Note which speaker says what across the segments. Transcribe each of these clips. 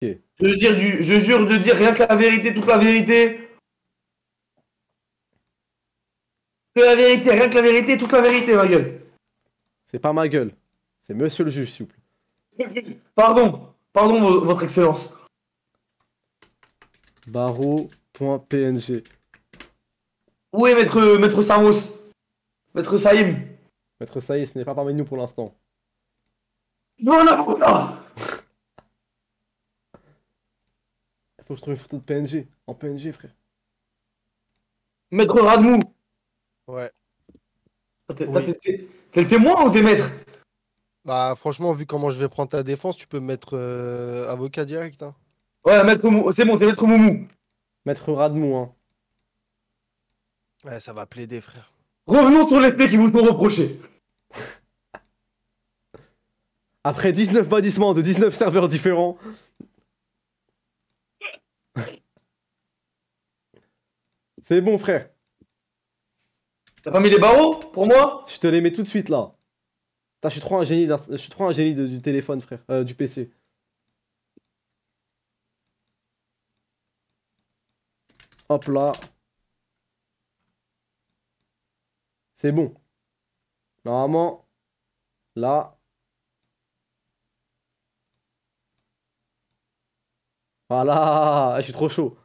Speaker 1: Ok.
Speaker 2: Je jure de dire rien que la vérité, toute la vérité. Que la vérité, rien que la vérité, toute la vérité, ma gueule.
Speaker 1: C'est pas ma gueule. C'est monsieur le juge, s'il vous plaît.
Speaker 2: Pardon, pardon, votre excellence.
Speaker 1: Barreau.png.
Speaker 2: Où est maître Samos? Maître Saïm?
Speaker 1: Maître Saïs n'est pas parmi nous pour l'instant.
Speaker 2: Non, non, non.
Speaker 1: Il faut que je trouve une photo de PNG. En PNG, frère.
Speaker 2: Maître Radmou.
Speaker 3: Ouais.
Speaker 2: T'es le témoin ou t'es maître?
Speaker 3: Bah, franchement, vu comment je vais prendre ta défense, tu peux me mettre avocat direct. Hein.
Speaker 2: Ouais, c'est bon, t'es maître Moumou.
Speaker 1: Maître Radmou, hein.
Speaker 3: Ouais, ça va plaider, frère.
Speaker 2: Revenons sur les faits qui vous sont reprochés.
Speaker 1: Après 19 bannissements de 19 serveurs différents. C'est bon, frère.
Speaker 2: T'as pas mis les barreaux pour moi?
Speaker 1: Je te les mets tout de suite, là. Putain, je suis trop un génie du téléphone, frère. Du PC. Hop là. C'est bon. Normalement, là. Voilà, je suis trop chaud.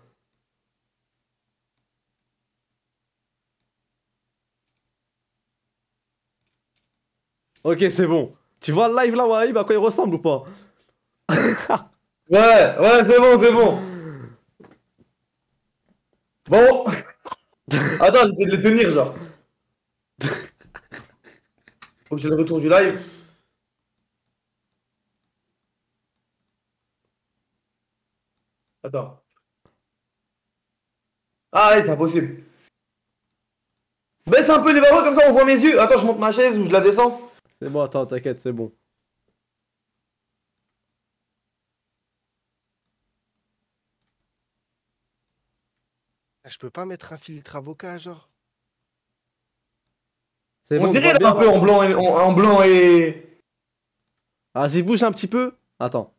Speaker 1: Ok, c'est bon. Tu vois le live là, Wahib, à quoi il ressemble ou pas?
Speaker 2: Ouais, ouais, c'est bon, c'est bon. Bon. Attends, j'essaie de le tenir, genre. Faut que j'ai le retour du live. Attends. Ah ouais, c'est impossible. Baisse un peu les barreaux comme ça on voit mes yeux. Attends, je monte ma chaise ou je la descends.
Speaker 1: C'est bon, attends, t'inquiète, c'est bon.
Speaker 3: Je peux pas mettre un filtre avocat, genre.
Speaker 1: C'est
Speaker 2: On
Speaker 1: bon,
Speaker 2: dirait
Speaker 1: tu vois
Speaker 2: là un
Speaker 1: bien,
Speaker 2: peu
Speaker 1: là.
Speaker 2: en blanc et.
Speaker 1: Vas-y, bouge un petit peu. Attends.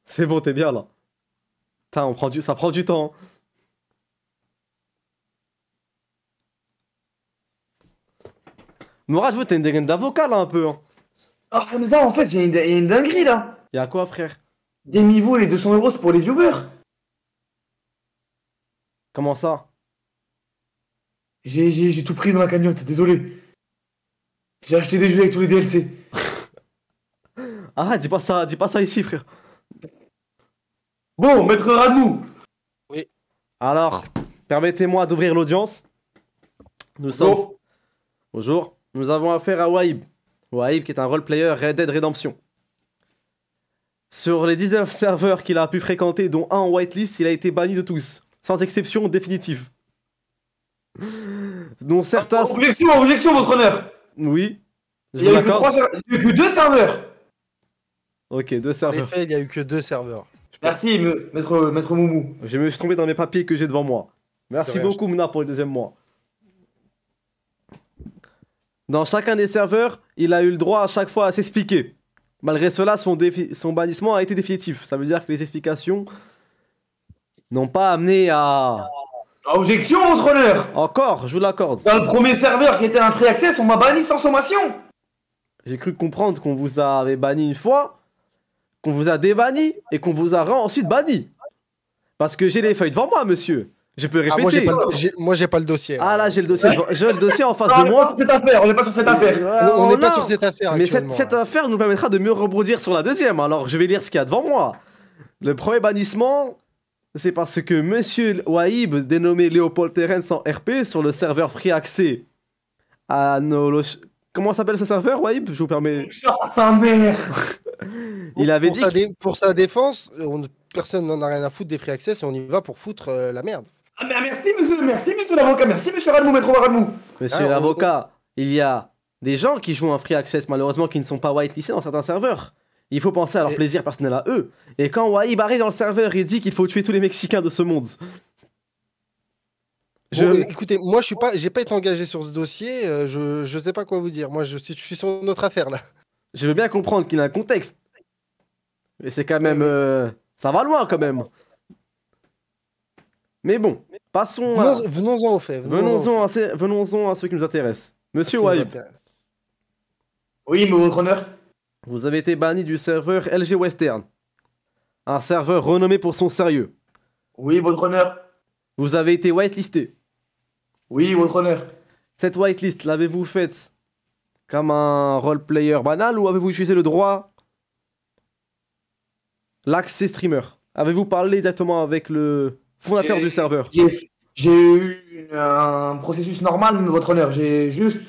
Speaker 1: C'est bon, t'es bien là. Putain, ça prend du temps. Morad, je veux, t'as une dégaine d'avocat là un peu. Hein.
Speaker 2: Ah, mais ça en fait, il y a une dinguerie là.
Speaker 1: Y'a quoi, frère?
Speaker 2: Demi-vaut, les 200 € c'est pour les viewers.
Speaker 1: Comment ça?
Speaker 2: J'ai tout pris dans la cagnotte, désolé. J'ai acheté des jeux avec tous les DLC.
Speaker 1: Arrête, dis pas ça ici, frère.
Speaker 2: Bon, maître Radmou.
Speaker 1: Alors, permettez-moi d'ouvrir l'audience. Nous sommes.
Speaker 2: Bon.
Speaker 1: Bonjour. Nous avons affaire à Wahib. Wahib qui est un roleplayer Red Dead Redemption. Sur les 19 serveurs qu'il a pu fréquenter, dont un en whitelist, il a été banni de tous. Sans exception définitive. Dont certains.
Speaker 2: Objection, votre honneur.
Speaker 1: Oui. Je
Speaker 2: Il y
Speaker 1: vous
Speaker 2: a eu que
Speaker 1: l'accorde.
Speaker 2: il y a eu que 2 serveurs.
Speaker 1: Ok, 2
Speaker 3: En
Speaker 1: serveurs.
Speaker 3: effet, il y a eu que 2 serveurs.
Speaker 2: Merci, maître Moumou.
Speaker 1: Je me suis tombé dans mes papiers que j'ai devant moi. Merci
Speaker 3: De rien.
Speaker 1: beaucoup, Mna, pour le deuxième mois. Dans chacun des serveurs, il a eu le droit à chaque fois à s'expliquer. Malgré cela, son bannissement a été définitif. Ça veut dire que les explications n'ont pas amené à...
Speaker 2: Objection, votre honneur.
Speaker 1: Encore, je vous l'accorde.
Speaker 2: Dans le premier serveur qui était un free access, on m'a banni sans sommation.
Speaker 1: J'ai cru comprendre qu'on vous avait banni une fois, qu'on vous a débanni et qu'on vous a ensuite banni. Parce que j'ai les feuilles devant moi, monsieur. Je peux
Speaker 3: Ah,
Speaker 1: répéter.
Speaker 3: moi, j'ai pas le dossier.
Speaker 1: Ah là, j'ai le dossier, j'ai le dossier en face
Speaker 2: Ah,
Speaker 1: de
Speaker 2: on n'est
Speaker 1: moi.
Speaker 2: pas sur cette affaire, on n'est pas sur cette affaire.
Speaker 3: On n'est pas
Speaker 1: non.
Speaker 3: sur cette affaire
Speaker 1: Mais
Speaker 3: actuellement.
Speaker 1: cette affaire nous permettra de mieux rebondir sur la deuxième. Alors, je vais lire ce qu'il y a devant moi. Le premier bannissement, c'est parce que Monsieur Wahib, dénommé Léopold Terrence en RP, sur le serveur free accès à nos... Comment s'appelle ce serveur, Wahib? Je vous permets...
Speaker 2: Ah, sa mère.
Speaker 1: Il avait dit...
Speaker 3: Pour sa défense, personne n'en a rien à foutre des free access et on y va pour foutre la merde.
Speaker 2: Ah, merci, monsieur l'avocat, merci, monsieur Radmou, maître Radmou.
Speaker 1: Monsieur
Speaker 3: Ah,
Speaker 1: l'avocat, il y a des gens qui jouent un free access, malheureusement, qui ne sont pas whitelistés dans certains serveurs. Il faut penser à leur plaisir personnel à eux. Et quand Wahib arrive dans le serveur, il dit qu'il faut tuer tous les Mexicains de ce monde.
Speaker 3: Bon, écoutez, moi j'ai pas été engagé sur ce dossier, je sais pas quoi vous dire. Moi je suis sur notre affaire là.
Speaker 1: Je veux bien comprendre qu'il y a un contexte. Mais c'est quand même... ça va loin quand même. Mais bon, passons à...
Speaker 3: Venons-en au fait.
Speaker 1: Venons-en à ceux qui nous intéressent. Monsieur Wahib,
Speaker 2: Oui, mais votre honneur.
Speaker 1: vous avez été banni du serveur LG Western. Un serveur renommé pour son sérieux.
Speaker 2: Oui, votre honneur.
Speaker 1: Vous avez été whitelisté.
Speaker 2: Oui, votre honneur.
Speaker 1: Cette whitelist, l'avez-vous faite comme un roleplayer banal ou avez-vous utilisé le droit, l'accès streamer? Avez-vous parlé exactement avec le fondateur du serveur?
Speaker 2: J'ai eu un processus normal, votre honneur. J'ai juste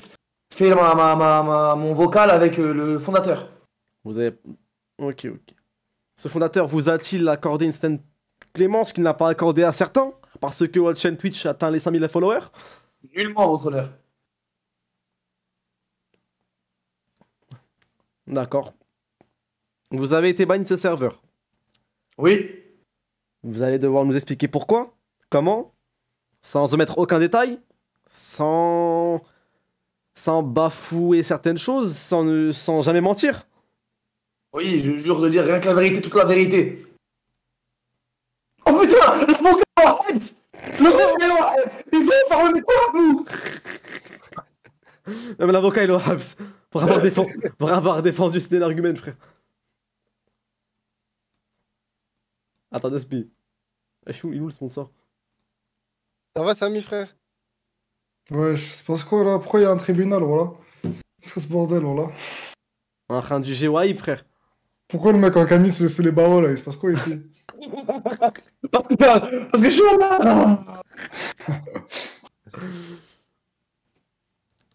Speaker 2: fait mon vocal avec le fondateur.
Speaker 1: Vous avez... Ok. Ce fondateur vous a-t-il accordé une certaine clémence qu'il n'a pas accordé à certains parce que votre chaîne Twitch atteint les 5000 followers?
Speaker 2: Nullement, votre honneur.
Speaker 1: D'accord. Vous avez été banni de ce serveur.
Speaker 2: Oui.
Speaker 1: Vous allez devoir nous expliquer pourquoi, comment, sans omettre aucun détail, sans bafouer certaines choses, sans jamais mentir.
Speaker 2: Oui, je jure de dire rien que la vérité, toute la vérité. Oh putain, l'avocat arrête. L'avocat arrête. Ils vont faire le métro à nous.
Speaker 1: Même l'avocat il est au Habs pour avoir défendu cet argument, frère. Attends, Despi. Il est où le sponsor?
Speaker 3: Ça va, Samy, frère?
Speaker 4: Ouais, c'est parce que là, pourquoi il y a un tribunal, voilà? Qu'est-ce que ce bordel, voilà?
Speaker 1: En train de juger Wahib, frère.
Speaker 4: Pourquoi le mec en camis c'est les barreaux là? Il se passe quoi ici?
Speaker 2: Parce que je suis là.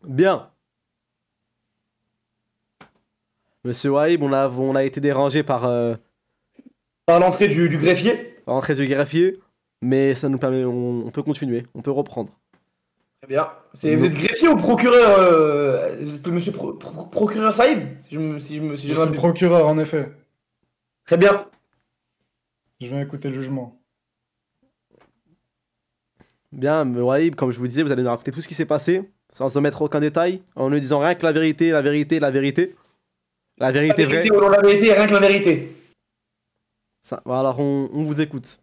Speaker 1: Bien. Monsieur Wahib, on a été dérangé par
Speaker 2: Par l'entrée du greffier.
Speaker 1: l'entrée du greffier, mais ça nous permet, on peut continuer, on peut reprendre.
Speaker 2: Très bien. Vous êtes greffier ou procureur monsieur procureur Saïb si
Speaker 4: Je suis le procureur, en effet.
Speaker 2: Très bien.
Speaker 4: Je viens écouter le jugement.
Speaker 1: Bien, mais Wahib, comme je vous disais, vous allez nous raconter tout ce qui s'est passé, sans omettre aucun détail, en ne disant rien que la vérité, la vérité, la vérité. La vérité vraie.
Speaker 2: La vérité, rien que la vérité.
Speaker 1: Ça, alors on vous écoute.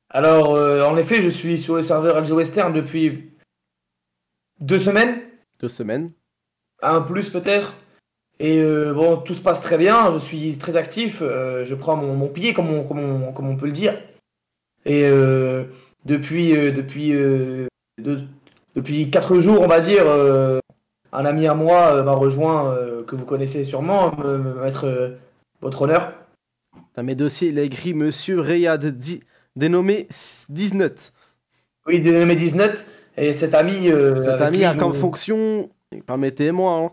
Speaker 2: Alors, en effet, je suis sur le serveur LG Western depuis 2 semaines.
Speaker 1: 2 semaines.
Speaker 2: Un plus peut-être. Et bon, tout se passe très bien. Je suis très actif. Je prends mon pied, comme on peut le dire. Et depuis 4 jours, on va dire, un ami à moi m'a rejoint, que vous connaissez sûrement, maître votre honneur.
Speaker 1: Dans mes dossiers, il a écrit Monsieur Rayad, dénommé 19.
Speaker 2: Oui, dénommé 19. Et cet ami...
Speaker 1: Cet ami a comme fonction, permettez-moi, hein,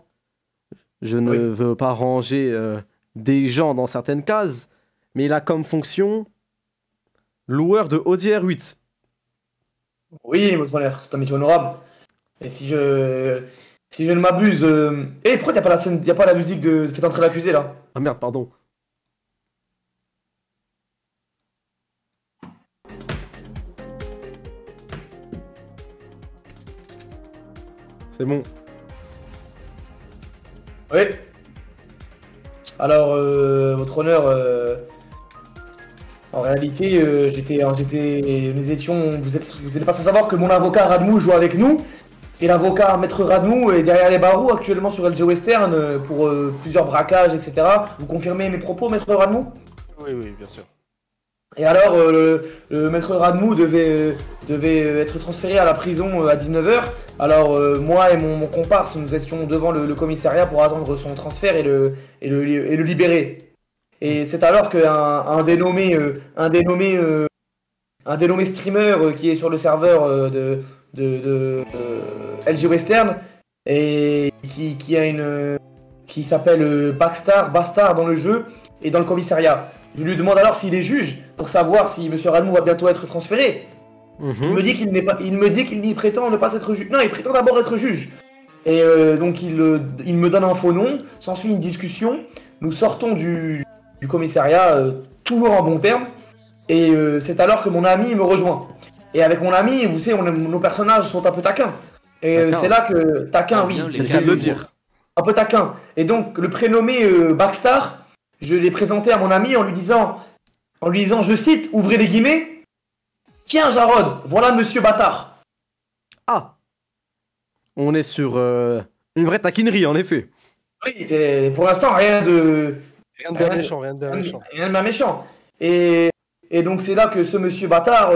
Speaker 1: je ne veux pas ranger des gens dans certaines cases, mais il a comme fonction loueur de Audi R8.
Speaker 2: Oui, votre honneur, c'est un métier honorable. Et si je ne m'abuse... Eh, pourquoi il n'y a pas la musique de Faites entrer l'accusé, là?
Speaker 1: Ah merde, pardon. C'est bon.
Speaker 2: Oui. Alors, votre honneur, en réalité, vous n'êtes pas sans savoir que mon avocat Radmou joue avec nous. Et l'avocat Maître Radmou est derrière les barreaux actuellement sur LG Western pour plusieurs braquages, etc. Vous confirmez mes propos, Maître Radmou?
Speaker 3: Oui, bien sûr.
Speaker 2: Et alors, le Maître Radmou devait être transféré à la prison à 19h. Alors, moi et mon comparse, nous étions devant le commissariat pour attendre son transfert et le libérer. Et c'est alors qu'un dénommé streamer qui est sur le serveur de LG Western et qui s'appelle Bastard dans le jeu et dans le commissariat. Je lui demande alors s'il est juge pour savoir si Monsieur Radmou va bientôt être transféré. Il me dit qu'il n'y prétend ne pas être juge. Non, il prétend d'abord être juge. Et donc il me donne un faux nom. S'ensuit une discussion. Nous sortons du commissariat toujours en bon terme. Et c'est alors que mon ami me rejoint. Et avec mon ami, vous savez, nos personnages sont un peu taquins. Et c'est là que taquin, oui,
Speaker 1: c'est le cas de le dire.
Speaker 2: un peu taquin. Et donc le prénommé Backstar, je l'ai présenté à mon ami en lui disant, je cite, ouvrez les guillemets, tiens Jarod, voilà monsieur bâtard.
Speaker 1: Ah, on est sur une vraie taquinerie, en effet.
Speaker 2: Oui, c'est pour l'instant rien de
Speaker 3: Rien de méchant, rien de méchant.
Speaker 2: rien de bien méchant. Et donc c'est là que ce monsieur bâtard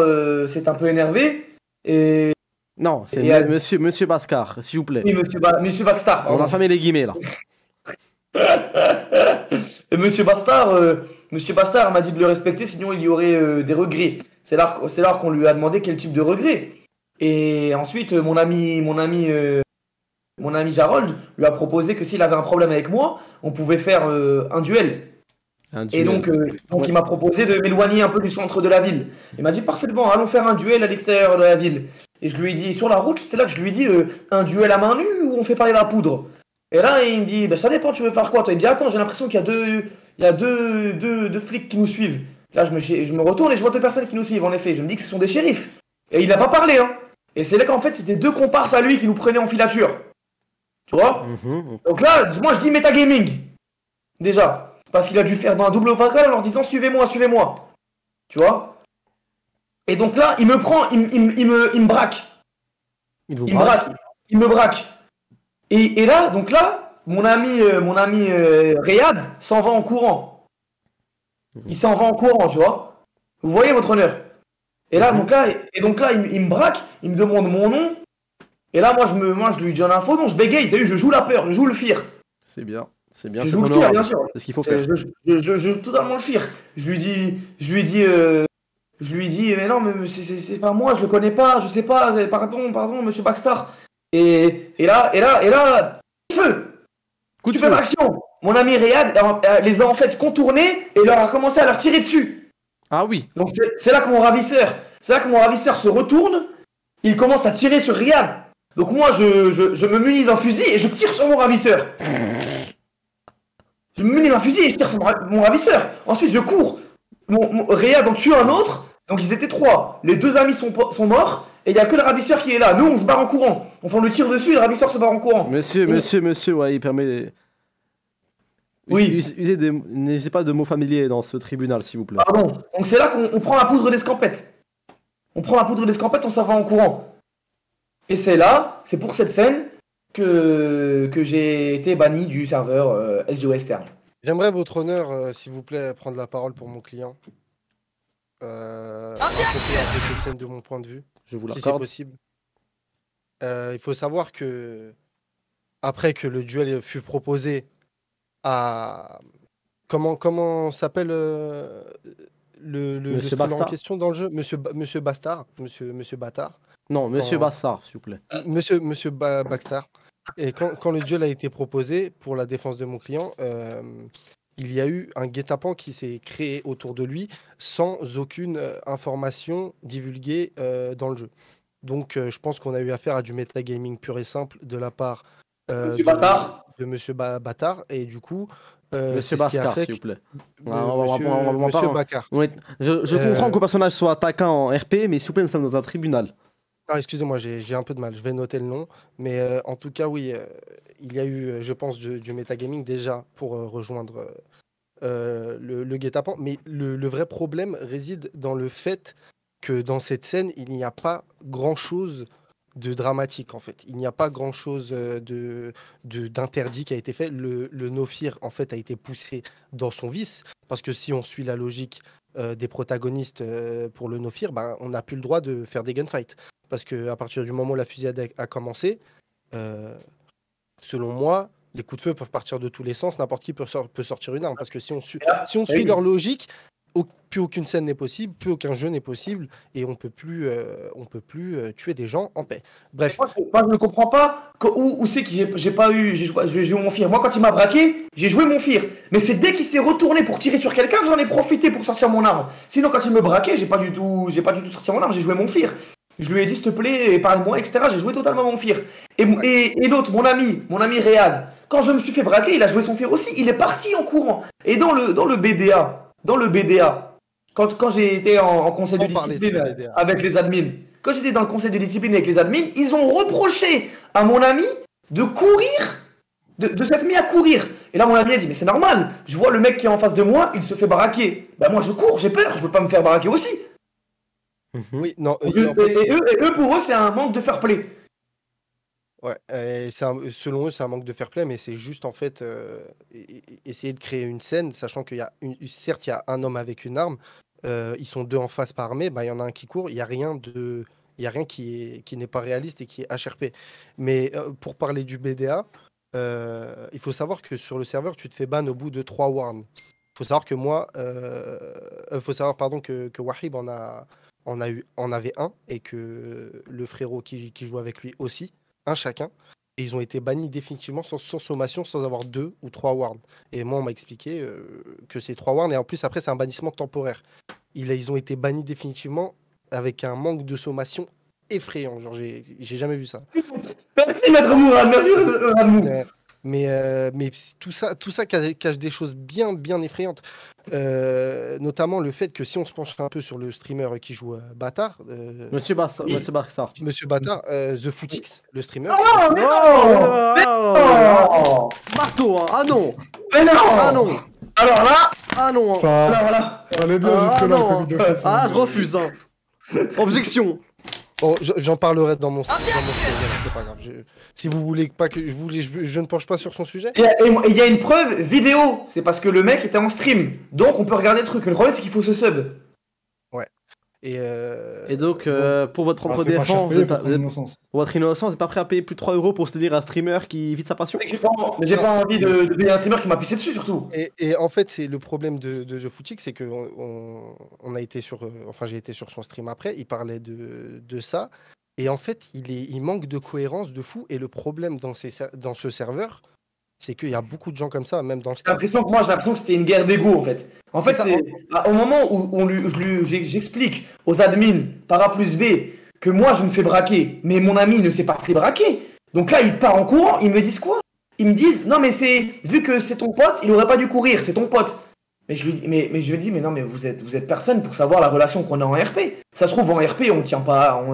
Speaker 2: s'est un peu énervé. Et
Speaker 1: Non, c'est
Speaker 2: Et
Speaker 1: monsieur Bascar, s'il vous plaît.
Speaker 2: oui, monsieur Baxter,
Speaker 1: On
Speaker 2: pardon.
Speaker 1: a fermé les guillemets, là.
Speaker 2: Et Monsieur Bastard m'a dit de le respecter, sinon il y aurait des regrets. C'est là qu'on lui a demandé quel type de regret. Et ensuite, mon ami Jarold lui a proposé que s'il avait un problème avec moi, on pouvait faire un duel. Et donc
Speaker 1: Ouais.
Speaker 2: il m'a proposé de m'éloigner un peu du centre de la ville. Il m'a dit parfaitement, allons faire un duel à l'extérieur de la ville. Et je lui ai dit, sur la route, c'est là que je lui ai dit, un duel à main nue ou on fait parler la poudre? Et là, il me dit, bah, ça dépend, tu veux faire quoi toi? Il me dit, attends, j'ai l'impression qu'il y a deux flics qui nous suivent. Là, je me retourne et je vois deux personnes qui nous suivent, en effet. Je me dis que ce sont des shérifs. Et il n'a pas parlé, hein. Et c'est là qu'en fait, c'était deux comparses à lui qui nous prenaient en filature. Tu vois? Donc là, moi, je dis Metagaming. Déjà. Parce qu'il a dû faire dans un double vocal en leur disant, suivez-moi, suivez-moi. Tu vois? Et donc là, il me prend, il me braque.
Speaker 1: Il vous
Speaker 2: Il me
Speaker 1: braque.
Speaker 2: braque. Il me braque. Et là, donc là, mon ami Riyad s'en va en courant. Il s'en va en courant, tu vois. Vous voyez, votre honneur. Et là, donc là, il me braque, il me demande mon nom. Et là, moi, je lui donne l'info, non, je bégaye, t'as vu, je joue la peur, je joue le fear.
Speaker 1: C'est bien, c'est
Speaker 2: Je
Speaker 1: c'est
Speaker 2: joue le fear,
Speaker 1: honorable.
Speaker 2: bien sûr.
Speaker 1: C'est ce qu'il faut faire.
Speaker 2: Je joue totalement le fear. Je lui dis, mais non, mais c'est pas moi, je le connais pas, je sais pas, pardon, monsieur Baxter. Et là, feu!
Speaker 1: Coup de
Speaker 2: Tu fais
Speaker 1: feu.
Speaker 2: l'action! Mon ami Riyad les a en fait contournés et leur a commencé à leur tirer dessus.
Speaker 1: Ah oui.
Speaker 2: Donc c'est là que mon ravisseur se retourne, il commence à tirer sur Riyad. Donc moi je me munis d'un fusil et je tire sur mon ravisseur. Je me munis d'un fusil et je tire sur mon ravisseur. Ensuite je cours. Riyad en tue un autre. Donc ils étaient trois. Les deux amis sont morts et il n'y a que le ravisseur qui est là. Nous on se barre en courant. On le tire dessus et le ravisseur se barre en courant.
Speaker 1: Monsieur, ouais, il permet.
Speaker 2: Oui.
Speaker 1: N'usez pas de mots familiers dans ce tribunal, s'il vous plaît.
Speaker 2: Pardon. Donc c'est là qu'on prend la poudre d'escampette. On s'en va en courant. Et c'est pour cette scène que j'ai été banni du serveur LGO externe.
Speaker 3: J'aimerais, votre honneur, s'il vous plaît, prendre la parole pour mon client. Raconter un peu cette scène de mon point de vue,
Speaker 1: Je vous
Speaker 3: si c'est
Speaker 1: l'accorde.
Speaker 3: possible. Il faut savoir que, après que le duel fut proposé à... Comment s'appelle le
Speaker 1: Monsieur
Speaker 3: streamer en
Speaker 1: Baxter.
Speaker 3: question dans le jeu? Monsieur Bastard. Monsieur Bâtard.
Speaker 1: Non, monsieur
Speaker 3: Oh.
Speaker 1: Bassard, s'il vous plaît.
Speaker 3: Monsieur Baxter. Et quand le duel a été proposé pour la défense de mon client, il y a eu un guet-apens qui s'est créé autour de lui sans aucune information divulguée dans le jeu. Donc je pense qu'on a eu affaire à du metagaming pur et simple de la part
Speaker 2: Monsieur Bâtard.
Speaker 3: de Monsieur Bâtard. Et du coup,
Speaker 1: Monsieur
Speaker 3: c'est ce qui a
Speaker 1: Bascar,
Speaker 3: fait
Speaker 1: s'il vous plaît.
Speaker 3: que-
Speaker 1: Monsieur
Speaker 3: Monsieur Baccar.
Speaker 1: Je comprends que le personnage soit attaquant en RP, mais s'il vous plaît, nous sommes dans un tribunal.
Speaker 3: Ah, excusez-moi, j'ai un peu de mal, je vais noter le nom. Mais en tout cas, oui, il y a eu, je pense, du metagaming déjà pour rejoindre le guet-apens. Mais le vrai problème réside dans le fait que dans cette scène, il n'y a pas grand-chose de dramatique, en fait. Il n'y a pas grand-chose d'interdit qui a été fait. Le no-fear, en fait, a été poussé dans son vice. Parce que si on suit la logique des protagonistes pour le no-fear, ben, on n'a plus le droit de faire des gunfights. Parce qu'à partir du moment où la fusillade a commencé, selon moi, les coups de feu peuvent partir de tous les sens, n'importe qui peut sortir une arme. Parce que si on suit
Speaker 2: oui.
Speaker 3: leur logique, plus aucune scène n'est possible, plus aucun jeu n'est possible, et on peut plus tuer des gens en paix. Bref,
Speaker 2: Moi, je ne comprends pas où c'est que j'ai joué mon fear. Moi, quand il m'a braqué, j'ai joué mon fear. Mais c'est dès qu'il s'est retourné pour tirer sur quelqu'un que j'en ai profité pour sortir mon arme. Sinon, quand il me braquait, j'ai pas du tout sorti mon arme, j'ai joué mon fear. Je lui ai dit, s'il te plaît, parle-moi, etc. J'ai joué totalement mon fear. Et l'autre, mon ami Riyad, quand je me suis fait braquer, il a joué son fear aussi. Il est parti en courant. Et dans le BDA, quand j'ai été en conseil de
Speaker 3: On parlait de
Speaker 2: discipline
Speaker 3: BDA.
Speaker 2: avec les admins, quand j'étais dans le conseil de discipline avec les admins, ils ont reproché à mon ami de courir de s'être mis à courir. Et là, mon ami a dit, mais c'est normal, je vois le mec qui est en face de moi, il se fait baraquer. Bah moi je cours, j'ai peur, je peux pas me faire baraquer aussi.
Speaker 3: Oui, non,
Speaker 2: Et eux, pour eux, c'est un manque de fair play.
Speaker 3: ouais, selon eux, c'est un manque de fair play, mais c'est juste en fait essayer de créer une scène, sachant qu'il y a certes, il y a un homme avec une arme, ils sont deux en face par armée, bah, il y en a un qui court, il y a rien qui n'est pas réaliste et qui est HRP. Mais pour parler du BDA, il faut savoir que sur le serveur, tu te fais ban au bout de 3 warns. Il faut savoir que moi, faut savoir pardon que Wahib en avait un et que le frérot qui joue avec lui aussi, un chacun. Et ils ont été bannis définitivement sans sommation, sans avoir 2 ou 3 warns. Et moi, on m'a expliqué que c'est 3 warns. Et en plus, après, c'est un bannissement temporaire. Ils ont été bannis définitivement avec un manque de sommation effrayant. Genre, j'ai jamais vu ça.
Speaker 2: Merci, Maître Mourad, merci, Radmou.
Speaker 3: Mais tout ça cache des choses bien effrayantes. Notamment le fait que si on se penche un peu sur le streamer qui joue Bâtard,
Speaker 1: Monsieur Bassar.
Speaker 3: Monsieur Bâtard, The Footix, le streamer.
Speaker 2: Oh, mais
Speaker 1: Oh, marteau, hein. Ah non.
Speaker 2: Mais non.
Speaker 1: Ah non.
Speaker 2: Alors là,
Speaker 1: Ah non.
Speaker 4: Ça
Speaker 2: voilà.
Speaker 4: allait bien
Speaker 1: Ah
Speaker 4: jusque-là.
Speaker 1: non.
Speaker 4: le Covid de
Speaker 1: Ah,
Speaker 4: ça.
Speaker 1: je refuse. Hein. Objection.
Speaker 3: Bon, j'en parlerai dans mon sujet, c'est pas grave. Si vous voulez pas que je ne penche pas sur son sujet.
Speaker 2: Et il y a une preuve vidéo, c'est parce que le mec était en stream, donc on peut regarder le truc. Mais le problème, c'est qu'il faut se sub.
Speaker 3: Et
Speaker 1: donc, pour votre propre
Speaker 4: Alors, c'est pas cher
Speaker 1: défense,
Speaker 4: payé pour ton innocence.
Speaker 1: pour votre innocence, vous n'êtes pas prêt à payer plus de 3 euros pour soutenir un streamer qui vit de sa passion?
Speaker 2: Mais j'ai pas envie de payer un streamer qui m'a pissé dessus, surtout.
Speaker 3: Et en fait, c'est le problème de The Footix, c'est que on a été sur, enfin j'ai été sur son stream après, il parlait de ça, et en fait, il manque de cohérence de fou. Et le problème dans ce serveur, c'est qu'il y a beaucoup de gens comme ça, même dans le
Speaker 2: J'ai
Speaker 3: staff.
Speaker 2: l'impression que c'était une guerre d'ego en fait. En fait,
Speaker 3: C'est ça.
Speaker 2: au moment où j'explique aux admins par A plus B que moi je me fais braquer, mais mon ami ne s'est pas fait braquer. Donc là, il part en courant, ils me disent quoi? Ils me disent non, mais vu que c'est ton pote, il aurait pas dû courir, c'est ton pote. Mais je lui dis, mais je lui dis, mais non, mais vous êtes personne pour savoir la relation qu'on a en RP. Ça se trouve en RP, on tient pas,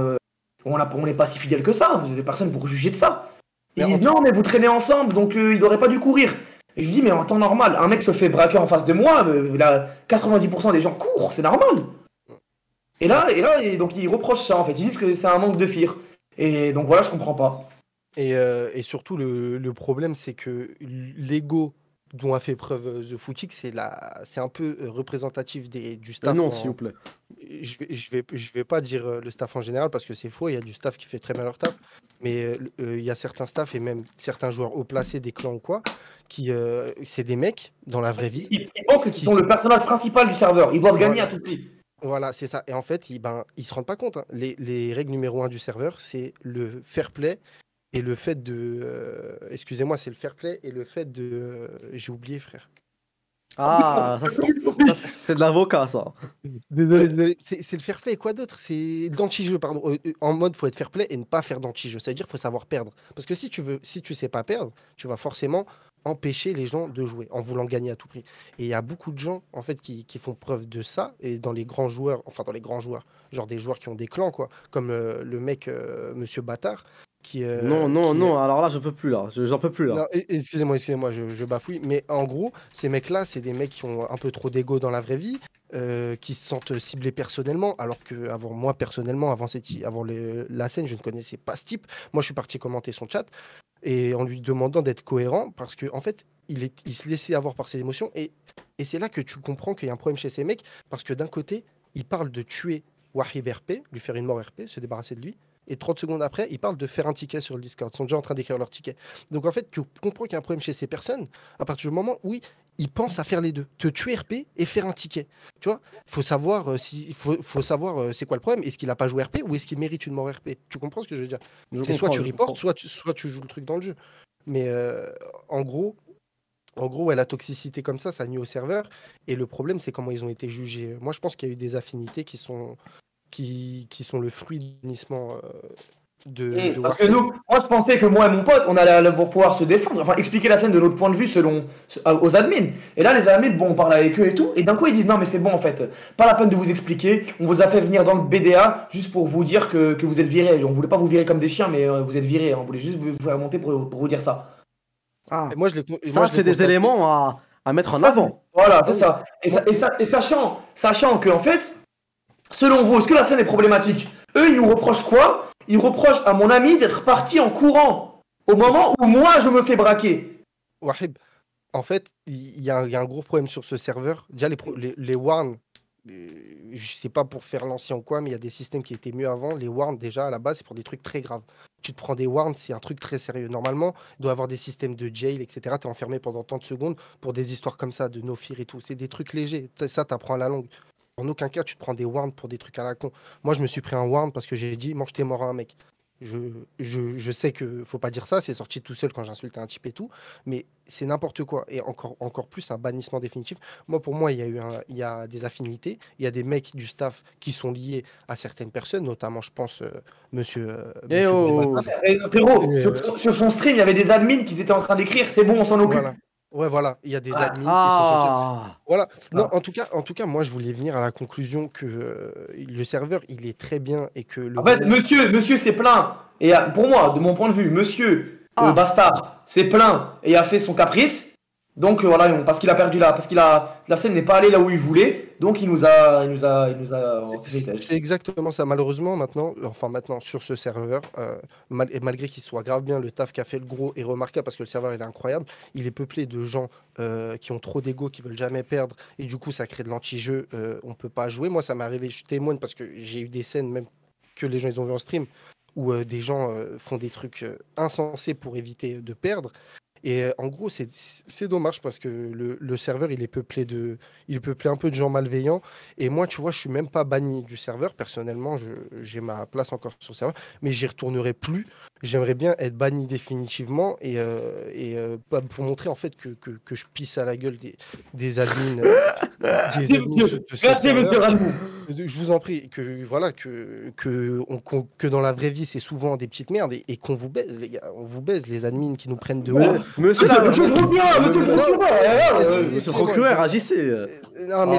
Speaker 2: on n'est pas si fidèle que ça. Vous êtes personne pour juger de ça. Ils disent non, mais vous traînez ensemble, donc il n'aurait pas dû courir. Et je lui dis, mais en temps normal, un mec se fait braquer en face de moi, là, 90% des gens courent, c'est normal. Et donc ils reprochent ça en fait, ils disent que c'est un manque de fear. Et donc voilà, je comprends pas.
Speaker 3: Et surtout, le problème, c'est que l'ego dont a fait preuve The Footix, c'est un peu représentatif du staff.
Speaker 1: Non, s'il vous plaît.
Speaker 3: Je vais pas dire le staff en général parce que c'est faux, il y a du staff qui fait très bien leur taf, mais il y a certains staffs et même certains joueurs haut placés des clans ou quoi, c'est des mecs dans la vraie vie.
Speaker 2: Ils pensent qu'ils sont le personnage principal du serveur, ils doivent gagner à tout prix.
Speaker 3: Voilà, c'est ça. Et en fait, ils se rendent pas compte, hein. Les règles numéro 1 du serveur, c'est le fair play et le fait de... excusez-moi, c'est le fair play et le fait de... j'ai oublié, frère.
Speaker 1: Ah, ça, c'est de l'avocat, ça.
Speaker 3: Désolé. C'est le fair play et quoi d'autre? C'est l'anti-jeu, pardon. En mode, faut être fair play et ne pas faire d'anti-jeu. C'est-à-dire, faut savoir perdre. Parce que si tu sais pas perdre, tu vas forcément empêcher les gens de jouer en voulant gagner à tout prix. Et il y a beaucoup de gens, en fait, qui font preuve de ça. Et dans les grands joueurs, genre des joueurs qui ont des clans, quoi, comme le mec, Monsieur Bâtard,
Speaker 1: non, alors là, je peux plus, là. J'en peux plus, là.
Speaker 3: Non, excusez-moi, je bafouille. Mais en gros, ces mecs-là, c'est des mecs qui ont un peu trop d'ego dans la vraie vie, qui se sentent ciblés personnellement, alors que moi, personnellement, avant la scène, je ne connaissais pas ce type. Moi, je suis parti commenter son chat, et en lui demandant d'être cohérent, parce qu'en fait, il se laissait avoir par ses émotions, et c'est là que tu comprends qu'il y a un problème chez ces mecs, parce que d'un côté, il parle de tuer Wahib RP, lui faire une mort RP, se débarrasser de lui, et 30 secondes après, ils parlent de faire un ticket sur le Discord. Ils sont déjà en train d'écrire leur ticket. Donc en fait, tu comprends qu'il y a un problème chez ces personnes à partir du moment où ils pensent à faire les deux. Te tuer RP et faire un ticket. Tu vois, faut savoir faut savoir c'est quoi le problème. Est-ce qu'il a pas joué RP ou est-ce qu'il mérite une mort RP? Tu comprends ce que je veux dire? C'est soit tu reportes, soit tu joues le truc dans le jeu. Mais en gros, ouais, la toxicité comme ça nuit au serveur. Et le problème, c'est comment ils ont été jugés. Moi, je pense qu'il y a eu des affinités qui sont le fruit du bannissement de
Speaker 2: parce que moi je pensais que moi et mon pote on allait pouvoir se défendre, enfin expliquer la scène de notre point de vue aux admins. Et là les admins, bon, on parle avec eux et tout, et d'un coup ils disent non mais c'est bon en fait, pas la peine de vous expliquer, on vous a fait venir dans le BDA juste pour vous dire que vous êtes virés. On voulait pas vous virer comme des chiens, mais vous êtes virés, on voulait juste vous faire monter pour vous dire ça.
Speaker 1: Ah,
Speaker 3: Et moi, je l'ai con- et
Speaker 1: ça,
Speaker 3: moi, je l'ai
Speaker 1: c'est des
Speaker 3: constaté.
Speaker 1: éléments à mettre en
Speaker 2: Ça,
Speaker 1: avant.
Speaker 2: Voilà,
Speaker 3: Ah
Speaker 2: c'est
Speaker 3: oui.
Speaker 2: ça. Et sachant que, en fait, selon vous, est-ce que la scène est problématique? Eux, ils nous reprochent quoi? Ils reprochent à mon ami d'être parti en courant au moment où moi, je me fais braquer.
Speaker 3: Wahib, en fait, il y a un gros problème sur ce serveur. Déjà, les warns, je sais pas pour faire l'ancien ou quoi, mais il y a des systèmes qui étaient mieux avant. Les warns, déjà, à la base, c'est pour des trucs très graves. Tu te prends des warns, c'est un truc très sérieux. Normalement, il doit y avoir des systèmes de jail, etc. Tu es enfermé pendant tant de secondes pour des histoires comme ça, de no fear et tout. C'est des trucs légers. Ça, tu apprends à la longue. En aucun cas, tu te prends des warns pour des trucs à la con. Moi, je me suis pris un warn parce que j'ai dit, mange tes morts à un mec. Je, je sais que faut pas dire ça, c'est sorti tout seul quand j'insultais un type et tout, mais c'est n'importe quoi. Et encore plus un bannissement définitif. Moi, pour moi, il y a des affinités, il y a des mecs du staff qui sont liés à certaines personnes, notamment, je pense,
Speaker 1: Eh
Speaker 3: monsieur
Speaker 1: oh.
Speaker 3: Brébat.
Speaker 2: Et, frérot,
Speaker 3: Et,
Speaker 2: sur son stream, il y avait des admins qui étaient en train d'écrire, c'est bon, on s'en occupe.
Speaker 3: voilà. Ouais, voilà, il y a des
Speaker 2: Ah.
Speaker 3: admins qui se font.
Speaker 1: Ah.
Speaker 3: Voilà. Non,
Speaker 2: Ah.
Speaker 3: en tout cas, moi, je voulais venir à la conclusion que le serveur, il est très bien et que le
Speaker 2: En fait,
Speaker 3: gros-
Speaker 2: monsieur s'est plaint. Et pour moi, de mon point de vue, monsieur
Speaker 1: Ah.
Speaker 2: Bastard s'est plaint et a fait son caprice. Donc voilà, parce qu'il a perdu la scène n'est pas allée là où il voulait. Donc il nous a
Speaker 3: C'est exactement ça. Malheureusement, maintenant, sur ce serveur, et malgré qu'il soit grave bien, le taf qu'a fait le gros est remarquable parce que le serveur il est incroyable. Il est peuplé de gens qui ont trop d'ego, qui veulent jamais perdre, et du coup, ça crée de l'anti-jeu. On peut pas jouer. Moi, ça m'est arrivé, je témoigne parce que j'ai eu des scènes même que les gens ils ont vu en stream où des gens font des trucs insensés pour éviter de perdre. Et en gros, c'est dommage parce que le serveur, il est peuplé un peu de gens malveillants. Et moi, tu vois, je suis même pas banni du serveur. Personnellement, j'ai ma place encore sur le serveur, mais j'y retournerai plus. J'aimerais bien être banni définitivement pour montrer en fait que je pisse à la gueule des admins, des admins de ce
Speaker 2: Merci,
Speaker 3: serveur.
Speaker 2: monsieur Ralmou.
Speaker 3: Je vous en prie, que dans la vraie vie, c'est souvent des petites merdes et qu'on vous baise, les gars. On vous baise, les admins qui nous prennent de haut.
Speaker 1: Monsieur,
Speaker 2: Monsieur le procureur, monsieur le procureur.
Speaker 1: monsieur le procureur, agissez.
Speaker 3: Non, mais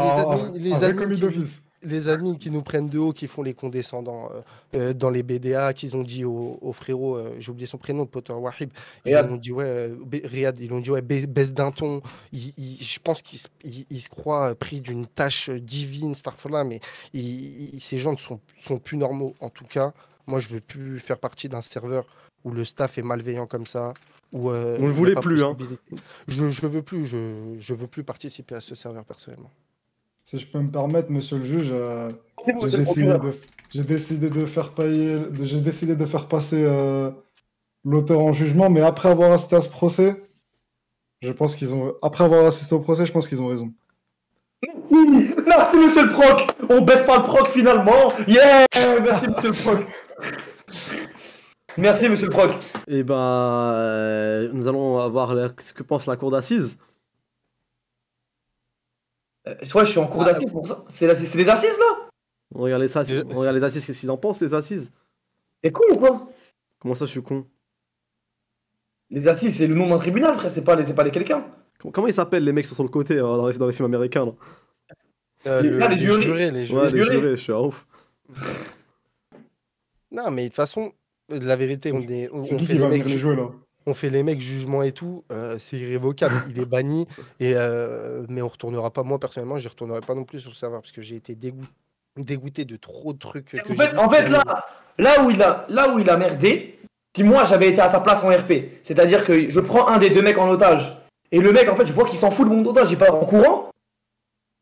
Speaker 4: Un vrai commis d'office.
Speaker 3: les admins qui nous prennent de haut, qui font les condescendants dans les BDA, qu'ils ont dit au frérot, j'ai oublié son prénom, Potter Wahib, ils
Speaker 2: Riyad.
Speaker 3: ont dit ouais, Riyad, ils ont dit ouais, baisse d'un ton. Je pense qu'ils se croient pris d'une tâche divine, Starfall, mais ces gens ne sont plus normaux. En tout cas, moi, je veux plus faire partie d'un serveur où le staff est malveillant comme ça. Où,
Speaker 1: Vous ne
Speaker 3: il y a
Speaker 1: voulez
Speaker 3: pas
Speaker 1: plus, hein.
Speaker 3: possibilité. Je veux plus participer à ce serveur personnellement.
Speaker 4: Si je peux me permettre, monsieur le juge,
Speaker 2: C'est bon,
Speaker 4: j'ai
Speaker 2: monsieur le
Speaker 4: décidé
Speaker 2: procureur.
Speaker 4: de, j'ai décidé de faire passer l'auteur en jugement, mais après avoir assisté à ce procès, après avoir assisté au procès, je pense qu'ils ont raison.
Speaker 2: Merci, monsieur le proc. On baisse pas le proc finalement. Yeah, merci monsieur le proc. Merci monsieur le proc.
Speaker 1: Et ben, nous allons voir ce que pense la cour d'assises.
Speaker 2: Ouais, je suis en cours d'assises pour ça. C'est les assises là?
Speaker 1: On regarde les assises, on regarde les assises, qu'est-ce qu'ils en pensent, les assises?
Speaker 2: T'es con ou quoi?
Speaker 1: Comment ça, je suis con?
Speaker 2: Les assises, c'est le nom d'un tribunal, frère, c'est pas les quelqu'un.
Speaker 1: Comment ils s'appellent les mecs qui sont sur le côté hein, dans les films américains là?
Speaker 2: Les jurés.
Speaker 3: Les
Speaker 1: Ouais,
Speaker 3: jurés.
Speaker 1: les jurés, je suis un ouf.
Speaker 3: Non, mais de toute façon, la vérité, on
Speaker 4: C'est qui
Speaker 3: fait
Speaker 4: qui va
Speaker 3: les
Speaker 4: venir les
Speaker 3: mecs,
Speaker 4: jouer là?
Speaker 3: on fait les mecs jugement et tout, c'est irrévocable. Il est banni, mais on retournera pas. Moi, personnellement, j'y retournerai pas non plus sur le serveur parce que j'ai été dégoûté de trop de trucs que j'ai vus.
Speaker 2: En fait, là où il a merdé, si moi j'avais été à sa place en RP, c'est-à-dire que je prends un des deux mecs en otage, et le mec, en fait, je vois qu'il s'en fout de mon otage, il part en courant,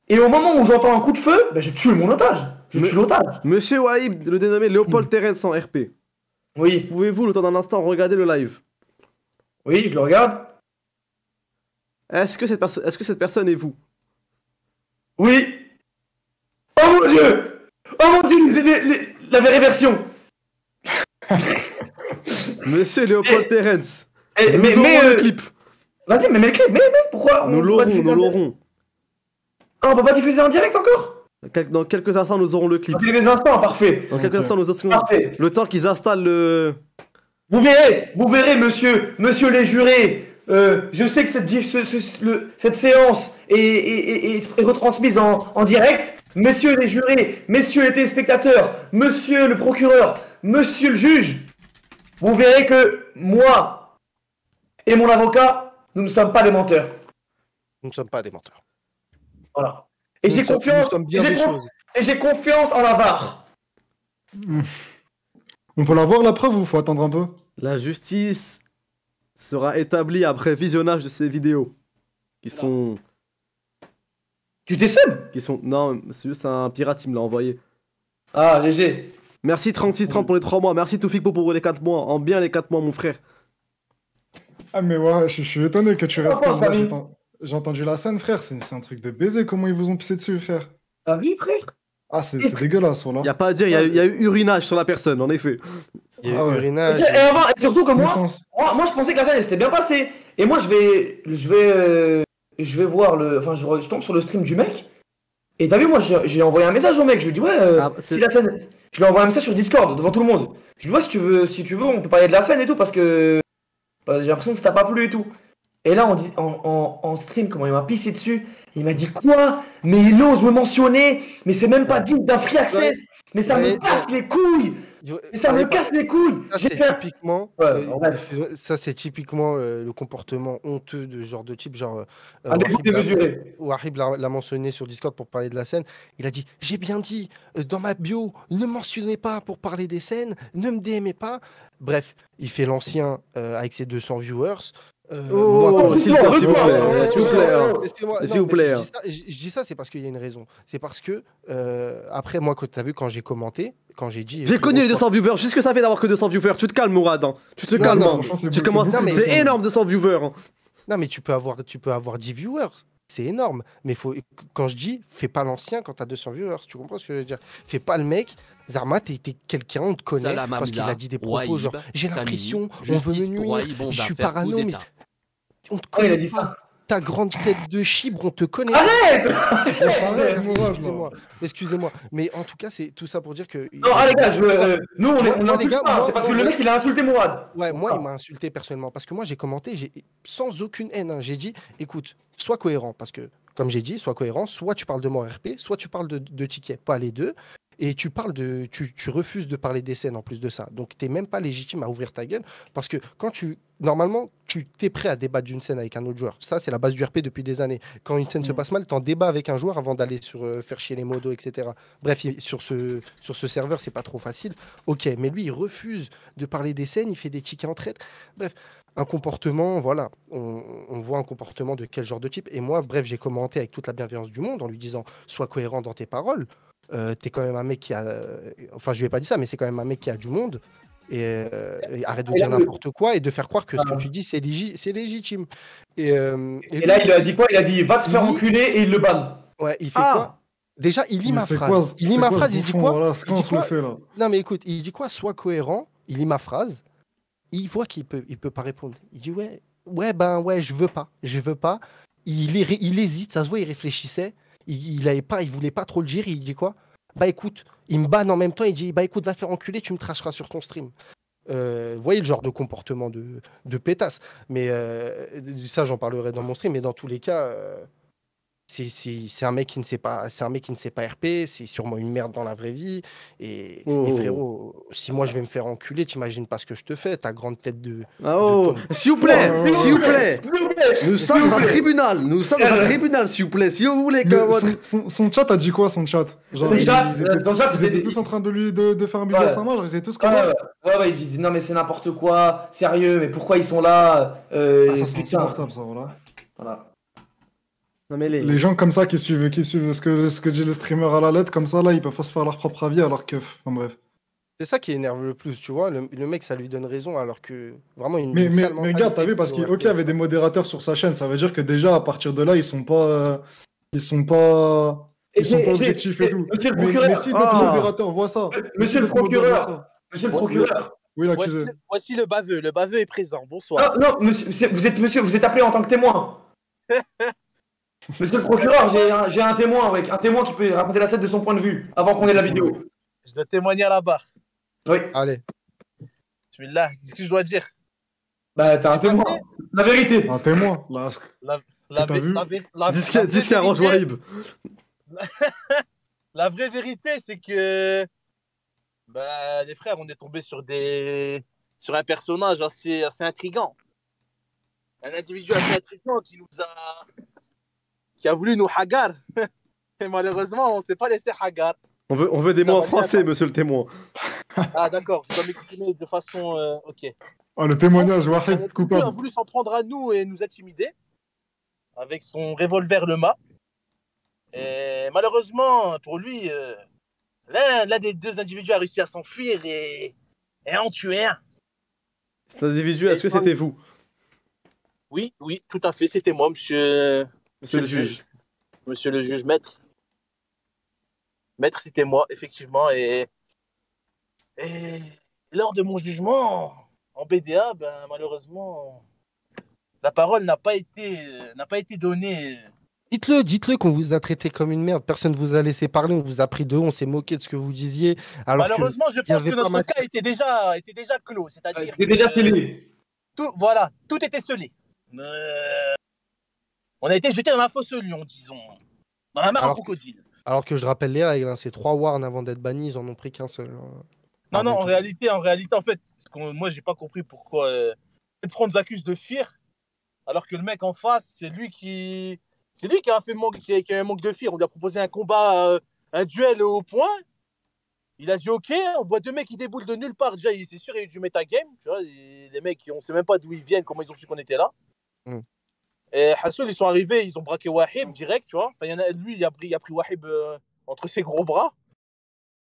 Speaker 2: et au moment où j'entends un coup de feu, ben, je tue mon otage. Je tue l'otage.
Speaker 1: Monsieur Wahib, le dénommé Léopold Terrence en RP.
Speaker 2: Oui,
Speaker 1: Pouvez-vous, le temps d'un instant, regarder le live?
Speaker 2: oui, je le regarde.
Speaker 1: Est-ce que cette personne est vous?
Speaker 2: Oui. Oh mon dieu. Oh mon dieu, la vraie version.
Speaker 1: Monsieur Léopold Terrence,
Speaker 2: Eh,
Speaker 1: nous aurons le clip.
Speaker 2: Vas-y, mais mets le clip, mais pourquoi
Speaker 1: Nous
Speaker 2: on peut pas
Speaker 1: l'aurons,
Speaker 2: diffuser
Speaker 1: nous
Speaker 2: en-
Speaker 1: l'aurons.
Speaker 2: Ah, on peut pas diffuser en direct encore?
Speaker 1: Dans quelques instants, nous aurons le clip.
Speaker 2: Dans quelques instants, parfait.
Speaker 1: Dans quelques
Speaker 4: Ok.
Speaker 1: instants, nous aurons
Speaker 2: Parfait.
Speaker 1: le temps qu'ils installent le...
Speaker 2: Vous verrez, monsieur les jurés. Je sais que cette séance est retransmise en direct. Messieurs les jurés, messieurs les téléspectateurs, monsieur le procureur, monsieur le juge, vous verrez que moi et mon avocat, nous ne sommes pas des menteurs.
Speaker 3: Nous ne sommes pas des menteurs.
Speaker 2: Voilà. Et
Speaker 3: Nous
Speaker 2: j'ai
Speaker 3: sommes-
Speaker 2: confiance.
Speaker 3: nous sommes bien
Speaker 2: j'ai
Speaker 3: des
Speaker 2: con-
Speaker 3: choses.
Speaker 2: Et j'ai confiance en la VAR.
Speaker 4: On peut la voir la preuve ou faut attendre un peu?
Speaker 1: La justice sera établie après visionnage de ces vidéos. Qui sont...
Speaker 2: Tu t'essaimes?
Speaker 1: Non, c'est juste un pirate qui me l'a envoyé.
Speaker 2: Ah, GG.
Speaker 1: Merci 3630 pour les 3 mois. Merci Toufikpo pour les 4 mois. En bien les 4 mois, mon frère.
Speaker 4: Ah mais ouais, je suis étonné que tu restes
Speaker 2: Comment
Speaker 4: comme
Speaker 2: ça,
Speaker 4: ça.
Speaker 2: Samy
Speaker 4: J'ai entendu la scène, frère. C'est un truc de baiser. Comment ils vous ont pissé dessus, frère?
Speaker 2: T'as vu, frère?
Speaker 4: Ah, c'est dégueulasse, voilà.
Speaker 1: Y a pas à dire, il y a eu urinage sur la personne, en effet.
Speaker 3: Il y a
Speaker 4: Ah
Speaker 3: eu
Speaker 4: ouais.
Speaker 3: urinage.
Speaker 2: Et surtout que moi,
Speaker 4: Naissance.
Speaker 2: moi, je pensais que la scène elle s'était bien passée. Et moi, je vais voir le. Enfin, je tombe sur le stream du mec. Et t'as vu, moi, j'ai envoyé un message au mec. Je lui ai dit, ouais,
Speaker 1: Ah, c'est-
Speaker 2: si la scène. Je lui ai envoyé un message sur Discord devant tout le monde. Je lui ai dit, ouais, si tu veux, on peut parler de la scène et tout parce que. J'ai l'impression que ça t'a pas plu et tout. Et là, en stream, comment il m'a pissé dessus. Il m'a dit quoi? Mais il ose me mentionner. Mais c'est même pas digne d'un free access. Mais ça
Speaker 3: Ouais,
Speaker 2: me casse les couilles. Mais ça me casse les couilles.
Speaker 3: Ça,
Speaker 2: J'ai
Speaker 3: c'est
Speaker 2: fait un-
Speaker 3: typiquement,
Speaker 2: Ouais, bref.
Speaker 3: excuse-moi, ça, c'est typiquement le comportement honteux de ce genre de type. Genre,
Speaker 2: Un dégoût
Speaker 3: Wahib l'a-
Speaker 2: démesuré.
Speaker 3: Wahib l'a mentionné sur Discord pour parler de la scène. Il a dit: j'ai bien dit dans ma bio, ne mentionnez pas pour parler des scènes, ne me DMez pas. Bref, il fait l'ancien avec ses 200 viewers.
Speaker 1: Oh, s'il te
Speaker 2: doucement,
Speaker 1: plaît,
Speaker 2: doucement,
Speaker 1: s'il vous plaît. hein.
Speaker 3: Excusez-moi,
Speaker 1: S'il
Speaker 3: non,
Speaker 1: vous
Speaker 3: mais
Speaker 1: plaît,
Speaker 3: Je dis ça, c'est parce qu'il y a une raison. C'est parce que, après, moi, quand tu as vu, quand j'ai commenté, quand j'ai dit.
Speaker 1: J'ai connu les
Speaker 3: frérot,
Speaker 1: 200 viewers. Juste ce que ça fait d'avoir que 200 viewers. Tu te calmes, Mourad. hein. Tu te
Speaker 3: Non,
Speaker 1: calmes.
Speaker 3: non,
Speaker 1: hein.
Speaker 4: franchement, c'est
Speaker 1: Tu
Speaker 4: beau,
Speaker 1: commences.
Speaker 4: c'est beau,
Speaker 1: C'est
Speaker 3: mais-
Speaker 1: énorme 200 viewers. hein.
Speaker 3: Non, mais tu peux avoir 10 viewers. C'est énorme. Mais quand je dis, fais pas l'ancien quand tu as 200 viewers. Tu comprends ce que je veux dire? Fais pas le mec. Zarma, t'es quelqu'un, on te connaît.
Speaker 5: Salam
Speaker 3: Parce qu'il
Speaker 5: Amla,
Speaker 3: a dit des propos
Speaker 5: Wahib,
Speaker 3: genre, j'ai
Speaker 5: Samy,
Speaker 3: l'impression, on veut me
Speaker 5: justice pour
Speaker 3: nuire.
Speaker 5: Wahib, on
Speaker 3: Je
Speaker 5: va
Speaker 3: suis
Speaker 5: faire coup
Speaker 3: parano, mais
Speaker 5: d'État.
Speaker 3: on te
Speaker 2: Oh, il a
Speaker 3: connaît
Speaker 2: dit
Speaker 3: pas.
Speaker 2: ça.
Speaker 3: Ta grande tête de chibre, on te connaît.
Speaker 2: Arrête.
Speaker 4: Arrête, Mourad, là.
Speaker 3: Excusez-moi. Mais en tout cas, c'est tout ça pour dire que.
Speaker 2: Non, ah les gars, nous on
Speaker 3: Moi, les
Speaker 2: n'insulte
Speaker 3: gars,
Speaker 2: pas.
Speaker 3: moi-
Speaker 2: C'est parce que
Speaker 3: moi,
Speaker 2: le mec il a insulté Mourad.
Speaker 3: Ouais, moi,
Speaker 2: Ah.
Speaker 3: il m'a insulté personnellement. Parce que moi, j'ai commenté sans aucune haine. Hein. J'ai dit, écoute, sois cohérent. Parce que, comme j'ai dit, sois cohérent. Soit tu parles de mon RP, soit tu parles de tickets. Pas les deux. Et tu refuses de parler des scènes en plus de ça. Donc, tu n'es même pas légitime à ouvrir ta gueule. Parce que normalement, tu t'es prêt à débattre d'une scène avec un autre joueur. Ça, c'est la base du RP depuis des années. Quand une scène se passe mal, tu en débats avec un joueur avant d'aller sur faire chier les modos, etc. Bref, sur ce serveur, c'est pas trop facile. Ok, mais lui, il refuse de parler des scènes, il fait des tickets en traite. Bref, un comportement, voilà. On voit un comportement de quel genre de type. Et moi, bref, j'ai commenté avec toute la bienveillance du monde en lui disant, sois cohérent dans tes paroles. T'es quand même un mec qui a. Enfin, je lui ai pas dit ça, mais c'est quand même un mec qui a du monde. Et arrête de
Speaker 2: Et
Speaker 3: dire
Speaker 2: là,
Speaker 3: n'importe quoi et de faire croire que ce que
Speaker 2: Ah.
Speaker 3: tu dis, c'est légitime.
Speaker 2: Et là il lui a dit quoi? Il a dit va te faire
Speaker 3: lui-
Speaker 2: enculer et il le banne.
Speaker 3: Ouais, il fait
Speaker 1: Ah.
Speaker 3: quoi? Déjà, il lit
Speaker 4: Mais
Speaker 3: ma
Speaker 4: c'est
Speaker 3: phrase.
Speaker 4: quoi,
Speaker 3: Il lit
Speaker 4: c'est
Speaker 3: ma
Speaker 4: quoi ce
Speaker 3: phrase, il dit
Speaker 4: bouffon,
Speaker 3: quoi?
Speaker 4: voilà,
Speaker 3: Il
Speaker 4: c'est
Speaker 3: dit
Speaker 4: quand on se
Speaker 3: quoi
Speaker 4: le fait là.
Speaker 3: Non, mais écoute, il dit quoi? Sois cohérent. Il lit ma phrase. Il voit qu'il peut pas répondre. Il dit ouais, je veux pas. Il hésite, ça se voit, il réfléchissait. Il voulait pas trop le dire. Il dit quoi? Bah écoute, il me banne en même temps. Il dit bah écoute, va faire enculer, tu me tracheras sur ton stream. Vous voyez le genre de comportement de pétasse. Mais ça, j'en parlerai dans mon stream. Mais dans tous les cas, c'est un mec qui ne sait pas, RP. C'est sûrement une merde dans la vraie vie. Et frérot, si moi je vais me faire enculer, t'imagines pas ce que je te fais. Ta grande tête de.
Speaker 1: Ah, oh, s'il vous plaît,
Speaker 4: Oh,
Speaker 1: s'il vous plaît.
Speaker 2: S'il vous plaît.
Speaker 1: Nous sommes un tribunal. Nous sommes un tribunal, s'il vous plaît. Si vous voulez que
Speaker 4: Mais
Speaker 1: votre.
Speaker 4: son chat a dit quoi, son chat? Genre,
Speaker 2: Le chat,
Speaker 4: ils étaient-
Speaker 2: dans le chat,
Speaker 4: ils
Speaker 2: c'était
Speaker 4: étaient
Speaker 2: des-
Speaker 4: tous en train de faire un bisou
Speaker 2: Ouais.
Speaker 4: à sa main, genre, ils étaient tous comme
Speaker 2: Ouais, il disait non mais c'est n'importe quoi, sérieux, mais pourquoi ils sont là?
Speaker 4: Ah, ça, c'est
Speaker 2: Putain.
Speaker 4: insupportable, ça, voilà.
Speaker 2: Voilà.
Speaker 1: Non, mais
Speaker 4: Les gens comme ça qui suivent ce que dit le streamer à la lettre, comme ça, là, ils peuvent pas se faire leur propre avis, alors que. Enfin, bref.
Speaker 3: C'est ça qui énerve le plus, tu vois. Le mec, ça lui donne raison, alors que vraiment une.
Speaker 4: Mais
Speaker 3: sale
Speaker 4: regarde, t'as vu, parce qu'il
Speaker 3: mentalité.
Speaker 4: y avait des modérateurs sur sa chaîne, ça veut dire que déjà, à partir de là, ils sont pas. Ils sont pas objectifs et tout.
Speaker 2: Monsieur le
Speaker 4: Mais
Speaker 2: procureur,
Speaker 4: si d'autres
Speaker 1: Ah.
Speaker 4: modérateurs voient ça.
Speaker 2: Monsieur le
Speaker 4: si d'autres modérateurs
Speaker 2: procureur.
Speaker 4: voient ça.
Speaker 2: monsieur le procureur.
Speaker 4: Oui, l'accusé.
Speaker 6: Voici le baveux. Le baveux est présent. Bonsoir.
Speaker 2: Ah, non, monsieur, vous êtes appelé en tant que témoin. Monsieur le procureur, j'ai un témoin, un témoin qui peut raconter la scène de son point de vue, avant qu'on ait la vidéo.
Speaker 6: Je dois témoigner à la barre.
Speaker 2: Oui.
Speaker 3: Allez.
Speaker 6: Celui-là, qu'est-ce que je dois dire?
Speaker 2: Bah, t'as un témoin. La vérité.
Speaker 4: Un témoin, là.
Speaker 6: La
Speaker 4: t'as vu
Speaker 1: Disque à Range Wahib.
Speaker 6: La vraie vérité, c'est que bah, les frères, on est tombé sur un personnage assez intriguant. un individu assez intriguant qui a voulu nous hagar. Et malheureusement, on ne s'est pas laissé hagar.
Speaker 1: On veut des mots en français, monsieur le témoin.
Speaker 6: Ah d'accord, je dois m'exprimer de façon... ok.
Speaker 4: Oh, le témoignage, Wahid,
Speaker 6: Il a
Speaker 4: coupable.
Speaker 6: voulu s'en prendre à nous et nous intimider avec son revolver le mât. Et malheureusement, pour lui, l'un des deux individus a réussi à s'enfuir et en tuer un.
Speaker 1: Cet individu, est-ce que c'était vous?
Speaker 6: Oui, tout à fait, c'était moi, monsieur
Speaker 1: Monsieur le juge.
Speaker 6: Monsieur le juge, maître. Maître, c'était moi, effectivement. Et lors de mon jugement en BDA, ben, malheureusement, la parole n'a pas été donnée.
Speaker 3: Dites-le qu'on vous a traité comme une merde. Personne ne vous a laissé parler. On vous a pris de haut. On s'est moqué de ce que vous disiez. Alors
Speaker 6: Malheureusement, je
Speaker 3: y
Speaker 6: pense
Speaker 3: avait
Speaker 6: que
Speaker 3: pas
Speaker 6: notre
Speaker 3: matière.
Speaker 6: cas était déjà clos. C'est-à-dire
Speaker 2: C'était déjà scellé.
Speaker 6: tout était scellé. On a été jeté dans la fosse lion, disons. Dans la mare à crocodile.
Speaker 3: Alors que je rappelle les règles, hein, c'est 3 warns avant d'être bannis, ils en ont pris qu'un seul.
Speaker 6: Non, en réalité, en fait, moi, j'ai pas compris pourquoi Prendre nous accuse de fear, alors que le mec en face, c'est lui qui a fait qui a un manque de fear. On lui a proposé un combat, un duel au point. Il a dit OK, on voit deux mecs qui déboulent de nulle part. Déjà, c'est sûr, il y a eu du metagame. Tu vois, les mecs, on sait même pas d'où ils viennent, comment ils ont su qu'on était là. Et Hassoul, ils sont arrivés, ils ont braqué Wahib direct, tu vois. Enfin, lui, il a pris Wahib entre ses gros bras.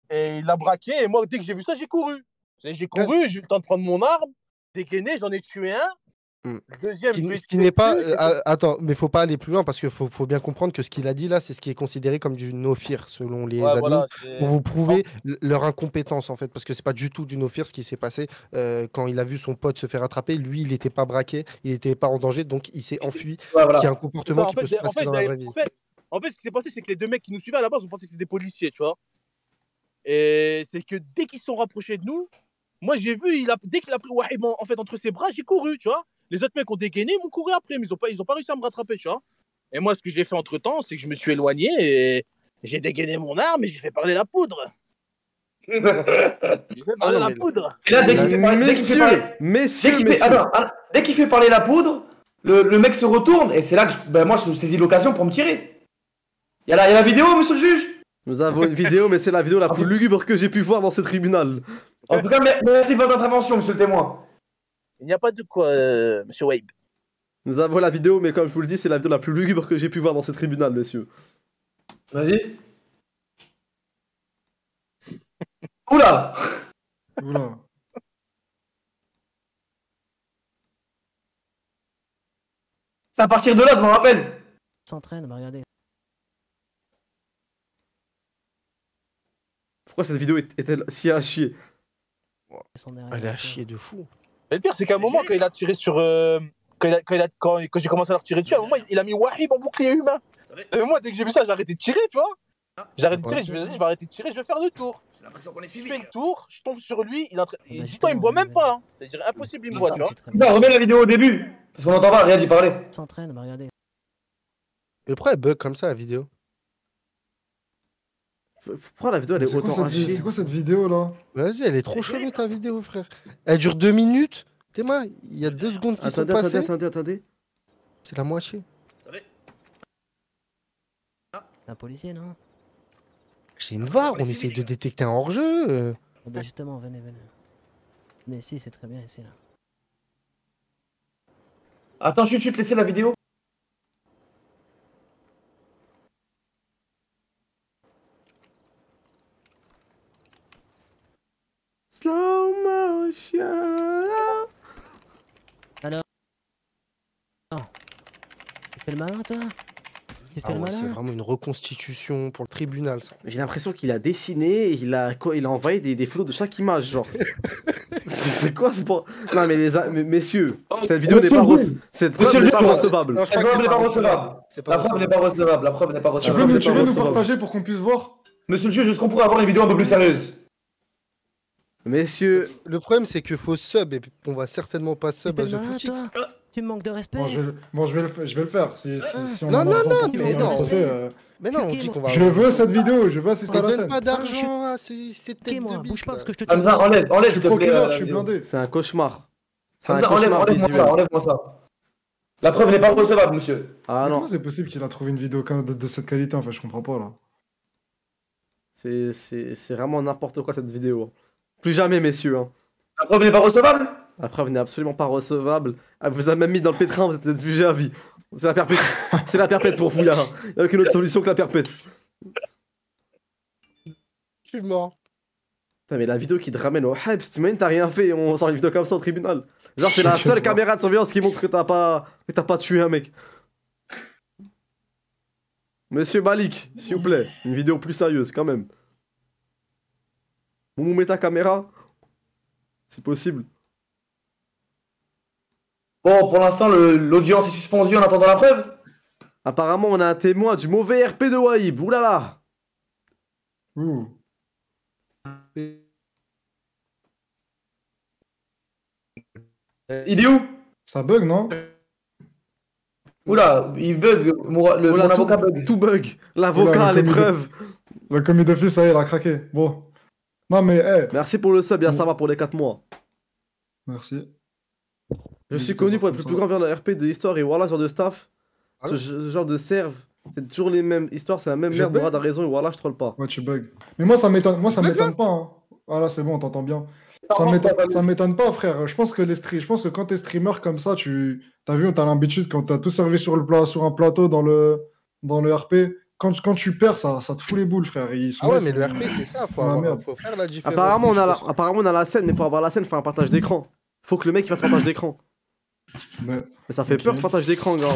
Speaker 6: Et il l'a braqué. Et moi, dès que j'ai vu ça, j'ai couru. J'ai couru, j'ai eu le temps de prendre mon arme, dégainé, j'en ai tué un. Le deuxième,
Speaker 3: ce qui n'est pas. Attends, mais faut pas aller plus loin parce qu'il faut bien comprendre que ce qu'il a dit là, c'est ce qui est considéré comme du no-fear selon les admins. Voilà, pour vous prouver leur incompétence en fait, parce que c'est pas du tout du no-fear ce qui s'est passé quand il a vu son pote se faire attraper. Lui, il n'était pas braqué, il n'était pas en danger, donc il s'est enfui. Voilà. Qui est un comportement qui peut se passer dans la vraie vie.
Speaker 6: En fait, ce qui s'est passé, c'est que les deux mecs qui nous suivaient à la base, on pensait que c'était des policiers, tu vois. Et c'est que dès qu'ils se sont rapprochés de nous, moi j'ai vu, dès qu'il a pris Wahib en fait, entre ses bras, j'ai couru, tu vois. Les autres mecs ont dégainé, ils m'ont couru après, mais ils ont pas réussi à me rattraper, tu vois. Et moi, ce que j'ai fait entre temps, c'est que je me suis éloigné et j'ai dégainé mon arme et j'ai fait parler la poudre. J'ai fait parler la poudre.
Speaker 2: Et là, dès qu'il fait parler, dès qu'il fait parler la poudre, le mec se retourne et c'est là que moi je saisis l'occasion pour me tirer. Il y a la vidéo, monsieur le juge.
Speaker 1: Nous avons une vidéo, mais c'est la vidéo la plus lugubre que j'ai pu voir dans ce tribunal.
Speaker 2: En tout cas, merci de votre intervention, monsieur le témoin.
Speaker 6: Il n'y a pas de quoi, monsieur Wahib.
Speaker 1: Nous avons la vidéo, mais comme je vous le dis, c'est la vidéo la plus lugubre que j'ai pu voir dans ce tribunal, monsieur.
Speaker 2: Vas-y. Oula.
Speaker 4: Oula.
Speaker 2: C'est à partir de là, je me rappelle.
Speaker 5: S'entraîne, bah regardez.
Speaker 1: Pourquoi cette vidéo est-elle si à chier?
Speaker 3: Elle est à chier de fou.
Speaker 6: Et le pire, c'est qu'à un moment, quand il a tiré sur. Quand j'ai commencé à leur tirer dessus, à un moment, il a mis Wahib en bouclier humain. Et moi, dès que j'ai vu ça, j'ai arrêté de tirer, tu vois. J'ai arrêté de tirer, je vais arrêter de tirer, je vais faire le tour. J'ai l'impression qu'on est filmé. Je fais le tour, je tombe sur lui, dis-toi, il me voit même pas. Hein. C'est-à-dire impossible, il me voit, tu vois.
Speaker 2: Non, remets la vidéo au début. Parce qu'on n'entend pas, regarde, il parlait.
Speaker 5: S'entraîne, bah regardez.
Speaker 3: Mais pourquoi elle bug comme ça, la vidéo?
Speaker 1: Pourquoi la vidéo elle est autant hachée?
Speaker 4: C'est quoi cette vidéo là?
Speaker 3: Vas-y, elle est trop chelou ta vidéo, frère. Elle dure 2 minutes. Théma, il y a 2 secondes qui sont passées.
Speaker 1: Attendez.
Speaker 3: C'est la moitié.
Speaker 5: C'est un policier, non?
Speaker 3: C'est une VAR, on essaye de détecter un hors-jeu.
Speaker 5: Oh bah justement, venez. Venez ici, c'est très bien ici, là.
Speaker 2: Attends, chut, laissez la vidéo.
Speaker 1: Slow motion.
Speaker 5: Alors? Tu fais le malin, toi?
Speaker 3: C'est vraiment une reconstitution pour le tribunal, ça.
Speaker 1: J'ai l'impression qu'il a dessiné et il a envoyé des photos de chaque image, genre. C'est quoi ce bon... Non mais messieurs, cette vidéo n'est pas recevable.
Speaker 2: La preuve n'est pas recevable. La preuve n'est pas recevable.
Speaker 4: Tu veux nous partager pour qu'on puisse voir?
Speaker 2: Monsieur le juge, est-ce qu'on pourrait avoir une vidéo un peu plus sérieuse?
Speaker 1: Messieurs,
Speaker 3: le problème c'est que faut sub et on va certainement pas sub à The Footix.
Speaker 5: Tu me manques de respect.
Speaker 4: Bon, je vais le faire.
Speaker 3: Non, mais non, on dit qu'on va.
Speaker 4: Je veux cette vidéo, je veux assister à la scène.
Speaker 3: Donne pas d'argent à ces têtes de bite.
Speaker 5: Bouge pas parce que je te tue.
Speaker 2: Hamza, enlève, s'il te plaît.
Speaker 4: Je suis blindé.
Speaker 1: c'est un cauchemar.
Speaker 2: Enlève-moi ça. La preuve n'est pas recevable, monsieur.
Speaker 1: Ah
Speaker 4: Mais
Speaker 1: non,
Speaker 4: comment c'est possible qu'il a trouvé une vidéo de cette qualité? Enfin, je comprends pas là.
Speaker 1: c'est vraiment n'importe quoi cette vidéo. Plus jamais, messieurs. Hein.
Speaker 2: La preuve n'est pas recevable?
Speaker 1: La preuve n'est absolument pas recevable. Elle vous a même mis dans le pétrin, vous êtes jugé à vie. C'est la perpète. C'est la perpète pour vous, y'a aucune autre solution que la perpète.
Speaker 3: Je suis mort.
Speaker 1: Putain, mais la vidéo qui te ramène au hype, t'imagines, t'as rien fait, on sort une vidéo comme ça au tribunal. Genre, c'est la seule caméra de surveillance qui montre que t'as pas tué un mec. Monsieur Malik, s'il vous plaît, une vidéo plus sérieuse quand même. Moumou, mets ta caméra. C'est possible.
Speaker 2: Bon, pour l'instant, l'audience est suspendue en attendant la preuve.
Speaker 1: Apparemment, on a un témoin du mauvais RP de Wahib. Oulala.
Speaker 4: Ouh.
Speaker 2: Il est où?
Speaker 4: Ça bug, non?
Speaker 2: Oula, il bug, mon
Speaker 1: Oula,
Speaker 2: avocat bug.
Speaker 1: Tout bug. L'avocat,
Speaker 4: Oula, le
Speaker 1: les preuves.
Speaker 4: Le commis d'office, ça y est, il a craqué. Bon. Non, mais,
Speaker 1: Merci pour le sub, bien ça va pour les 4 mois.
Speaker 4: merci.
Speaker 1: Je suis
Speaker 4: Oui,
Speaker 1: connu pour être le
Speaker 4: comme
Speaker 1: plus
Speaker 4: ça.
Speaker 1: grand violeur RP de l'histoire et voilà, ce genre de staff.
Speaker 3: Ah
Speaker 1: Ce genre de serve. C'est toujours les mêmes histoires, c'est la même
Speaker 4: Je
Speaker 1: merde.
Speaker 4: bug.
Speaker 1: Mourad a raison et voilà, je troll pas.
Speaker 4: Ouais, tu bugs. Mais moi, ça m'étonne
Speaker 3: bug,
Speaker 4: m'étonne pas. Hein. Voilà, c'est bon, on t'entend bien. Ça m'étonne pas, frère. Je pense que quand t'es streamer comme ça, t'as vu, t'as l'habitude, quand t'as tout servi sur un plateau dans le RP, quand tu perds, ça te fout les boules, frère.
Speaker 3: Ah ouais, mais le RP, c'est ça.
Speaker 4: Ah, merde.
Speaker 3: Faut faire la différence.
Speaker 1: Apparemment, on a la scène, mais pour avoir la scène, faut un partage d'écran. Faut que le mec il fasse partage d'écran.
Speaker 4: Ouais.
Speaker 1: Mais ça fait
Speaker 4: Ok.
Speaker 1: peur, ce partage d'écran, gars.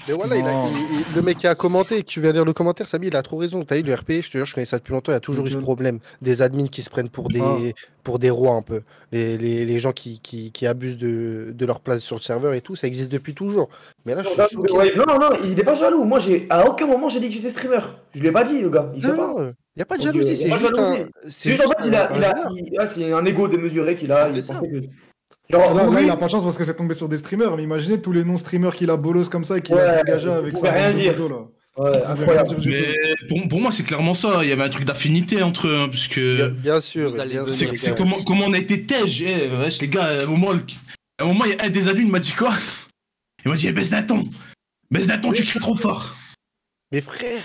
Speaker 3: Mais voilà,
Speaker 4: Non.
Speaker 3: le mec qui a commenté, que tu viens lire le commentaire, Samy, il a trop raison. T'as eu le RP, je te jure, je connais ça depuis longtemps. Il y a toujours eu ce
Speaker 4: Ok.
Speaker 3: problème des admins qui se prennent pour des rois un peu. Les gens qui abusent de leur place sur le serveur et tout, ça existe depuis toujours. Mais là, je suis choqué.
Speaker 2: Ouais, non, il est pas jaloux. Moi, à aucun moment, j'ai dit que j'étais streamer. Je lui ai pas dit, le gars. Il sait pas.
Speaker 3: Non, il n'y a pas de
Speaker 2: Donc,
Speaker 3: jalousie,
Speaker 2: y a
Speaker 3: c'est
Speaker 2: pas de
Speaker 3: juste
Speaker 2: jalousie.
Speaker 3: un.
Speaker 2: C'est juste en fait, c'est un ego démesuré qu'il a. Il
Speaker 3: C'est
Speaker 2: pensait que. Genre,
Speaker 4: Là,
Speaker 2: lui,
Speaker 4: il a pas de chance parce que c'est tombé sur des streamers. Mais imaginez tous les non-streamers qu'il a bolos comme ça et qu'il
Speaker 2: Ouais,
Speaker 4: a dégagé
Speaker 2: vous
Speaker 4: avec
Speaker 2: pouvez
Speaker 4: ça.
Speaker 2: rien dire.
Speaker 4: Là.
Speaker 2: ouais,
Speaker 4: Vous pouvez rien
Speaker 2: incroyable.
Speaker 4: dire du tout.
Speaker 7: Mais pour moi, c'est clairement ça. Il y avait un truc d'affinité entre eux, hein, parce que
Speaker 3: Bien sûr.
Speaker 8: Vous allez
Speaker 3: bien
Speaker 8: donner
Speaker 3: sûr,
Speaker 8: les
Speaker 3: les
Speaker 7: c'est
Speaker 3: gars.
Speaker 7: comment on a été tège. Wesh, les gars, à un moment, il y a un des adultes, il m'a dit quoi? Il m'a dit, baisse d'un ton, tu cries trop fort.
Speaker 3: Mais frère.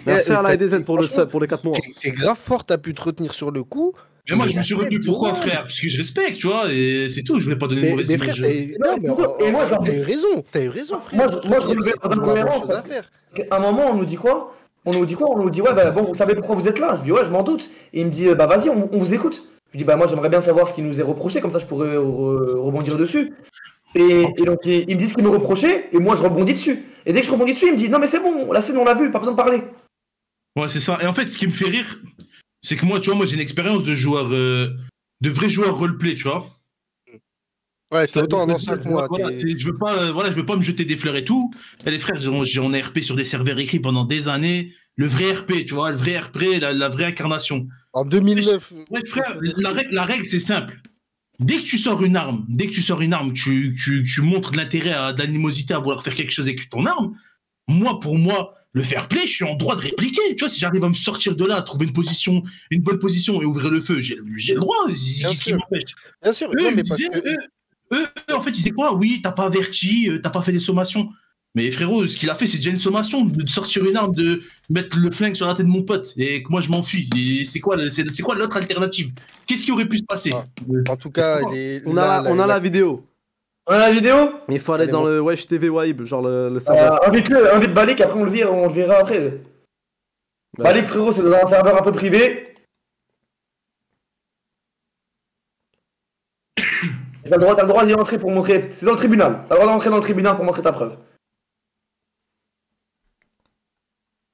Speaker 1: Merci à la
Speaker 3: t'as-
Speaker 1: EDZ pour le
Speaker 3: franchement,
Speaker 1: sub pour les 4 mois.
Speaker 3: T'es grave fort, t'as pu te retenir sur le coup.
Speaker 7: Mais moi,
Speaker 3: Mais
Speaker 7: je me suis retenu
Speaker 3: arrête,
Speaker 7: pourquoi,
Speaker 3: ouais.
Speaker 7: frère? Parce que je respecte, tu vois, et c'est tout. Je voulais pas donner une mauvaise
Speaker 3: Mais frère,
Speaker 7: image.
Speaker 3: non, mais
Speaker 2: Et moi,
Speaker 3: t'as eu raison, frère.
Speaker 2: Moi, je relevais
Speaker 3: pas
Speaker 2: pas d'incohérence, parce
Speaker 3: faire.
Speaker 2: À un moment, on nous dit quoi? On nous dit, ouais, bah bon, vous savez pourquoi vous êtes là? Je dis, ouais, je m'en doute. Et il me dit, bah vas-y, on vous écoute. Je dis, bah moi, j'aimerais bien savoir ce qui nous est reproché, comme ça je pourrais rebondir dessus. Et donc, il me dit ce qu'il me reprochait, et moi, je rebondis dessus. Et dès que je rebondis dessus, il me dit, non, mais c'est bon, la scène, on l'a vu, pas besoin de parler.
Speaker 7: Ouais, c'est ça. Et en fait, ce qui me fait rire, c'est que moi, tu vois, moi, j'ai une expérience de joueur, de vrai joueur roleplay, tu vois.
Speaker 3: Ouais, c'est autant un ancien que moi.
Speaker 7: Voilà, je veux pas me jeter des fleurs et tout. Et les frères, on a RP sur des serveurs écrits pendant des années. Le vrai RP, tu vois, le vrai RP, la vraie incarnation.
Speaker 3: En 2009.
Speaker 7: Ouais, frère, la règle, c'est simple. Dès que tu sors une arme, tu montres de l'intérêt, de l'animosité à vouloir faire quelque chose avec ton arme. Pour moi, le fair play, je suis en droit de répliquer. Tu vois, si j'arrive à me sortir de là, trouver une bonne position et ouvrir le feu, j'ai le droit. Qu'est-ce qui m'empêche?
Speaker 3: Bien sûr,
Speaker 7: Eux,
Speaker 3: non,
Speaker 7: ils
Speaker 3: mais
Speaker 7: me
Speaker 3: parce
Speaker 7: disaient,
Speaker 3: que.
Speaker 7: eux, en fait, ils disaient quoi? Oui, t'as pas averti, t'as pas fait des sommations. Mais frérot, ce qu'il a fait, c'est déjà une sommation de sortir une arme, de mettre le flingue sur la tête de mon pote et que moi je m'enfuis. Et c'est quoi l'autre alternative? Qu'est-ce qui aurait pu se passer?
Speaker 3: En tout cas,
Speaker 1: On a la vidéo.
Speaker 2: On a la vidéo?
Speaker 1: Mais il faut aller
Speaker 3: Allez,
Speaker 1: dans
Speaker 3: bon.
Speaker 1: le Wesh TV Wahib, genre le serveur.
Speaker 2: Invite Balik, après on le verra après.
Speaker 1: Ouais.
Speaker 2: Balik, frérot, c'est dans un serveur un peu privé. T'as le droit d'y entrer pour montrer. C'est dans le tribunal. T'as le droit d'entrer dans le tribunal pour montrer ta preuve.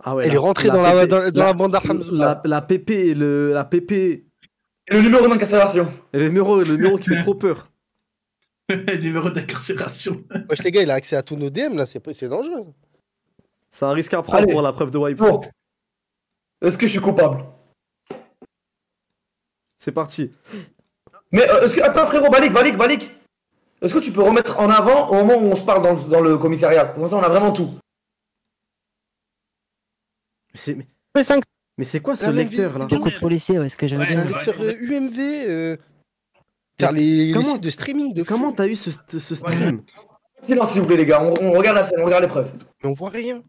Speaker 1: Ah ouais,
Speaker 3: Elle est rentrée dans la bande
Speaker 1: la,
Speaker 3: d'Hamza.
Speaker 1: la PP et la PP
Speaker 2: Et le numéro d'incarcération.
Speaker 1: et le numéro qui fait trop peur.
Speaker 7: Numéro d'incarcération.
Speaker 3: Wesh, les gars, il a accès à tous nos DM, là, c'est dangereux.
Speaker 1: C'est un risque à prendre
Speaker 2: Allez.
Speaker 1: pour la preuve de Wahib.
Speaker 2: Bon. Est-ce que je suis coupable?
Speaker 1: C'est parti.
Speaker 2: Mais est-ce que. Attends, frérot, Balik. Est-ce que tu peux remettre en avant au moment où on se parle dans le commissariat? Comme ça, on a vraiment tout.
Speaker 1: Mais c'est quoi ce
Speaker 3: Ah, mais
Speaker 1: lecteur là?
Speaker 5: Beaucoup de policiers, ouais, ce que j'avais
Speaker 7: Ouais,
Speaker 3: C'est un
Speaker 5: dit.
Speaker 3: lecteur UMV. Car les
Speaker 1: Comment-
Speaker 3: sites de streaming de fou.
Speaker 1: Comment t'as eu ce stream?
Speaker 2: Silence, s'il vous plaît, les gars. On regarde la scène, on regarde les preuves.
Speaker 3: Mais on voit rien.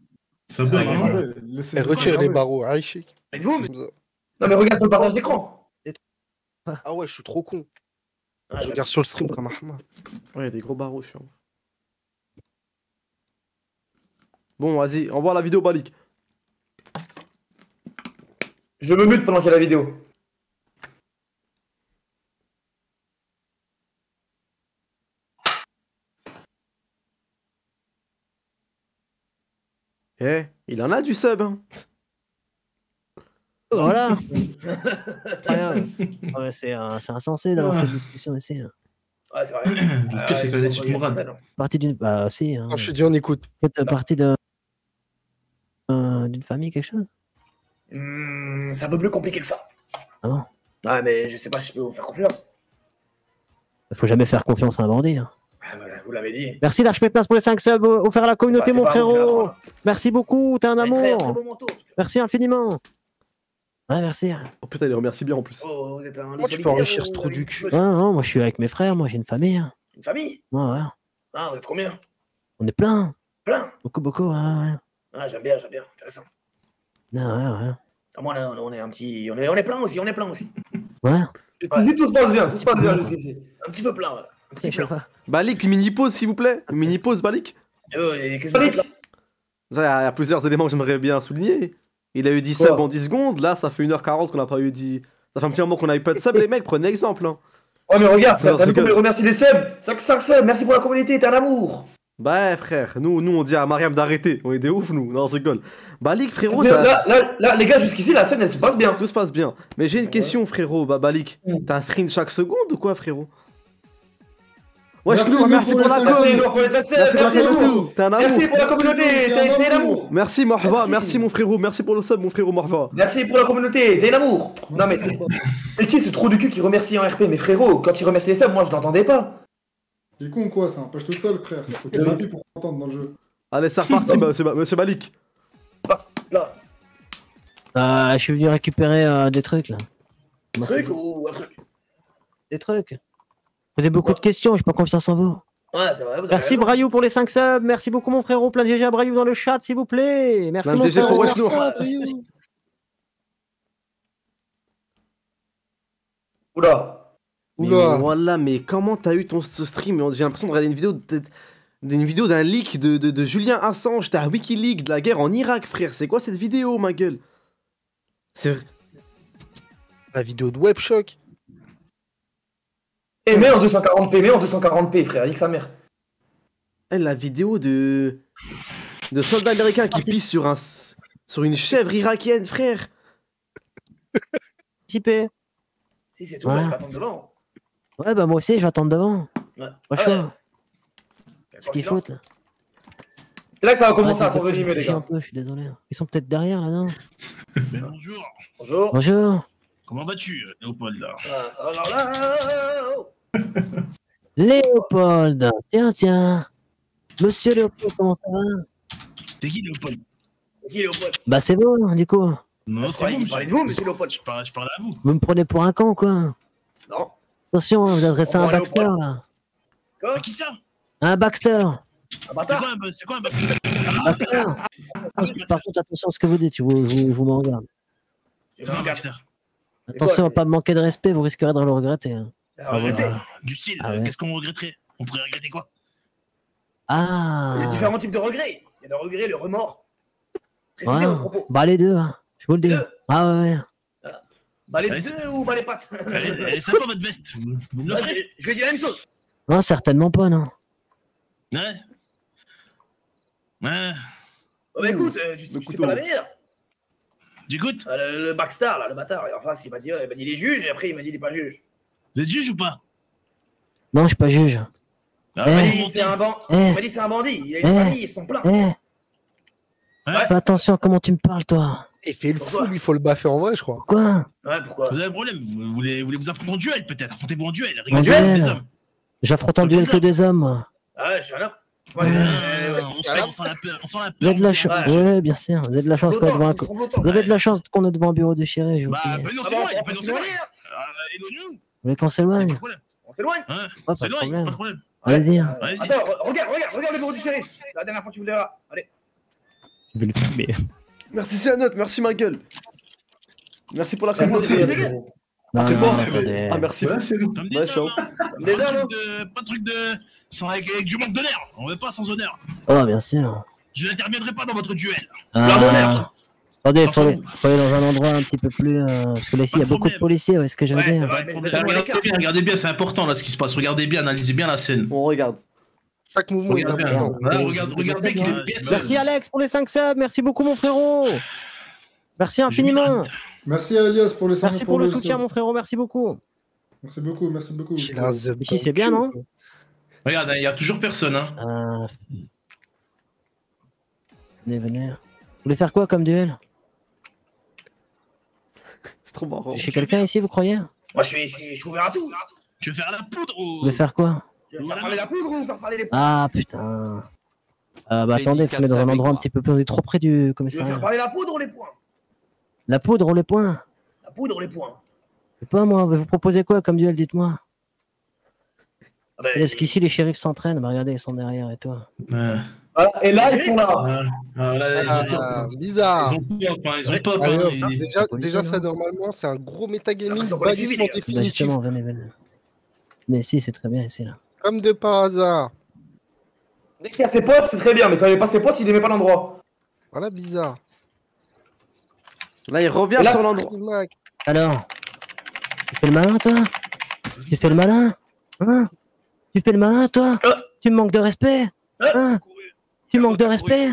Speaker 7: Ça bug,
Speaker 4: Ah,
Speaker 7: hein.
Speaker 4: ouais, laissez-
Speaker 3: Et retire les
Speaker 4: laissez-
Speaker 3: barreaux. Aïe,
Speaker 2: Êtes-vous Non, mais regarde le partage d'écran.
Speaker 3: Ah ouais, je suis trop con.
Speaker 2: Ah,
Speaker 3: Je regarde sur le stream comme Ahmad.
Speaker 1: Ouais, il y a des gros barreaux chiants. Bon, vas-y, envoie la vidéo Balik.
Speaker 2: Je me mute pendant qu'il y a la vidéo.
Speaker 1: Eh, il en a du sub, hein.
Speaker 5: Voilà. Rien. Ouais, c'est insensé d'avoir cette discussion ici. Hein.
Speaker 2: Ouais, c'est vrai.
Speaker 7: Le pire, c'est qu'elle est sur Mourad.
Speaker 5: Partie d'une. Bah, si. Hein.
Speaker 3: Ah, je te dis, on écoute.
Speaker 5: Peut-être partie d'une famille, quelque chose.
Speaker 2: C'est un peu plus compliqué que ça.
Speaker 5: Ah bon?
Speaker 2: Ouais, mais je sais pas si je peux vous faire confiance.
Speaker 5: Faut jamais faire confiance à un bandit. Hein.
Speaker 2: Ah, voilà, vous l'avez dit.
Speaker 5: Merci l'Archmetnas pour les 5 subs offerts à la communauté,
Speaker 2: Bah, c'est
Speaker 5: mon
Speaker 2: pas vous qui faites la
Speaker 5: frérot.
Speaker 2: preuve.
Speaker 5: Merci beaucoup, t'es un
Speaker 2: Très, très
Speaker 5: amour.
Speaker 2: beau manteau.
Speaker 5: Merci infiniment. Ouais, merci.
Speaker 1: Oh putain, il les remercie bien en plus.
Speaker 2: Oh, vous êtes un
Speaker 3: Moi, tu peux
Speaker 2: solitaire
Speaker 3: enrichir
Speaker 2: ou
Speaker 3: ce
Speaker 2: vous
Speaker 3: trou
Speaker 2: avez
Speaker 3: du
Speaker 2: une
Speaker 3: cul.
Speaker 2: meute?
Speaker 5: Non, moi je suis avec mes frères, moi j'ai une famille. Hein.
Speaker 2: Une famille?
Speaker 5: Ouais, ouais.
Speaker 2: Ah, vous êtes combien?
Speaker 5: On est plein.
Speaker 2: Plein?
Speaker 5: Beaucoup, beaucoup. Ouais, ouais.
Speaker 2: Ah, j'aime bien, intéressant.
Speaker 5: Ouais, ouais.
Speaker 2: Ah, moi, on est un petit. On est plein aussi,
Speaker 5: Ouais.
Speaker 2: Ouais. Tout se passe bien, jusqu'ici. Un petit peu plein, ouais. Un petit
Speaker 5: Je sais
Speaker 2: plein.
Speaker 5: pas.
Speaker 1: Balik, mini-pause s'il vous plaît. Mini-pause, Balik.
Speaker 2: Et qu'est-ce que vous faites là?
Speaker 1: Il y a plusieurs éléments que j'aimerais bien souligner. Il a eu 10
Speaker 2: Quoi?
Speaker 1: subs en 10 secondes. Là, ça fait 1h40 qu'on n'a pas eu 10. Ça fait un petit moment qu'on a eu pas de subs, les mecs. Prenez exemple. Hein.
Speaker 2: Oh, mais regarde,
Speaker 1: Non,
Speaker 2: t'as
Speaker 1: c'est
Speaker 2: vu comme
Speaker 1: que-
Speaker 2: il remercie des subs. 5 subs, merci pour la communauté, t'es un amour.
Speaker 1: Bah, frère, nous on dit à Mariam d'arrêter. On est des ouf, nous. Non, on se rigole. Balik, frérot,
Speaker 2: Mais
Speaker 1: t'as-
Speaker 2: là, les gars, jusqu'ici, la scène, elle se passe bien.
Speaker 1: tout se passe bien. Mais j'ai une question, frérot. Bah, Balik,
Speaker 2: Mm.
Speaker 1: t'as un screen chaque seconde ou quoi, frérot? Ouais,
Speaker 4: Merci,
Speaker 1: Chloé, merci
Speaker 4: pour
Speaker 1: pour
Speaker 4: les
Speaker 1: la
Speaker 4: cinq
Speaker 2: Merci,
Speaker 1: com.
Speaker 2: Nour, pour les 5 subs,
Speaker 1: Merci pour la
Speaker 2: merci à
Speaker 1: communauté.
Speaker 2: vous.
Speaker 1: T'es un amour.
Speaker 2: Merci pour la communauté, t'es un amour.
Speaker 1: Merci, Morva.
Speaker 2: Merci.
Speaker 1: Merci, mon frérot. Merci pour le sub, mon frérot Morva.
Speaker 2: Merci pour la communauté, t'es un amour. Non, mais c'est qui ce trou du cul qui remercie en RP? Mais frérot, quand il remercie les subs, moi je l'entendais pas.
Speaker 4: Il est con ou quoi, c'est un page tout seul, frère. Faut qu'il appuie pour entendre dans le jeu.
Speaker 1: Allez, c'est reparti, monsieur Balik.
Speaker 2: Là,
Speaker 5: Je suis venu récupérer des trucs là.
Speaker 2: un truc ou un truc?
Speaker 5: Des trucs. Vous avez beaucoup de questions, j'ai pas confiance en vous.
Speaker 2: Ouais, c'est vrai, vous avez
Speaker 5: Merci
Speaker 2: raison.
Speaker 5: Brayou pour les 5 subs. Merci beaucoup mon frérot. Plein de GG à Brayou dans le chat s'il vous plaît. Merci
Speaker 1: Plein de
Speaker 5: mon
Speaker 1: GG pour
Speaker 5: frérot.
Speaker 1: Weshnour.
Speaker 2: Oula.
Speaker 3: Oula.
Speaker 1: Mais voilà, mais comment t'as eu ce stream? J'ai l'impression de regarder une vidéo d'un leak de Julien Assange. T'as un Wikileaks de la guerre en Irak, frère. C'est quoi cette vidéo, ma gueule? C'est
Speaker 3: La vidéo de Webshock.
Speaker 2: Et mets en 240p, frère, nique sa mère.
Speaker 1: la vidéo de soldats américains qui pissent sur une chèvre irakienne, frère.
Speaker 5: Participez.
Speaker 2: Si, c'est tout,
Speaker 5: Ouais.
Speaker 2: je vais attendre devant.
Speaker 5: Ouais, bah moi aussi je vais attendre devant.
Speaker 2: Ouais.
Speaker 5: Pas
Speaker 2: Ah
Speaker 5: chaud.
Speaker 2: ouais.
Speaker 5: Ce qu'il faut là.
Speaker 2: C'est là que ça va commencer
Speaker 5: Ouais,
Speaker 2: à
Speaker 5: ça
Speaker 2: s'envenimer,
Speaker 5: fait
Speaker 2: les
Speaker 5: chier un
Speaker 2: gars.
Speaker 5: peu, je suis désolé. Ils sont peut-être derrière là, non?
Speaker 7: Bonjour.
Speaker 2: Bonjour.
Speaker 5: Bonjour.
Speaker 7: Comment vas-tu, Léopold?
Speaker 2: Ah, ça va, genre là. Oh.
Speaker 5: Léopold. Tiens. Monsieur Léopold, comment ça va?
Speaker 7: C'est qui, Léopold?
Speaker 2: C'est qui, Léopold?
Speaker 5: Bah c'est bon, du coup.
Speaker 7: Non, c'est vous,
Speaker 2: Parlez de vous, monsieur Léopold.
Speaker 7: Je parle à vous.
Speaker 5: Vous me prenez pour un con, quoi.
Speaker 2: Non.
Speaker 5: Attention, vous adressez à
Speaker 2: On
Speaker 5: un
Speaker 2: va
Speaker 5: Baxter,
Speaker 2: Léopold.
Speaker 5: là.
Speaker 2: Quoi?
Speaker 7: C'est qui ça?
Speaker 5: Un Baxter.
Speaker 2: Un
Speaker 7: C'est
Speaker 2: bâtard.
Speaker 7: quoi un
Speaker 5: Baxter. Par contre, attention à ce que vous dites, vous m'en regardez.
Speaker 7: C'est quoi un Baxter?
Speaker 5: Attention à pas me manquer de respect, vous risquerez de le regretter. Hein.
Speaker 7: Du style,
Speaker 5: Ah ouais.
Speaker 7: qu'est-ce qu'on regretterait? On pourrait regretter quoi?
Speaker 2: Il y a
Speaker 5: Ah.
Speaker 2: différents types de regrets. Il y a le regret, le remords. Précisez
Speaker 5: Ouais.
Speaker 2: vos propos.
Speaker 5: Bah les deux, hein. Je vous le dis.
Speaker 2: Deux.
Speaker 5: Ah ouais.
Speaker 2: Bah les
Speaker 7: Ouais,
Speaker 2: deux ou bah les pattes?
Speaker 7: Elle est sympa votre veste. Vous me
Speaker 2: Ouais,
Speaker 7: l'offrez?
Speaker 2: je lui ai dit la même chose.
Speaker 5: Non, certainement pas, non.
Speaker 7: Ouais. Ouais.
Speaker 2: Oh, bah écoute, tu sais
Speaker 1: couteau.
Speaker 2: pas la meilleure.
Speaker 7: J'écoute.
Speaker 2: Le Baxter, là, le bâtard, en face, il m'a dit il est juge, et après il m'a dit il est pas juge.
Speaker 7: Vous êtes juge ou pas?
Speaker 5: Non, je suis pas juge.
Speaker 7: Ah,
Speaker 5: Eh.
Speaker 2: Il m'a
Speaker 7: vous
Speaker 2: dit
Speaker 7: montez.
Speaker 2: c'est un bandit.
Speaker 5: Eh.
Speaker 2: Il m'a dit c'est un bandit. Il a une
Speaker 5: Eh.
Speaker 2: famille, ils sont pleins.
Speaker 5: Eh,
Speaker 7: Ouais.
Speaker 5: fais attention à comment tu me parles, toi.
Speaker 3: Et fait le
Speaker 2: Pourquoi
Speaker 3: fou, il faut le baffer en vrai, je crois.
Speaker 5: Pourquoi?
Speaker 2: Ouais, pourquoi?
Speaker 7: Vous avez un problème? Vous voulez vous affronter en duel peut-être? Affrontez-vous en duel.
Speaker 5: En
Speaker 7: Rigolez
Speaker 5: duel.
Speaker 7: des hommes.
Speaker 5: J'affronte en duel que des hommes, moi.
Speaker 2: Ah ouais, je suis un homme.
Speaker 5: Ouais.
Speaker 7: On sent la peur. On sent la peur.
Speaker 5: Vous avez de la chance.
Speaker 2: Ouais.
Speaker 5: Ouais, bien sûr. Vous avez de la chance qu'on est devant un Vous avez de la chance qu'on est devant un bureau de chiré, je vous
Speaker 7: Bah,
Speaker 5: le dis.
Speaker 7: ben non,
Speaker 2: Ah
Speaker 7: c'est
Speaker 2: bon,
Speaker 7: loin,
Speaker 2: on
Speaker 7: ben
Speaker 2: peut
Speaker 7: non, c'est
Speaker 2: s'éloigner,
Speaker 7: loin.
Speaker 2: hein.
Speaker 7: Éloignez-nous.
Speaker 5: Vous voulez qu'on
Speaker 7: Pas
Speaker 5: s'éloigne?
Speaker 7: de problème.
Speaker 2: On s'éloigne.
Speaker 7: Hein,
Speaker 5: Pas de
Speaker 7: c'est loin,
Speaker 5: problème.
Speaker 7: pas de problème.
Speaker 5: Allez-y.
Speaker 7: Vas-y.
Speaker 2: Attends, regarde le bureau du shérif. C'est la dernière fois que tu le verras. Allez.
Speaker 5: Je vais le fumer.
Speaker 1: Merci Cianotte, merci ma gueule. Merci pour la
Speaker 2: C'est moi,
Speaker 1: communauté.
Speaker 2: c'est
Speaker 5: Non,
Speaker 1: c'est
Speaker 5: non,
Speaker 1: toi
Speaker 5: attendez.
Speaker 1: Ah merci.
Speaker 6: Ouais, c'est bon.
Speaker 7: Comme
Speaker 1: Ouais,
Speaker 7: dit,
Speaker 1: chaud.
Speaker 7: pas de truc de. Sans avec du manque d'honneur. On veut pas sans honneur.
Speaker 5: Oh, bien sûr.
Speaker 7: Je n'interviendrai pas dans votre duel.
Speaker 5: Attendez,
Speaker 7: Entre nous.
Speaker 5: faut aller dans un endroit un petit peu plus. Parce que là, ici, il y a
Speaker 7: Pas de
Speaker 5: beaucoup de
Speaker 7: problème.
Speaker 5: policiers, ouais, ce que je veux
Speaker 2: Ouais,
Speaker 5: dire.
Speaker 2: c'est vrai.
Speaker 7: Regardez bien, c'est important là ce qui se passe. Regardez bien, analysez bien la scène.
Speaker 1: On regarde.
Speaker 3: Chaque mouvement est
Speaker 7: Regardez bien.
Speaker 3: important.
Speaker 7: Là, regardez bien qu'il est bien.
Speaker 5: Merci Alex pour les 5 subs, merci beaucoup mon frérot. Merci infiniment.
Speaker 4: Merci à Elias pour les 5
Speaker 5: Merci pour le soutien mon frérot, merci beaucoup.
Speaker 4: Merci beaucoup, merci beaucoup.
Speaker 3: Il a un zeb
Speaker 5: Ici
Speaker 3: dans
Speaker 5: c'est
Speaker 3: le
Speaker 5: bien
Speaker 3: cul,
Speaker 5: non
Speaker 3: quoi.
Speaker 7: Regarde, il y a toujours personne. Hein.
Speaker 5: Venez. Vous voulez faire quoi comme duel?
Speaker 1: C'est trop marrant.
Speaker 5: Chez quelqu'un ici vous croyez?
Speaker 2: Moi, je suis ouvert à tout.
Speaker 7: Tu veux faire la poudre
Speaker 5: Vous
Speaker 7: ou.
Speaker 5: voulez faire quoi?
Speaker 2: Tu veux faire parler la poudre ou faire parler les poudres?
Speaker 5: Ah putain. Bah attendez, faut mettre dans un endroit un petit peu plus. On est trop près du
Speaker 2: Tu veux faire
Speaker 5: commissariat.
Speaker 2: parler la poudre ou les points?
Speaker 5: La poudre ou les points?
Speaker 2: La poudre ou les points?
Speaker 5: Je sais pas moi, vous proposez quoi comme duel, dites-moi.
Speaker 2: Ah ben,
Speaker 5: Parce qu'ici les shérifs s'entraînent, bah regardez, ils sont derrière et tout.
Speaker 2: et là, ils sont là.
Speaker 3: Bizarre.
Speaker 7: Ils ont pop, ils ont pop.
Speaker 3: Allez,
Speaker 7: Hein,
Speaker 3: hop,
Speaker 7: ils-
Speaker 3: déjà ça normalement c'est un gros métagaming,
Speaker 2: L'impression qu'on l'a suivi,
Speaker 3: bannissement
Speaker 2: les gars.
Speaker 5: Bah
Speaker 3: définitif.
Speaker 5: justement, venez. Venez ici, c'est très bien ici là.
Speaker 3: Comme de par hasard.
Speaker 2: Dès qu'il y a ses potes, c'est très bien, mais quand il n'y avait pas ses potes, il n'aimait pas l'endroit.
Speaker 3: Voilà bizarre.
Speaker 1: Là il revient
Speaker 2: Et là,
Speaker 1: sur l'endroit.
Speaker 3: Mac.
Speaker 5: Alors, tu fais le malin, toi? Tu fais le malin? Hein? Tu fais le malin, toi? Tu me manques de respect? Hein? Tu manques de respect?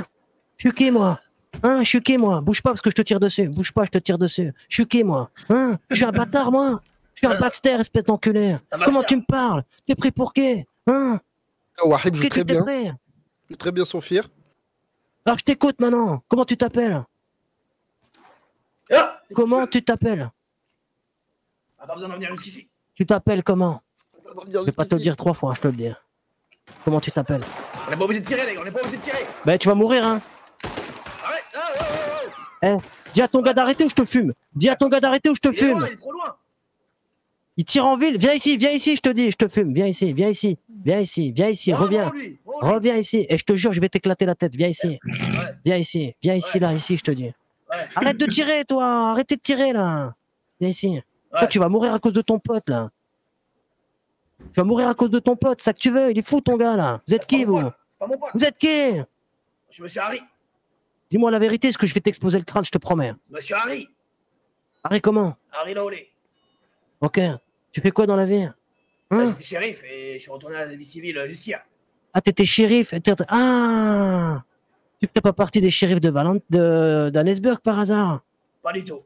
Speaker 5: Je suis qui, moi? Hein? Je suis qui, moi? Bouge pas parce que je te tire dessus. Bouge pas, je te tire dessus. Je suis qui, moi? Hein? Je suis un bâtard, moi? Je suis un Baxter, espèce d'enculé. Comment tu me parles? T'es pris pour qui? Hein?
Speaker 3: Oh, Wahib joue
Speaker 5: Qui
Speaker 3: très
Speaker 5: tu t'es
Speaker 3: bien.
Speaker 5: pris?
Speaker 3: Joue très bien son fir.
Speaker 5: Alors, je t'écoute maintenant. Comment tu t'appelles?
Speaker 2: Ah,
Speaker 5: Comment tu t'appelles?
Speaker 2: pas besoin d'en venir jusqu'ici.
Speaker 5: Tu t'appelles comment? Je vais pas te le dire 3 fois, je te le dis. Comment tu t'appelles?
Speaker 2: On n'est pas obligé de tirer, les gars, on n'est pas obligé de tirer.
Speaker 5: Ben, tu vas mourir, hein?
Speaker 2: Arrête.
Speaker 5: Dis à ton gars d'arrêter ou je te fume. Dis à ton gars d'arrêter ou je te
Speaker 2: Il est loin,
Speaker 5: fume.
Speaker 2: il est trop loin.
Speaker 5: Il tire en ville. Viens ici, je te dis, je te fume. Viens ici, reviens. Reviens ici. Et je te jure, je vais t'éclater la tête. Viens ici. Viens ici, là, ici, je te dis. Arrête de tirer, toi. Arrêtez de tirer, là. Viens ici. Toi, tu vas mourir à cause de ton pote, là. Tu vas mourir à cause de ton pote, ça que tu veux. Il est fou, ton gars, là. Vous êtes qui, vous?
Speaker 2: C'est pas mon pote.
Speaker 5: Vous êtes qui?
Speaker 2: Je suis Monsieur Harry.
Speaker 5: Dis-moi la vérité, est-ce que je vais t'exploser le crâne, je te promets.
Speaker 2: Monsieur Harry.
Speaker 5: Harry, comment?
Speaker 2: Harry Lawley.
Speaker 5: Ok. Tu fais quoi dans la vie? Hein?
Speaker 2: J'étais shérif et je suis retourné à la vie civile juste hier.
Speaker 5: Ah, t'étais shérif. Ah! Tu fais pas partie des shérifs de d'Annesburg par hasard?
Speaker 2: Pas du tout.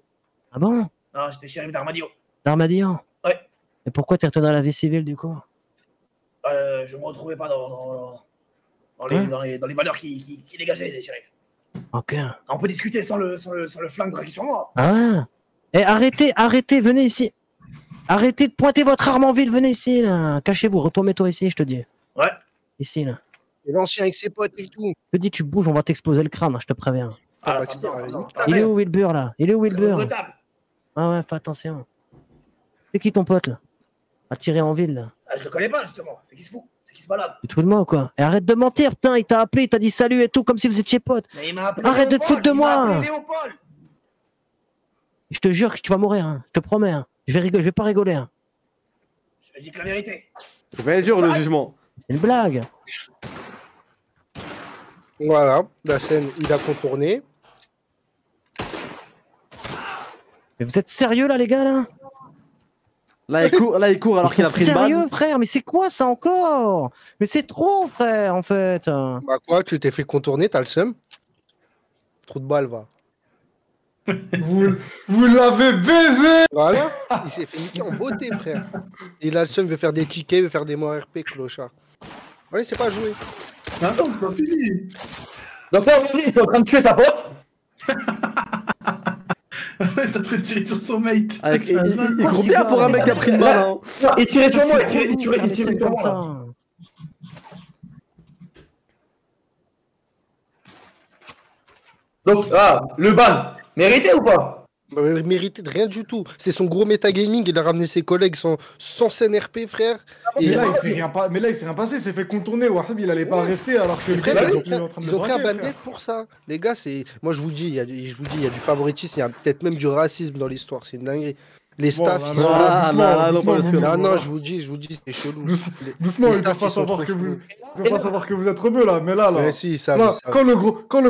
Speaker 5: Ah bon?
Speaker 2: Non, j'étais shérif d'Armadillo.
Speaker 5: D'Armadillo?
Speaker 2: Ouais.
Speaker 5: Et pourquoi t'es retourné à la vie civile du coup?
Speaker 2: Je me retrouvais pas dans les valeurs qui dégageaient les shérifs.
Speaker 5: Ok.
Speaker 2: On peut discuter sans le flingue braqué sur moi.
Speaker 5: Ah! Et arrêtez, venez ici. Arrêtez de pointer votre arme en ville, venez ici là. Cachez-vous, retourne-toi ici, je te dis.
Speaker 2: Ouais.
Speaker 5: Ici là.
Speaker 3: Et l'ancien avec ses potes et tout.
Speaker 5: Je te dis, tu bouges, on va t'exploser le crâne, je te préviens.
Speaker 2: Ah,
Speaker 3: Baxter,
Speaker 5: Il est où Wilbur là? Il est où Wilbur?
Speaker 2: Retable.
Speaker 5: Ah ouais, fais attention. C'est qui ton pote là? À tirer en ville là.
Speaker 2: Ah, je le connais pas justement. C'est qui se fout? C'est qui se balade?
Speaker 5: Tu te fous de moi ou quoi? Et arrête de mentir, putain, il t'a appelé, il t'a dit salut et tout, comme si vous étiez potes.
Speaker 2: Mais il m'a appelé
Speaker 5: Arrête de te foutre de
Speaker 2: Il m'a
Speaker 5: moi.
Speaker 2: appelé Léopold.
Speaker 5: Je te jure que tu vas mourir, hein. Je te promets, hein. Je vais pas rigoler, hein.
Speaker 2: Je dis que la vérité.
Speaker 1: Ça va être dur le jugement.
Speaker 5: C'est une blague.
Speaker 3: Voilà, la scène, il a contourné.
Speaker 5: Mais vous êtes sérieux là, les gars, là?
Speaker 1: Là il court alors
Speaker 5: Ils
Speaker 1: qu'il a
Speaker 5: sont
Speaker 1: pris une
Speaker 5: sérieux,
Speaker 1: balle.
Speaker 5: frère? Mais c'est quoi ça encore? Mais c'est trop, frère, en fait.
Speaker 3: Bah quoi, tu t'es fait contourner, t'as le seum. Trop de balles, va.
Speaker 4: Vous l'avez baisé!
Speaker 3: Voilà, il s'est fait niquer en beauté, frère. Il a le seum, il veut faire des tickets, il veut faire des mots RP, clochard. Allez, c'est pas joué.
Speaker 6: Attends, c'est pas fini.
Speaker 2: Donc là, aujourd'hui, il est en train de tuer sa pote.
Speaker 7: T'es en train de tirer sur son mate.
Speaker 1: Il court bien pour un mec qui a pris une balle. Hein.
Speaker 2: Il tirait sur moi, il tirait
Speaker 5: C'est
Speaker 2: sur
Speaker 5: comme
Speaker 2: moi. là.
Speaker 5: ça.
Speaker 2: Donc, le ban, mérité ou pas?
Speaker 3: Bah, mérité de rien du tout. C'est son gros métagaming, il a ramené ses collègues sans scène RP, frère.
Speaker 4: Mais là, il s'est rien passé, il s'est fait contourner. Wahib, il allait pas rester alors que
Speaker 3: Frère, ils ont pris un
Speaker 4: ban
Speaker 3: bandef pour ça. Les gars, moi je vous le dis, il y a du favoritisme, il y a peut-être même du racisme dans l'histoire, c'est une dinguerie. Les staffs, ils sont non, je vous dis, c'est chelou.
Speaker 4: Doucement, ils peuvent pas savoir que vous êtes rebeux là, mais là.
Speaker 3: Ouais, si, ça,
Speaker 4: quand le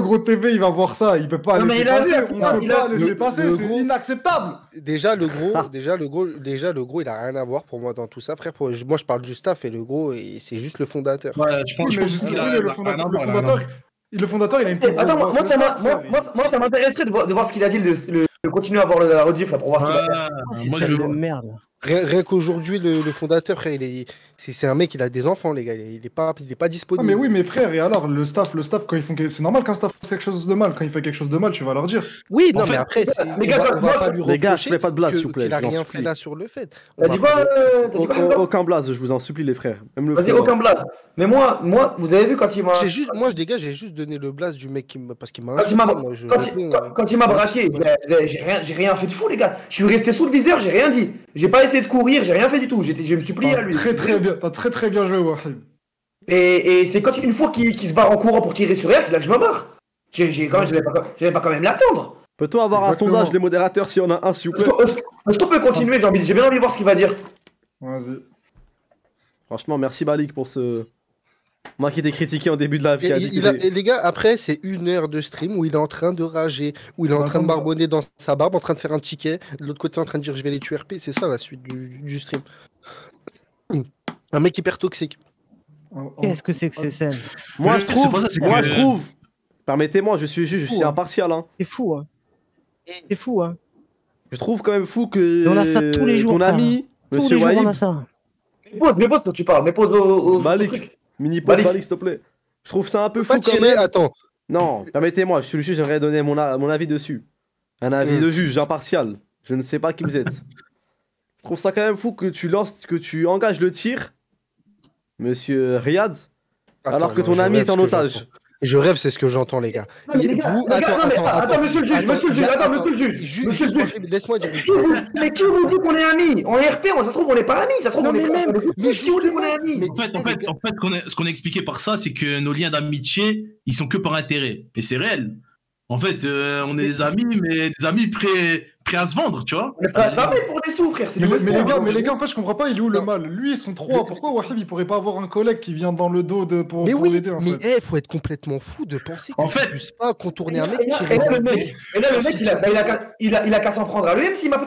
Speaker 4: gros TV il va voir ça, il peut pas laisser passer. On peut pas laisser passer, c'est inacceptable.
Speaker 3: Déjà le gros, il a rien à voir pour moi dans tout ça, frère. Moi, je parle du staff et le gros, c'est juste le fondateur.
Speaker 7: Ouais, je pense
Speaker 4: le fondateur, il a une plus grosse
Speaker 2: Attends,
Speaker 4: voix.
Speaker 2: moi, ça m'intéresserait de voir ce qu'il a dit, de continuer à voir la rediff là, pour voir ce qu'il a fait.
Speaker 5: C'est
Speaker 7: moi,
Speaker 5: celle
Speaker 7: je
Speaker 5: de
Speaker 7: veux-
Speaker 5: merde.
Speaker 3: Rien qu'aujourd'hui, le fondateur, frère, c'est un mec, il a des enfants, les gars. Il est pas
Speaker 4: Ah,
Speaker 3: disponible.
Speaker 4: mais oui, mais frère, et alors, le staff, quand ils font. C'est normal qu'un staff fasse quelque chose de mal. Quand il fait quelque chose de mal, tu vas leur dire.
Speaker 3: Oui, non,
Speaker 7: En fait,
Speaker 3: mais après,
Speaker 2: les gars,
Speaker 3: on va pas lui
Speaker 1: Les gars, je
Speaker 3: reprocher
Speaker 1: fais pas de blague, s'il vous plaît.
Speaker 3: qu'il a
Speaker 1: je vous en
Speaker 3: rien
Speaker 1: supplie.
Speaker 3: fait là sur le fait.
Speaker 2: T'as dit quoi
Speaker 1: Aucun blaze, je vous en supplie, les frères. Même le
Speaker 2: Vas-y,
Speaker 1: frère.
Speaker 2: aucun blaze. Mais moi, vous avez vu quand il m'a.
Speaker 3: Les gars, j'ai juste donné le blast du mec parce qu'il m'a
Speaker 2: Quand il m'a
Speaker 3: insulté, moi, je réponds,
Speaker 2: quand il m'a braqué, j'ai rien fait de fou, les gars. Je suis resté sous le viseur, j'ai rien dit. J'ai pas essayé de courir, j'ai rien fait du tout. Je me suis plié à lui.
Speaker 4: T'as très bien joué, Wahib.
Speaker 2: Et c'est quand une fois qu'il se barre en courant pour tirer sur elle, c'est là que je me barre. Je vais pas quand même l'attendre.
Speaker 1: Peut-on avoir un
Speaker 4: Exactement.
Speaker 1: sondage des modérateurs s'il y en a un, s'il vous plaît?
Speaker 2: Est-ce qu'on peut continuer? J'ai bien envie de voir ce qu'il va dire.
Speaker 4: Vas-y.
Speaker 1: Franchement, merci Malik pour ce. Moi qui t'ai critiqué en début de live. qui a dit que
Speaker 3: Et les gars, après, c'est 1 heure de stream où il est en train de rager, où il est en train de barbonner dans sa barbe, en train de faire un ticket, de l'autre côté en train de dire je vais les tuer RP, c'est ça la suite du stream. Un mec hyper toxique.
Speaker 5: Qu'est-ce que c'est que ces scènes?
Speaker 1: Moi,
Speaker 7: Le
Speaker 1: je
Speaker 7: pire, c'est pas ça, c'est que-
Speaker 1: trouve. Permettez-moi, je suis juge, je suis impartial. Hein.
Speaker 5: C'est fou, hein. C'est fou, hein.
Speaker 1: Je trouve quand même fou que.
Speaker 5: On a ça tous les jours,
Speaker 1: Ton
Speaker 5: frère.
Speaker 1: ami,
Speaker 5: Tous
Speaker 1: monsieur
Speaker 5: les jours, on
Speaker 1: Wahib,
Speaker 5: a ça.
Speaker 2: Mais pose quand tu parles, mais pose au
Speaker 1: Malik.
Speaker 2: truc.
Speaker 1: mini pause
Speaker 2: Malik.
Speaker 1: Malik, s'il te plaît. Je trouve ça un peu fou
Speaker 3: Pas
Speaker 1: quand
Speaker 3: tirer,
Speaker 1: même.
Speaker 3: attends.
Speaker 1: Non, permettez-moi, je suis le juge, j'aimerais donner mon avis dessus. Un avis de juge impartial. Je ne sais pas qui vous êtes. Je trouve ça quand même fou que tu engages le tir, monsieur Riyad, alors que
Speaker 3: Attends,
Speaker 1: ton
Speaker 3: je
Speaker 1: ami
Speaker 3: rêve
Speaker 1: est en
Speaker 3: ce que
Speaker 1: otage.
Speaker 3: j'entends. Je rêve, c'est ce que j'entends, les gars.
Speaker 2: Non, mais les gars,
Speaker 3: Vous,
Speaker 2: les gars, non, mais attends, monsieur le juge,
Speaker 3: attends,
Speaker 2: monsieur le juge, attends, monsieur le juge,
Speaker 3: Ju-
Speaker 2: monsieur le
Speaker 3: juste,
Speaker 2: juge.
Speaker 3: laisse-moi dire une phrase.
Speaker 2: Mais qui vous dit qu'on est amis? En RP, ça se trouve, on n'est pas amis. Ça se trouve,
Speaker 3: Non,
Speaker 2: on est
Speaker 3: mais même, mais
Speaker 2: qui vous dit qu'on est
Speaker 3: justement,
Speaker 2: amis?
Speaker 3: mais-
Speaker 7: En fait, ce qu'on a expliqué par ça, c'est que nos liens d'amitié, ils sont que par intérêt. Et c'est réel. En fait, on est des amis, mais des amis prêts à se vendre, tu vois.
Speaker 2: On est pas amis pour des sous, frère. C'est
Speaker 4: Mais
Speaker 2: du
Speaker 4: les
Speaker 2: western.
Speaker 4: gars, en fait, je comprends pas, il est où le mal? Lui, ils sont trois. Pourquoi Wahib, il pourrait pas avoir un collègue qui vient dans le dos pour
Speaker 3: Mais oui,
Speaker 4: l'aider, en
Speaker 3: mais
Speaker 4: fait?
Speaker 3: faut être complètement fou de penser que
Speaker 7: En
Speaker 3: tu
Speaker 7: fait-
Speaker 3: puisses pas contourner un mec
Speaker 2: Et là,
Speaker 3: tirer
Speaker 2: et là,
Speaker 3: dans
Speaker 2: le mec, il a qu'à s'en prendre à lui, même s'il m'a.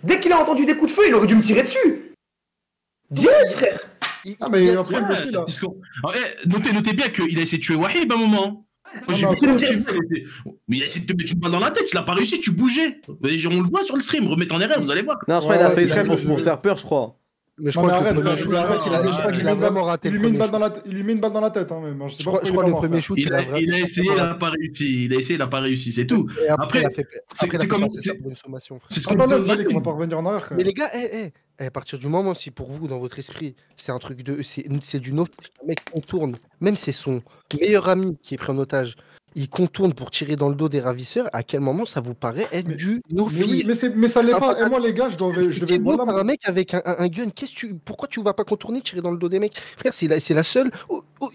Speaker 2: Dès qu'il a entendu des coups de feu, il aurait dû me tirer dessus. Direct, frère.
Speaker 4: Ah, mais après, lui aussi, là.
Speaker 7: Parce que- notez bien qu'il a essayé de tuer Wahib à un moment. Moi, j'ai
Speaker 4: non,
Speaker 7: vu ça
Speaker 2: non,
Speaker 7: dans le film, mais il a essayé de te mettre une balle dans la tête, tu l'as pas réussi, tu bougeais. On le voit sur le stream, remettez en erreur, vous allez voir.
Speaker 1: Non, je crois
Speaker 4: Ouais,
Speaker 1: qu'il a
Speaker 4: ouais,
Speaker 1: fait
Speaker 4: c'est
Speaker 1: exprès
Speaker 4: vrai,
Speaker 1: pour
Speaker 4: je-
Speaker 1: faire peur, je crois.
Speaker 3: Mais je
Speaker 4: Non,
Speaker 3: crois
Speaker 4: mais
Speaker 3: que le
Speaker 4: arrête,
Speaker 3: premier
Speaker 4: je
Speaker 3: shoot,
Speaker 4: crois
Speaker 3: je crois qu'il a vraiment raté
Speaker 4: Il
Speaker 3: le
Speaker 4: lui met une
Speaker 3: premier
Speaker 4: balle
Speaker 3: shoot.
Speaker 4: il lui met une balle dans la tête, hein, même. Je sais
Speaker 3: Je
Speaker 4: pas
Speaker 3: crois
Speaker 4: pourquoi
Speaker 3: que
Speaker 4: il
Speaker 3: le
Speaker 4: est
Speaker 3: premier
Speaker 4: mort,
Speaker 3: shoot,
Speaker 7: Il a essayé, il n'a pas réussi. Il a essayé, il n'a pas réussi, c'est tout.
Speaker 3: Et
Speaker 7: Après,
Speaker 3: il a fait
Speaker 7: c'est
Speaker 3: après, il a fait
Speaker 7: comme-
Speaker 3: passer ça
Speaker 7: c'est-
Speaker 3: pour une sommation, frère.
Speaker 7: C'est ce
Speaker 4: frère.
Speaker 7: qu'on
Speaker 4: Attends,
Speaker 7: dit.
Speaker 4: on va pas revenir en arrière, quand
Speaker 3: Mais
Speaker 4: même.
Speaker 3: les gars, à partir du moment, si pour vous, dans votre esprit, c'est un truc de. C'est du no. Un mec contourne, même c'est son meilleur ami qui est pris en otage, il contourne pour tirer dans le dos des ravisseurs, à quel moment ça vous paraît être du no
Speaker 4: Mais oui, mais ça l'est pas. Et moi, les gars, je
Speaker 3: Je
Speaker 4: vais.
Speaker 3: beau
Speaker 4: Voilà,
Speaker 3: par un mec avec un gun. Pourquoi tu vas pas contourner, tirer dans le dos des mecs? Frère, c'est la seule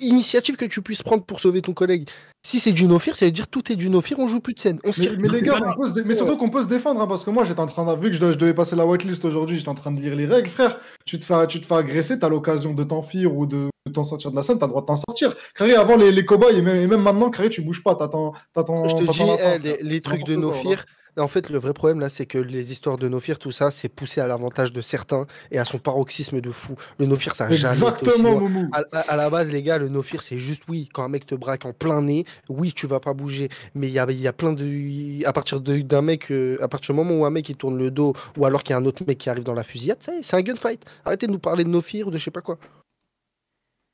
Speaker 3: initiative que tu puisses prendre pour sauver ton collègue. Si c'est du no-fear, ça veut dire tout est du no-fear, on joue plus de scène. On se tire.
Speaker 4: Mais les gars,
Speaker 7: pas
Speaker 4: mais surtout qu'on peut se défendre, hein, parce que moi j'étais en train de, vu que je devais passer la whitelist aujourd'hui, j'étais en train de lire les règles, frère. Tu te fais agresser, t'as l'occasion de t'enfuir ou de t'en sortir de la scène, t'as le droit de t'en sortir. Carré, avant les cow-boys, et même maintenant, Carré, tu bouges pas, t'attends.
Speaker 3: Je te dis,
Speaker 4: la fin,
Speaker 3: les trucs de
Speaker 4: n'importe quoi,
Speaker 3: no-fear, en fait, le vrai problème là, c'est que les histoires de no-fear, tout ça, c'est poussé à l'avantage de certains et à son paroxysme de fou. Le no-fear, ça a jamais été aussi
Speaker 4: Exactement,
Speaker 3: loin.
Speaker 4: Moumou.
Speaker 3: À la base, les gars, le no-fear, c'est juste oui, quand un mec te braque en plein nez, oui, tu vas pas bouger, mais il y a plein de. À partir d'un mec, à partir du moment où un mec il tourne le dos, ou alors qu'il y a un autre mec qui arrive dans la fusillade, ça y est, c'est un gunfight. Arrêtez de nous parler de no-fear ou de je sais pas quoi.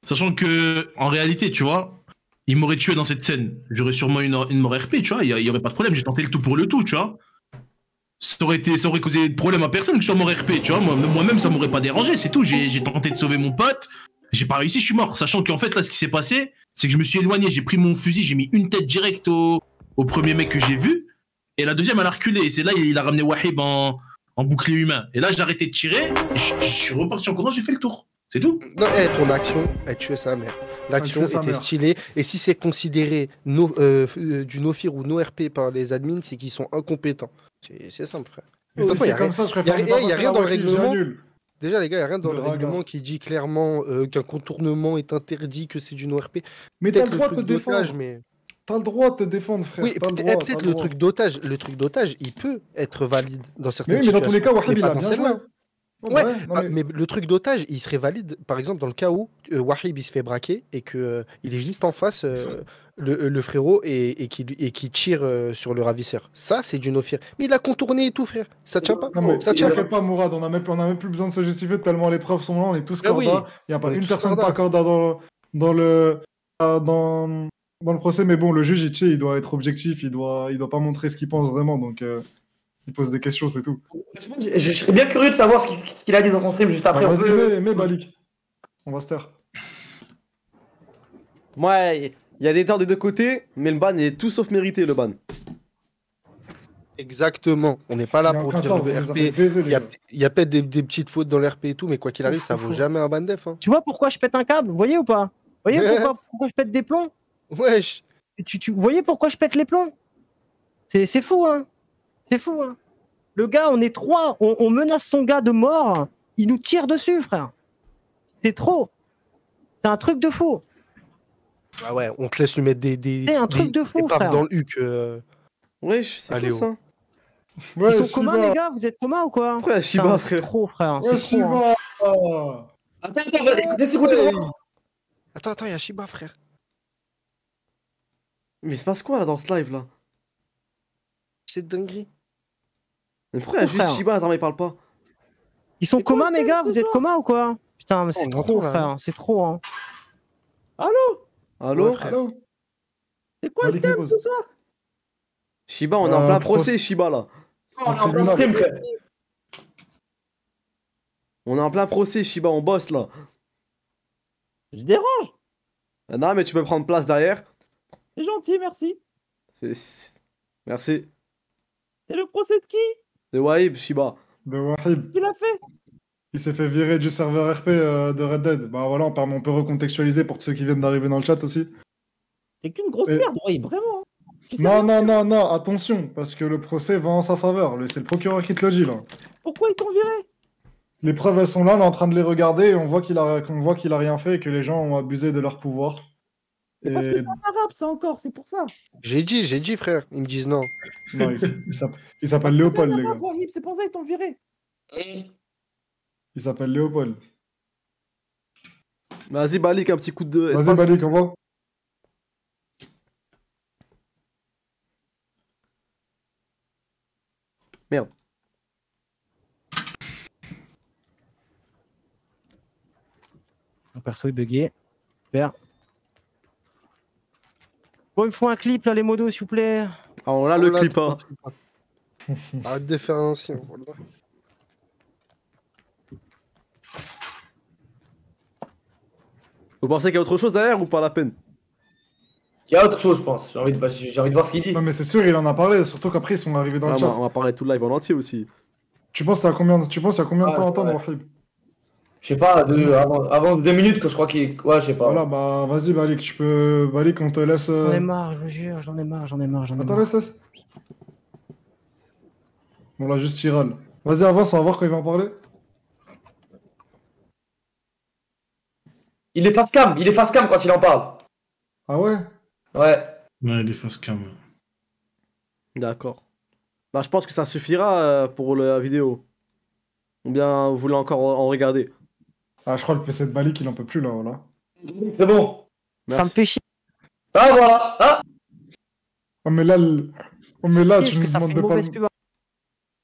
Speaker 7: Sachant que, en réalité, tu vois, il m'aurait tué dans cette scène. J'aurais sûrement une mort RP, tu vois, il y aurait pas de problème, j'ai tenté le tout pour le tout, tu vois. Ça aurait causé de problème à personne que je sois mort RP, tu vois. Moi-même, ça m'aurait pas dérangé, c'est tout. J'ai tenté de sauver mon pote, j'ai pas réussi, je suis mort. Sachant qu'en fait, là, ce qui s'est passé, c'est que je me suis éloigné, j'ai pris mon fusil, j'ai mis une tête directe au premier mec que j'ai vu. Et la deuxième, elle a reculé. Et c'est là, il a ramené Wahib en bouclier humain. Et là, j'ai arrêté de tirer. Et je suis reparti en courant, j'ai fait le tour. C'est tout.
Speaker 3: Non, ton action, elle tuait sa mère. L'action
Speaker 4: Elle tuait sa
Speaker 3: était
Speaker 4: mère.
Speaker 3: stylée. Et si c'est considéré du no-fear ou no-RP par les admins, c'est qu'ils sont incompétents. C'est simple, frère.
Speaker 4: Et
Speaker 3: De
Speaker 4: si
Speaker 3: toute façon,
Speaker 4: c'est
Speaker 3: y a
Speaker 4: comme
Speaker 3: rien-
Speaker 4: ça, je
Speaker 3: y a
Speaker 4: préfère
Speaker 3: rien-
Speaker 4: ne pas
Speaker 3: y a
Speaker 4: passer
Speaker 3: rien
Speaker 4: la
Speaker 3: dans le
Speaker 4: Wahib,
Speaker 3: règlement.
Speaker 4: j'annule.
Speaker 3: Déjà, les gars, il n'y a rien dans
Speaker 4: Le
Speaker 3: le
Speaker 4: raga.
Speaker 3: règlement qui dit clairement qu'un contournement est interdit, que c'est du no-RP.
Speaker 4: Mais t'as
Speaker 3: Peut-être
Speaker 4: le
Speaker 3: le
Speaker 4: droit de te
Speaker 3: truc d'otage,
Speaker 4: défendre.
Speaker 3: mais.
Speaker 4: T'as le droit de te défendre, frère.
Speaker 3: Oui,
Speaker 4: T'as le
Speaker 3: peut-être
Speaker 4: droit, t'as
Speaker 3: peut-être
Speaker 4: le
Speaker 3: le
Speaker 4: droit.
Speaker 3: truc d'otage. Le truc d'otage, il peut être valide dans
Speaker 4: Mais
Speaker 3: certaines
Speaker 4: oui, mais dans tous les cas,
Speaker 3: situations,
Speaker 4: Wahib,
Speaker 3: mais
Speaker 4: il
Speaker 3: pas
Speaker 4: a
Speaker 3: dans
Speaker 4: bien joué.
Speaker 3: celle-là.
Speaker 4: Ouais,
Speaker 3: Ouais,
Speaker 4: non, mais-
Speaker 3: mais le truc d'otage, il serait valide, par exemple, dans le cas où Wahib il se fait braquer et que il est juste en face le frérot et qui tire sur le ravisseur. Ça, c'est du no-fear. Mais il a contourné et tout, frère. Ça tient pas.
Speaker 4: Non, mais
Speaker 3: Ça tient pas.
Speaker 4: t'inquiète pas, Mourad, on a même plus besoin de se justifier tellement les preuves sont là, on est tous
Speaker 3: Ah oui.
Speaker 4: corda. Il n'y a pas
Speaker 3: On est
Speaker 4: une
Speaker 3: tous
Speaker 4: personne
Speaker 3: corda.
Speaker 4: pas corda dans le procès, mais bon, le juge, il doit être objectif, il doit pas montrer ce qu'il pense vraiment, donc il pose des questions, c'est tout.
Speaker 2: Franchement, je serais bien curieux de savoir ce qu'il a dit dans son stream juste après.
Speaker 4: Vas-y, mets Balik. On va se taire.
Speaker 1: Moi, il y a des torts des deux côtés, mais le ban est tout sauf mérité, le ban.
Speaker 3: Exactement. On n'est pas là
Speaker 4: Il y a
Speaker 3: pour
Speaker 4: aucun
Speaker 3: dire
Speaker 4: tort,
Speaker 3: le
Speaker 4: vous les
Speaker 3: RP.
Speaker 4: avez baisés,
Speaker 3: Il
Speaker 4: les
Speaker 3: y a,
Speaker 4: gars.
Speaker 3: il y a peut-être des petites fautes dans le RP et tout, mais quoi qu'il arrive, ça vaut jamais un ban def. Hein.
Speaker 5: Tu vois pourquoi je pète un câble? Vous voyez ou pas? Vous voyez pourquoi je pète des plombs?
Speaker 3: Wesh.
Speaker 5: Vous voyez pourquoi je pète les plombs? C'est fou, hein. C'est fou, hein. Le gars, on est trois, on menace son gars de mort, il nous tire dessus, frère. C'est trop. C'est un truc de fou.
Speaker 3: Ah ouais, on te laisse lui mettre des
Speaker 5: C'est un truc de fou,
Speaker 3: épaves
Speaker 5: frère.
Speaker 3: dans le huc.
Speaker 1: Wesh, c'est
Speaker 3: Allez,
Speaker 1: quoi ça?
Speaker 4: Ouais,
Speaker 5: Ils sont communs,
Speaker 4: Shiba.
Speaker 5: les gars? Vous êtes communs ou quoi?
Speaker 1: Frère, Shiba,
Speaker 5: Putain, c'est
Speaker 1: frère.
Speaker 5: trop, frère.
Speaker 4: Ouais,
Speaker 5: C'est trop, hein.
Speaker 4: Shiba.
Speaker 2: Attends, laissez-moi.
Speaker 3: Attends, il y a Shiba, frère.
Speaker 1: Mais il se passe quoi là dans ce live là?
Speaker 3: C'est dinguerie.
Speaker 1: Mais pourquoi il y a
Speaker 5: Oh,
Speaker 1: juste
Speaker 5: frère.
Speaker 1: Shiba, attends, mais il parle pas?
Speaker 5: Ils sont communs, mes gars? Vous êtes communs ou quoi? Putain, mais c'est
Speaker 3: On
Speaker 5: trop,
Speaker 3: entend, là.
Speaker 5: frère. C'est trop, hein.
Speaker 1: Allô?
Speaker 3: Ouais, frère.
Speaker 4: Allô?
Speaker 5: C'est quoi
Speaker 4: Balik me pose.
Speaker 1: Shiba, on est en plein procès,
Speaker 4: procès.
Speaker 1: Shiba là.
Speaker 2: On est en plein stream, frère.
Speaker 1: On est en plein procès, Shiba, on bosse là.
Speaker 5: Je dérange.
Speaker 1: Non, mais tu peux prendre place derrière.
Speaker 5: C'est gentil, merci.
Speaker 1: Merci.
Speaker 5: C'est le procès de qui?
Speaker 1: C'est Wahib, Shiba.
Speaker 4: De Wahib.
Speaker 5: Qui l'a fait?
Speaker 4: Il s'est fait virer du serveur RP de Red Dead. Bah voilà, on peut recontextualiser pour ceux qui viennent d'arriver dans le chat aussi.
Speaker 5: C'est qu'une grosse
Speaker 4: Et-
Speaker 5: merde, oui, vraiment. Je sais
Speaker 4: Non,
Speaker 5: pas.
Speaker 4: non, attention, parce que le procès va en sa faveur. C'est le procureur qui te le dit là.
Speaker 5: Pourquoi ils t'ont viré?
Speaker 4: Les preuves, elles sont là, on est en train de les regarder et on voit qu'il a rien fait et que les gens ont abusé de leur pouvoir.
Speaker 5: C'est parce que
Speaker 4: Et
Speaker 5: c'est en arabe, ça encore, c'est pour ça.
Speaker 3: J'ai dit, frère. Ils me disent non.
Speaker 4: non, il s'appelle Léopold, les gars.
Speaker 5: C'est pour ça qu'ils t'ont viré.
Speaker 4: Il s'appelle Léopold.
Speaker 1: Vas-y, Balik, un petit coup de
Speaker 4: Vas-y,
Speaker 1: espace.
Speaker 4: Balik, on va.
Speaker 1: Merde.
Speaker 5: Mon perso est bugué. Super. Bon, il me faut un clip là, les modos, s'il vous plaît.
Speaker 1: Alors là, le
Speaker 3: Voilà,
Speaker 1: clip, hein.
Speaker 3: Arrête de faire l'ancien. Voilà.
Speaker 1: Vous pensez qu'il y a autre chose derrière ou pas la peine?
Speaker 2: Il y a autre chose, je pense. J'ai envie de voir ce qu'il dit.
Speaker 4: Non, mais c'est sûr, il en a parlé, surtout qu'après, ils sont arrivés dans
Speaker 1: Ah,
Speaker 4: le chat.
Speaker 1: on va parler tout le live en entier aussi.
Speaker 4: Tu penses qu'il y a combien de
Speaker 2: Ah,
Speaker 4: temps à attendre,
Speaker 2: ouais.
Speaker 4: Wahib?
Speaker 2: Je sais pas, avant 2 minutes que je crois qu'il. Ouais, je sais pas.
Speaker 4: Voilà, bah vas-y, Balik, Balik, on te laisse.
Speaker 5: J'en ai marre, je vous jure, j'en ai marre.
Speaker 4: Attends, laisse. On l'a juste Chiral. Vas-y, avance, on va voir quand il va en parler.
Speaker 2: Il est face cam quand il en parle.
Speaker 4: Ah ouais?
Speaker 2: Ouais.
Speaker 7: Ouais, des faces cam.
Speaker 1: D'accord. Bah, je pense que ça suffira pour la vidéo. Ou bien vous voulez encore en regarder?
Speaker 4: Ah, je crois que le PC de Balik, il en peut plus là, voilà.
Speaker 2: C'est bon.
Speaker 5: Ça me
Speaker 1: Merci.
Speaker 5: fait chier.
Speaker 2: Ah, voilà. Ah,
Speaker 4: Oh, mais là,
Speaker 5: Parce
Speaker 4: tu
Speaker 5: que
Speaker 4: nous
Speaker 5: ça
Speaker 4: demandes
Speaker 5: fait
Speaker 4: de
Speaker 5: une
Speaker 4: pas.
Speaker 5: mauvaise pub.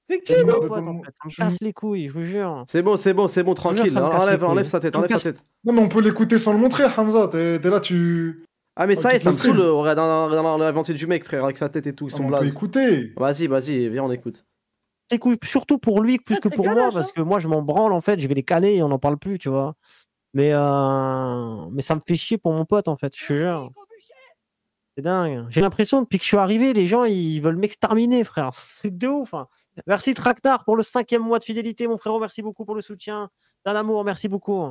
Speaker 5: C'est qui
Speaker 4: Tu
Speaker 5: mon
Speaker 4: demandes de
Speaker 5: pote
Speaker 4: pas-
Speaker 5: en fait? Ça me casse les couilles, je vous jure.
Speaker 1: C'est bon, tranquille.
Speaker 5: ça me casse les couilles.
Speaker 1: Enlève sa tête,
Speaker 5: Ça me
Speaker 1: enlève sa
Speaker 5: casse-
Speaker 1: tête.
Speaker 4: Non, mais on peut l'écouter sans le montrer, Hamza. T'es là, tu.
Speaker 1: Ah, mais ça y est,
Speaker 4: tu
Speaker 1: ça me
Speaker 4: te stream.
Speaker 1: saoule. Regarde dans l'avancée du mec, frère, avec sa tête et tout, ils
Speaker 4: Ah,
Speaker 1: sont
Speaker 4: mais on peut
Speaker 1: blazes.
Speaker 4: écouter.
Speaker 1: Vas-y, viens, on écoute.
Speaker 5: Les couilles, surtout pour lui plus que
Speaker 2: c'est
Speaker 5: pour moi,
Speaker 2: ganache,
Speaker 5: parce que moi je m'en branle en fait, je vais les canner et on n'en parle plus, tu vois. Mais ça me fait chier pour mon pote en fait, je te jure. C'est dingue. J'ai l'impression, depuis que je suis arrivé, les gens, ils veulent m'exterminer, frère. C'est un truc de ouf. Hein. Merci Tractar pour le 5e mois de fidélité, mon frérot. Merci beaucoup pour le soutien. D'un amour, merci beaucoup.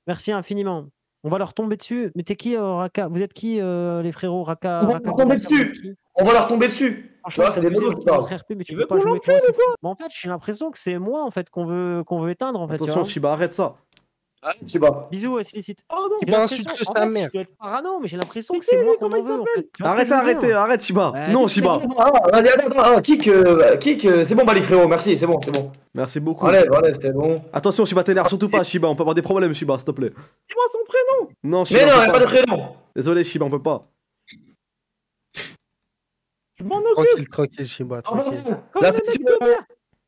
Speaker 5: Merci infiniment. On va leur tomber dessus. Mais t'es qui, Raka? Vous êtes qui, les frérots? Raka,
Speaker 2: On va
Speaker 5: Raka,
Speaker 2: leur tomber
Speaker 5: Raka,
Speaker 2: dessus.
Speaker 5: vous êtes qui?
Speaker 2: On va leur tomber dessus. Tu
Speaker 5: Franchement,
Speaker 2: vois, c'est des modos qui parlent.
Speaker 5: RP, mais tu
Speaker 6: Tu
Speaker 5: peux
Speaker 6: veux
Speaker 5: pas
Speaker 6: qu'on
Speaker 5: jouer
Speaker 6: l'entraîne
Speaker 5: toi.
Speaker 6: ou quoi?
Speaker 5: Mais en fait, j'ai l'impression que c'est moi en fait qu'on veut éteindre en fait. tu
Speaker 1: Attention,
Speaker 5: vois.
Speaker 1: Shiba, arrête ça.
Speaker 2: Je sais pas.
Speaker 5: Bisous, Silicite.
Speaker 6: Oh non.
Speaker 3: C'est
Speaker 5: J'ai
Speaker 3: pas
Speaker 5: l'impression-
Speaker 3: insulte que
Speaker 5: en
Speaker 3: sa
Speaker 5: fait,
Speaker 3: mère.
Speaker 5: Je dois être parano, mais j'ai l'impression que
Speaker 6: C'est
Speaker 5: c'est moi
Speaker 6: qui,
Speaker 5: qu'on
Speaker 6: comment
Speaker 5: en
Speaker 6: il
Speaker 5: veut en fait. Tu vois ce que
Speaker 1: Arrêtez,
Speaker 5: je veux dire
Speaker 1: arrêtez, arrête, Shiba.
Speaker 5: Bah,
Speaker 1: Non,
Speaker 5: qu'est-ce que
Speaker 1: Shiba.
Speaker 5: c'est
Speaker 2: Allez, attends, kick, c'est bon, Bali frérot, merci, c'est bon.
Speaker 1: Merci beaucoup.
Speaker 2: Allez, c'est bon.
Speaker 1: Attention, Shiba, t'énerve surtout pas, Shiba. On peut avoir des problèmes, Shiba, s'il te plaît.
Speaker 6: Dis-moi son prénom.
Speaker 1: Non, Shiba.
Speaker 2: Mais non,
Speaker 1: on
Speaker 2: y a
Speaker 1: peut
Speaker 2: pas de prénom.
Speaker 1: Désolé, Shiba, on peut pas.
Speaker 6: Je m'en occupe.
Speaker 3: Tranquille, tranquille, Shiba, tranquille.
Speaker 2: La session.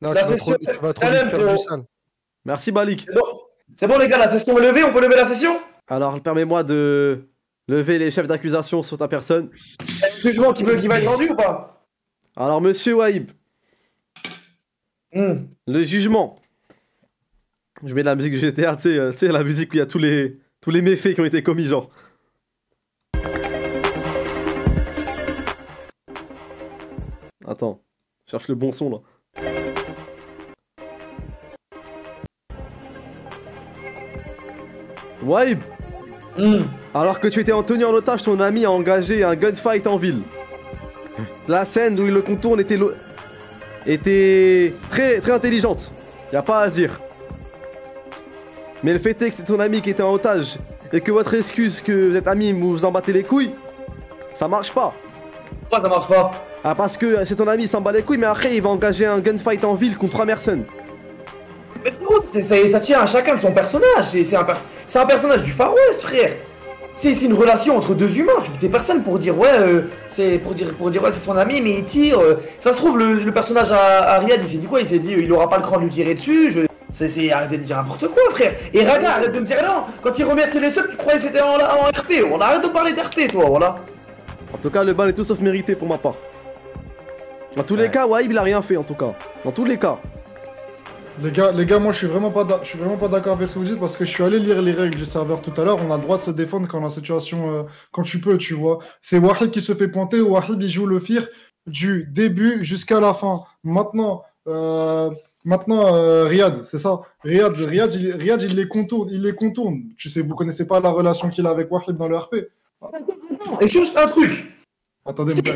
Speaker 3: Non,
Speaker 2: La
Speaker 3: tu vas
Speaker 2: session-
Speaker 3: trop vite
Speaker 2: Salam,
Speaker 3: faire du
Speaker 2: frérot.
Speaker 3: sale.
Speaker 1: Merci, Balik.
Speaker 2: C'est bon les gars, la session est levée, on peut lever la session?
Speaker 1: Alors, permets-moi de lever les chefs d'accusation sur ta personne.
Speaker 2: Y a un jugement qui va être rendu ou pas?
Speaker 1: Alors, monsieur Waïb, le jugement. Je mets de la musique GTA, tu sais, la musique où il y a tous les méfaits qui ont été commis, genre. Attends, je cherche le bon son là. Waïb, alors que tu étais tenu en otage, ton ami a engagé un gunfight en ville. La scène où il le contourne était très, très intelligente. Y a pas à dire. Mais le fait est que c'est ton ami qui était en otage et que votre excuse que vous êtes amis, vous vous en battez les couilles, ça marche pas.
Speaker 2: Pourquoi ça marche pas?
Speaker 1: Ah, parce que c'est ton ami, il s'en bat les couilles, mais après il va engager un gunfight en ville contre 3 personnes.
Speaker 2: Mais frérot, ça tient à chacun de son personnage, c'est un personnage du Far West, frère. C'est une relation entre deux humains, t'es personne pour dire ouais, c'est son ami, mais il tire. Ça se trouve, le personnage à Riyad, il s'est dit quoi? Il s'est dit, il aura pas le cran de lui tirer dessus, arrêtez de dire n'importe quoi, frère. Et Raga, arrête de me dire non, quand il remercie les subs, tu croyais que c'était en RP. On arrête de parler d'RP, toi, voilà.
Speaker 1: En tout cas, le ban est tout sauf mérité pour ma part. Dans tous les cas, Waïb il a rien fait en tout cas. Dans tous les cas.
Speaker 4: Les gars, moi je suis vraiment pas d'accord avec ce que vous dites parce que je suis allé lire les règles du serveur tout à l'heure. On a le droit de se défendre quand la situation, quand tu peux, tu vois. C'est Wahid qui se fait pointer. Wahid il joue le FIR du début jusqu'à la fin. Maintenant, Riyad, c'est ça. Riyad, il les contourne. Tu sais, vous connaissez pas la relation qu'il a avec Wahid dans le RP.
Speaker 2: Et juste un truc.
Speaker 4: Attendez, mon gars,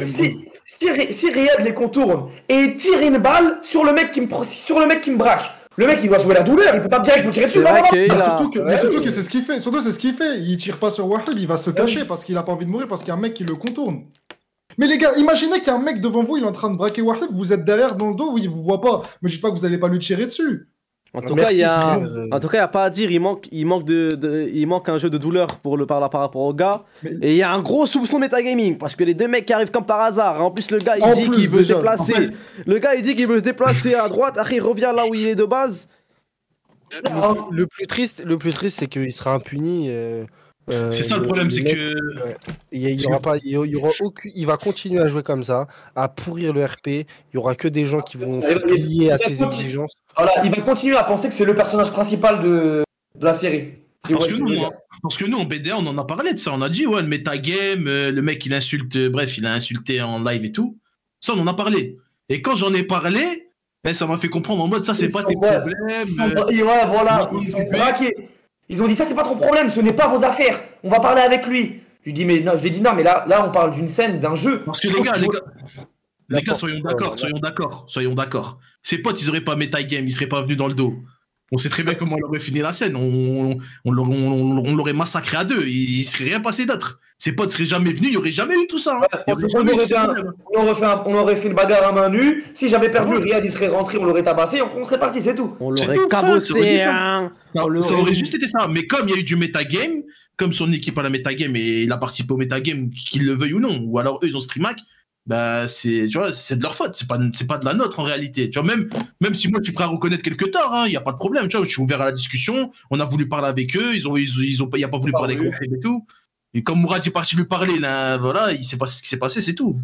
Speaker 2: Si Riyad les contourne et tire une balle sur le mec qui me braque, le mec il doit jouer la douleur, il peut pas direct me tirer dessus.
Speaker 1: C'est vrai
Speaker 2: non, non,
Speaker 1: qu'il a-
Speaker 4: surtout que c'est ce qu'il fait. Surtout c'est ce qu'il fait. Il tire pas sur Wahid, il va se cacher parce qu'il a pas envie de mourir parce qu'il y a un mec qui le contourne. Mais les gars, imaginez qu'il y a un mec devant vous, il est en train de braquer Wahid, vous êtes derrière dans le dos, oui, il vous voit pas. Mais je dis pas que vous allez pas lui tirer dessus.
Speaker 1: En tout
Speaker 3: Merci,
Speaker 1: cas,
Speaker 3: frère.
Speaker 1: en tout cas, y a pas à dire. Il manque un jeu de douleur par rapport au gars.
Speaker 4: Mais-
Speaker 1: Et il y a un gros soupçon de metagaming parce que les deux mecs qui arrivent comme par hasard. En plus, le gars il
Speaker 4: En
Speaker 1: dit
Speaker 4: plus,
Speaker 1: qu'il veut se
Speaker 4: déjà,
Speaker 1: déplacer.
Speaker 4: en fait-
Speaker 1: Le gars il dit qu'il veut se déplacer à droite. Après, il revient là où il est de base.
Speaker 3: Le plus triste, c'est qu'il sera impuni.
Speaker 7: C'est ça le problème, c'est
Speaker 3: mec,
Speaker 7: que.
Speaker 3: il y aura pas, il y aura aucun, il va continuer à jouer comme ça, à pourrir le RP. Il y aura que des gens qui vont se plier à ses exigences.
Speaker 2: Voilà, il va continuer à penser que c'est le personnage principal de la série. Si vous
Speaker 7: Parce
Speaker 2: voyez
Speaker 7: que,
Speaker 2: ce que je veux
Speaker 7: nous,
Speaker 2: dire.
Speaker 7: parce que nous, en BDA, on en a parlé de ça. On a dit, ouais, le metagame, le mec, il insulte, bref, il a insulté en live et tout. Ça, on en a parlé. Et quand j'en ai parlé, ben, ça m'a fait comprendre en mode, ça, c'est
Speaker 2: Ils
Speaker 7: pas
Speaker 2: sont
Speaker 7: tes
Speaker 2: bra-
Speaker 7: problèmes.
Speaker 2: Et ouais, voilà,
Speaker 7: on
Speaker 2: ils sont
Speaker 7: s'occupe.
Speaker 2: braqués. Ils ont dit ça, c'est pas ton problème, ce n'est pas vos affaires. On va parler avec lui. Je lui dis, mais non, je lui ai dit non, mais là, on parle d'une scène, d'un jeu.
Speaker 7: Parce que les gars, soyons d'accord. Ses potes, ils auraient pas metagame, ils seraient pas venus dans le dos. On sait très bien comment on aurait fini la scène. On l'aurait massacré à deux. Il serait rien passé d'autre. Ses potes seraient jamais venus, il y aurait jamais eu tout ça. Hein. Il y aurait jamais eu ce problème.
Speaker 2: On aurait fait une bagarre à main nue. Si j'avais perdu, Riyad il serait rentré, on l'aurait tabassé, on serait parti, c'est tout.
Speaker 1: On
Speaker 7: C'est
Speaker 1: l'aurait
Speaker 7: tout, ça aurait
Speaker 1: cabossé.
Speaker 7: dit ça.
Speaker 1: Hein.
Speaker 7: Ça,
Speaker 1: On
Speaker 7: ça
Speaker 1: l'aurait
Speaker 7: aurait
Speaker 1: dit.
Speaker 7: juste été ça. Mais comme il y a eu du metagame, comme son équipe a la metagame et il a participé au metagame, qu'ils le veuillent ou non, ou alors eux ils ont streamac, bah c'est, tu vois, c'est de leur faute. C'est pas de la nôtre en réalité. Tu vois, même si moi je suis prêt à reconnaître quelques torts, hein, il y a pas de problème. Tu vois, je suis ouvert à la discussion. On a voulu parler avec eux, il a pas voulu parler avec eux et tout. Et comme Mourad est parti lui parler, là, voilà, il s'est passé ce qui s'est passé, c'est tout.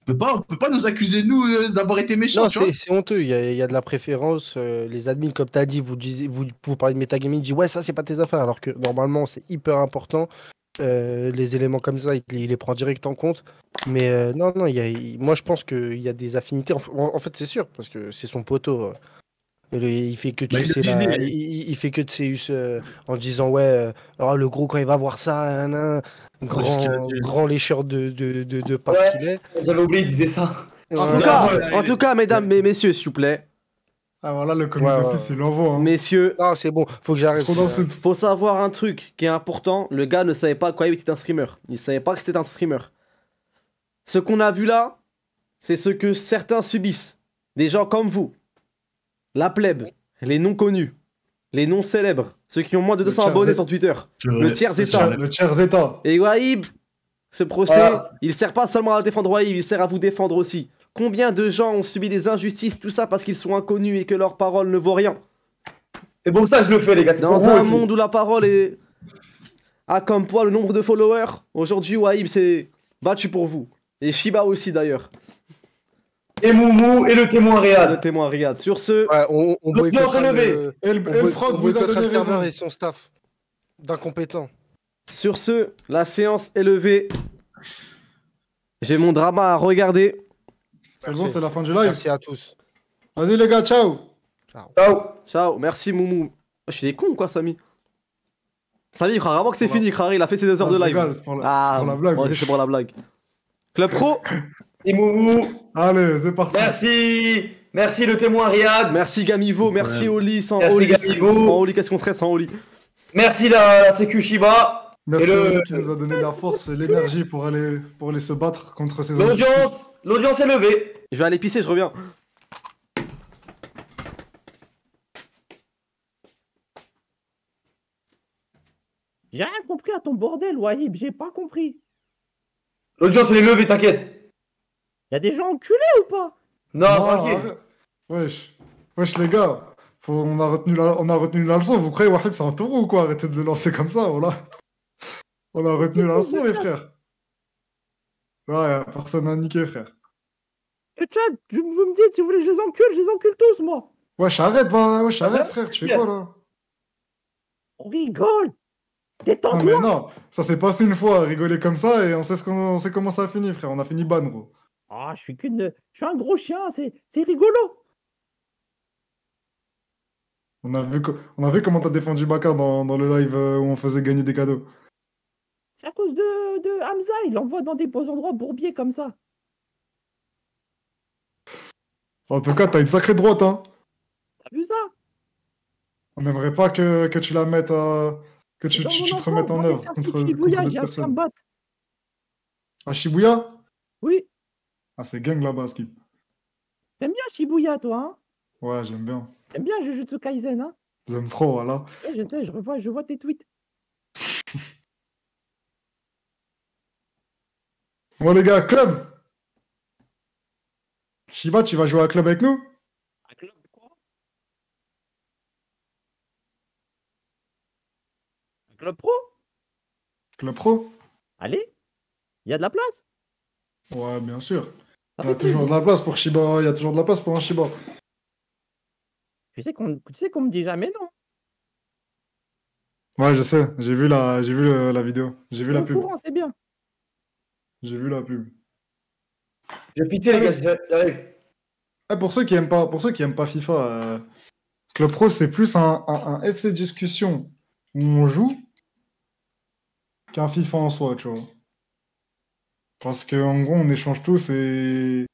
Speaker 7: On peut pas nous accuser, nous, d'avoir été méchants.
Speaker 3: Non,
Speaker 7: tu vois.
Speaker 3: c'est honteux. Il y a de la préférence. Les admins, comme tu as dit, vous parlez de metagaming, ils disent ouais, ça, c'est pas tes affaires. Alors que normalement, c'est hyper important. les éléments comme ça, il les prend direct en compte. Mais non, non, moi je pense qu'il y a des affinités. En fait, c'est sûr, parce que c'est son poteau. Il fait que de
Speaker 7: Bah, il
Speaker 3: sucer
Speaker 7: le disait.
Speaker 3: il fait que de Seus en disant ouais, oh, le gros quand il va voir ça, nan,
Speaker 7: C'est ce qu'il a dit.
Speaker 3: grand lécheur de part
Speaker 2: Ouais.
Speaker 3: qu'il est.
Speaker 2: J'avais oublié, il disait ça.
Speaker 1: En
Speaker 3: Voilà.
Speaker 1: tout cas, mesdames, messieurs, s'il vous plaît.
Speaker 4: Ah voilà, le comic
Speaker 3: Ouais,
Speaker 4: d'office,
Speaker 3: ouais.
Speaker 4: il envoie. Hein.
Speaker 1: Messieurs,
Speaker 3: Non, c'est bon, faut que j'arrête.
Speaker 4: Trop dans ce-
Speaker 1: faut savoir un truc qui est important. Le gars ne savait pas quoi il était un streamer. Il savait pas que c'était un streamer. Ce qu'on a vu là, c'est ce que certains subissent. Des gens comme vous. La plèbe, les non connus, les non célèbres, ceux qui ont moins de 200
Speaker 4: tiers
Speaker 1: abonnés
Speaker 4: Z.
Speaker 1: sur Twitter.
Speaker 7: C'est vrai.
Speaker 1: Le tiers
Speaker 7: C'est
Speaker 1: état.
Speaker 7: vrai.
Speaker 4: Le tiers Zeta.
Speaker 1: Et Wahib, ce procès,
Speaker 2: Voilà.
Speaker 1: il sert pas seulement à défendre Wahib, il sert à vous défendre aussi. Combien de gens ont subi des injustices, tout ça parce qu'ils sont inconnus et que leur parole ne vaut rien.
Speaker 2: C'est pour ça que je le fais, les gars. C'est pour
Speaker 1: Dans
Speaker 2: vous
Speaker 1: un
Speaker 2: aussi.
Speaker 1: monde où la parole est... a comme poids le nombre de followers, aujourd'hui Wahib s'est battu pour vous. Et Shiba aussi d'ailleurs,
Speaker 2: Et Moumou et le témoin
Speaker 1: le
Speaker 2: Riyad.
Speaker 1: témoin Riyad. Sur ce,
Speaker 3: Ouais, on boycottera
Speaker 2: relevé.
Speaker 3: le,
Speaker 4: Et le prod
Speaker 3: on
Speaker 4: vous a
Speaker 3: boycottera
Speaker 4: donné
Speaker 3: le serveur
Speaker 4: raison.
Speaker 3: et son staff d'incompétents.
Speaker 1: sur ce, la séance est levée. J'ai mon drama à regarder.
Speaker 4: C'est
Speaker 3: Merci.
Speaker 4: bon, c'est la fin du live.
Speaker 3: Merci à tous.
Speaker 4: Vas-y les gars, ciao.
Speaker 2: Ciao.
Speaker 1: Ciao, merci Moumou. Je suis des cons quoi, Samy. Samy, il croit vraiment que c'est
Speaker 4: Voilà.
Speaker 1: fini, Crary, il a fait ses 2 heures
Speaker 4: Ah,
Speaker 1: de
Speaker 4: je
Speaker 1: live.
Speaker 4: rigole, c'est pour la-
Speaker 1: Ah,
Speaker 4: c'est pour la blague.
Speaker 1: moi aussi, c'est pour la blague. Club Pro,
Speaker 2: Et Moumou.
Speaker 4: Allez, c'est parti.
Speaker 2: Merci. Merci le témoin Riyad.
Speaker 1: merci Gamivo, merci Oli, sans
Speaker 2: Merci,
Speaker 1: Oli,
Speaker 2: Gamivo.
Speaker 1: sans Oli, qu'est-ce qu'on serait sans Oli?
Speaker 2: Merci la Sécu Shiba.
Speaker 4: Merci
Speaker 2: Et le-
Speaker 4: à lui qui nous a donné la force et l'énergie pour aller se battre contre ces injustices.
Speaker 2: L'audience est levée.
Speaker 1: Je vais aller pisser, je reviens.
Speaker 5: J'ai rien compris à ton bordel, Wahib, j'ai pas compris.
Speaker 2: L'audience elle est levée, t'inquiète.
Speaker 5: Y a des gens enculés ou pas?
Speaker 2: Non,
Speaker 4: Non,
Speaker 2: tranquille.
Speaker 4: arrête. Wesh les gars, on a retenu la leçon. Vous croyez Wahib c'est un taureau ou quoi? Arrêtez de le lancer comme ça, voilà. On a retenu la leçon les frères. Ouais, personne n'a niqué frère.
Speaker 5: Le chat, vous me dites si vous voulez que je les encule tous, moi.
Speaker 4: Wesh arrête, wesh arrête
Speaker 2: ouais,
Speaker 4: frère, tu fais quoi là?
Speaker 5: On rigole.
Speaker 4: Non
Speaker 5: Détends-toi.
Speaker 4: mais non, ça s'est passé une fois, rigoler comme ça et on sait comment ça a fini frère. On a fini ban gros.
Speaker 5: Ah, je suis un gros chien, c'est rigolo.
Speaker 4: On a vu comment t'as défendu Bakar dans le live où on faisait gagner des cadeaux.
Speaker 5: C'est à cause de Hamza, il l'envoie dans des beaux endroits bourbiers comme ça.
Speaker 4: En tout cas, t'as une sacrée droite, hein.
Speaker 5: T'as vu ça?
Speaker 4: On n'aimerait pas que tu la mettes, que tu
Speaker 5: Dans mon
Speaker 4: te
Speaker 5: enfance,
Speaker 4: remettes en
Speaker 5: moi, j'ai
Speaker 4: œuvre
Speaker 5: fait un
Speaker 4: contre
Speaker 5: truc Shibuya,
Speaker 4: d'autres
Speaker 5: j'ai appris à me
Speaker 4: personnes.
Speaker 5: battre.
Speaker 4: À Shibuya?
Speaker 5: Oui,
Speaker 4: Ah, c'est gang là-bas, Skip.
Speaker 5: t'aimes bien Shibuya, toi, hein?
Speaker 4: Ouais, j'aime bien.
Speaker 5: T'aimes bien Jujutsu Kaisen, hein?
Speaker 4: J'aime trop, voilà.
Speaker 5: Ouais, je sais, je vois tes tweets.
Speaker 4: Bon, les gars, club! Shiba, tu vas jouer à club avec nous?
Speaker 5: Un club quoi? Un club pro?
Speaker 4: Club pro?
Speaker 5: Allez, il y a de la place.
Speaker 4: Ouais, bien sûr.
Speaker 5: Ça
Speaker 4: Il y a
Speaker 5: fait
Speaker 4: toujours de
Speaker 5: plaisir.
Speaker 4: la place pour Shiba. Il y a toujours de la place pour un Shiba.
Speaker 5: Tu sais qu'on me dit jamais non.
Speaker 4: Ouais, je sais. J'ai vu la vidéo. J'ai vu la
Speaker 5: Au
Speaker 4: pub.
Speaker 5: courant, c'est bien.
Speaker 4: J'ai vu la pub.
Speaker 2: Je vais pisser, les gars, j'arrive.
Speaker 4: Ah, pour ceux qui aiment pas FIFA, Club Pro, c'est plus un FC discussion où on joue qu'un FIFA en soi, tu vois. Parce qu'en gros, on échange tous et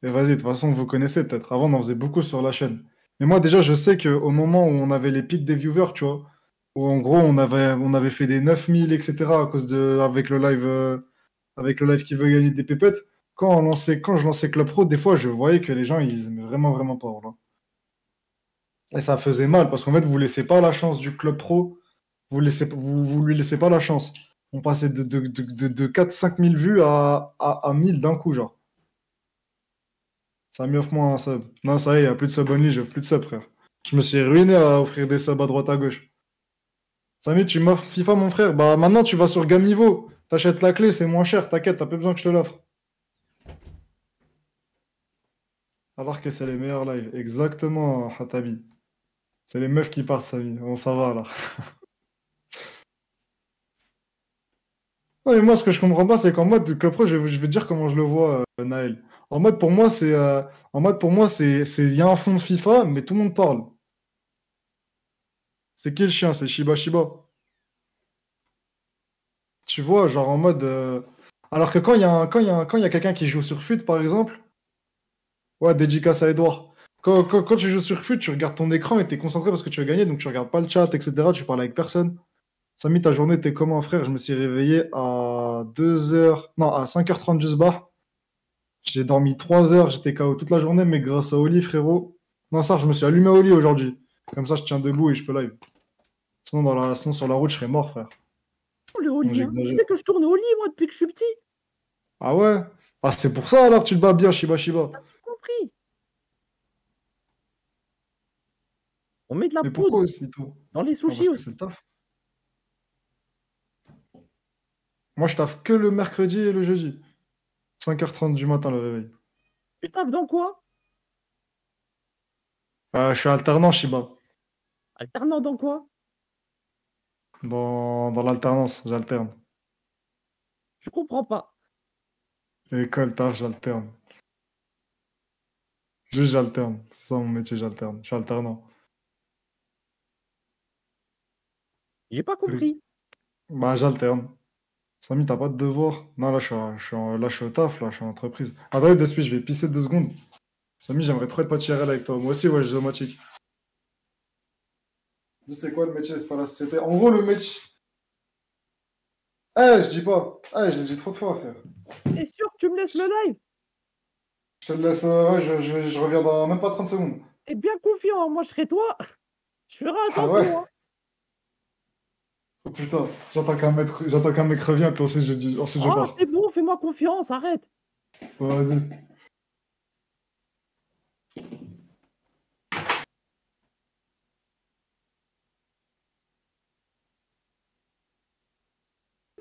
Speaker 4: vas-y, de toute façon, vous connaissez peut-être. Avant, on en faisait beaucoup sur la chaîne. Mais moi, déjà, je sais qu'au moment où on avait les pics des viewers, tu vois, où en gros, on avait fait des 9000, etc. avec le live qui veut gagner des pépettes. Quand je lançais Club Pro, des fois, je voyais que les gens, ils aimaient vraiment, vraiment pas, voilà. Et ça faisait mal, parce qu'en fait, vous laissez pas la chance du Club Pro, vous lui laissez pas la chance. On passait de 4-5 000 vues à 1000 d'un coup, genre. Ça m'y offre moins un sub. Non, ça y est, il n'y a plus de sub only, j'offre plus de sub, frère. Je me suis ruiné à offrir des subs à droite à gauche. Samy, tu m'offres FIFA, mon frère. Bah maintenant, tu vas sur Game Niveau. T'achètes la clé, c'est moins cher, t'inquiète, t'as pas besoin que je te l'offre. Alors que c'est les meilleurs lives. Exactement, Hatabi. C'est les meufs qui partent, Samy. Bon, ça va, là. Non, mais moi, ce que je comprends pas, c'est qu'en mode, qu'après, je vais te dire comment je le vois, Naël. En mode, pour moi, il y a un fond de FIFA, mais tout le monde parle. C'est qui le chien? C'est Shiba Shiba. Tu vois, genre en mode. Alors que quand il y a quelqu'un qui joue sur FUT, par exemple, ouais, dédicace à Edouard. Quand tu joues sur FUT, tu regardes ton écran et t'es concentré parce que tu veux gagner, donc tu regardes pas le chat, etc. Tu parles avec personne. Samy, ta journée, t'es comment, frère? Je me suis réveillé à 2h, non, à 5h30 juste bar. J'ai dormi 3 heures, j'étais KO toute la journée, mais grâce à Oli, frérot. Non, ça, je me suis allumé à Oli aujourd'hui. Comme ça, je tiens debout et je peux live. Sinon, sur la route, je serais mort, frère.
Speaker 8: Le
Speaker 4: Non,
Speaker 8: Oli, hein. Tu
Speaker 4: j'exagère.
Speaker 8: sais que je tourne au lit, moi, depuis que je suis petit.
Speaker 4: Ah ouais? Ah, c'est pour ça alors que tu te bats bien, Shiba Shiba.
Speaker 8: Compris. On met de la
Speaker 4: Mais pourquoi
Speaker 8: poudre
Speaker 4: aussi, toi?
Speaker 8: dans les
Speaker 4: Ah, parce
Speaker 8: sushis
Speaker 4: que
Speaker 8: aussi.
Speaker 4: c'est le taf. Moi, je taffe que le mercredi et le jeudi. 5h30 du matin, le réveil.
Speaker 8: Tu taffes dans quoi?
Speaker 4: Je suis alternant, Shiba.
Speaker 8: Alternant dans quoi?
Speaker 4: Dans l'alternance, j'alterne.
Speaker 8: Je comprends pas.
Speaker 4: École, taf, j'alterne. Juste, j'alterne. C'est ça mon métier, j'alterne. Je suis alternant.
Speaker 8: J'ai pas compris.
Speaker 4: Bah, j'alterne. Samy, t'as pas de devoir? Non, là, là, je suis au taf, là, je suis en entreprise. Attendez, de suite, je vais pisser 2 secondes. Samy, j'aimerais trop être pote IRL avec toi. Moi aussi, ouais, je suis zomatique. Je sais quoi le métier, c'est pas la société. En gros, le métier. Je dis pas. Je l'ai dit trop de fois, frère.
Speaker 8: T'es sûr que tu me laisses le live?
Speaker 4: Je te laisse, ouais, je reviens dans même pas 30 secondes.
Speaker 8: T'es bien confiant, moi je serai toi. Je ferai
Speaker 4: Ah
Speaker 8: attention.
Speaker 4: ouais?
Speaker 8: Hein.
Speaker 4: Oh putain, j'attends qu'un mec revient, puis ensuite je
Speaker 8: Ah,
Speaker 4: pars.
Speaker 8: c'est bon, fais-moi confiance, arrête.
Speaker 4: Ouais, vas-y.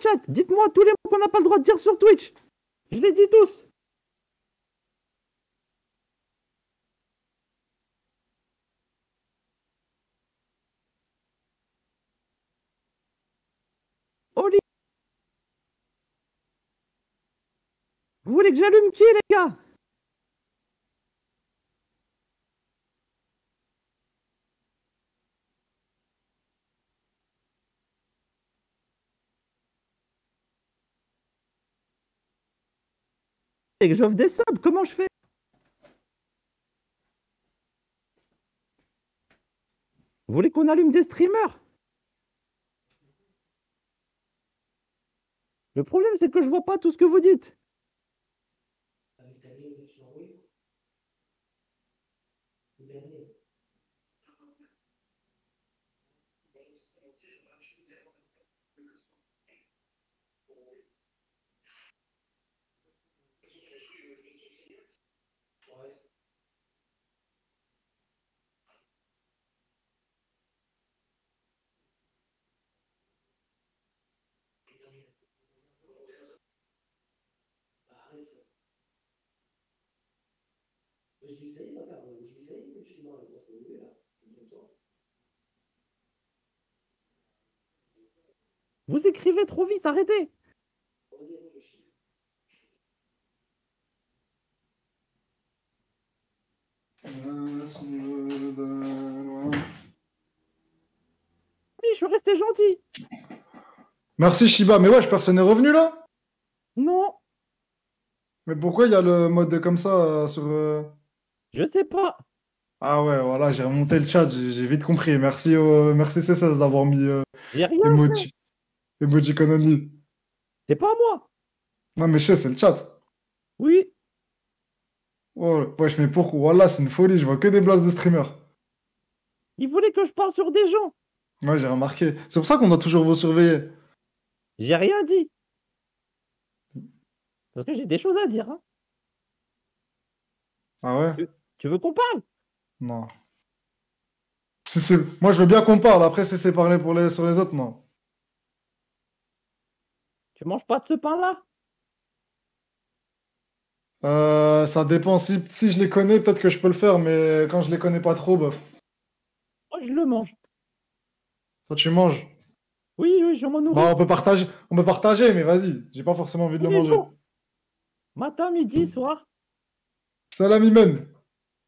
Speaker 8: Chat, dites-moi tous les mots qu'on n'a pas le droit de dire sur Twitch. Je les dis tous. Oli. Vous voulez que j'allume qui, les gars? Et que j'offre des subs, comment je fais? Vous voulez qu'on allume des streamers? Le problème, c'est que je vois pas tout ce que vous dites. Vous écrivez trop vite, arrêtez. Oui, je suis resté gentil.
Speaker 4: Merci Shiba, mais wesh, personne n'est revenu là?
Speaker 8: Non,
Speaker 4: Mais pourquoi il y a le mode comme ça sur.
Speaker 8: je sais pas.
Speaker 4: Ah ouais, voilà, j'ai remonté le chat, j'ai vite compris. Merci C16 d'avoir mis
Speaker 8: J'ai rien fait.
Speaker 4: emoji, emoji only.
Speaker 8: C'est pas moi.
Speaker 4: Non mais je sais, c'est le chat.
Speaker 8: Oui.
Speaker 4: Oh, wesh, mais pourquoi? Voilà, c'est une folie, je vois que des blagues de streamers.
Speaker 8: Il voulait que je parle sur des gens.
Speaker 4: Ouais, j'ai remarqué. C'est pour ça qu'on doit toujours vous surveiller.
Speaker 8: J'ai rien dit. Parce que j'ai des choses à dire. Hein.
Speaker 4: Ah ouais?
Speaker 8: Tu veux qu'on parle?
Speaker 4: Non. Moi, je veux bien qu'on parle. Après, si c'est parler sur les autres, non.
Speaker 8: Tu manges pas de ce pain-là?
Speaker 4: Ça dépend. Si je les connais, peut-être que je peux le faire, mais quand je les connais pas trop, bof.
Speaker 8: Moi, je le mange.
Speaker 4: Toi, tu manges.
Speaker 8: Oui, oui, je m'en nourris.
Speaker 4: Bah, on peut partager, mais vas-y, j'ai pas forcément envie de le
Speaker 8: Tous les
Speaker 4: manger.
Speaker 8: jours. Matin, midi, soir.
Speaker 4: Salam Imen.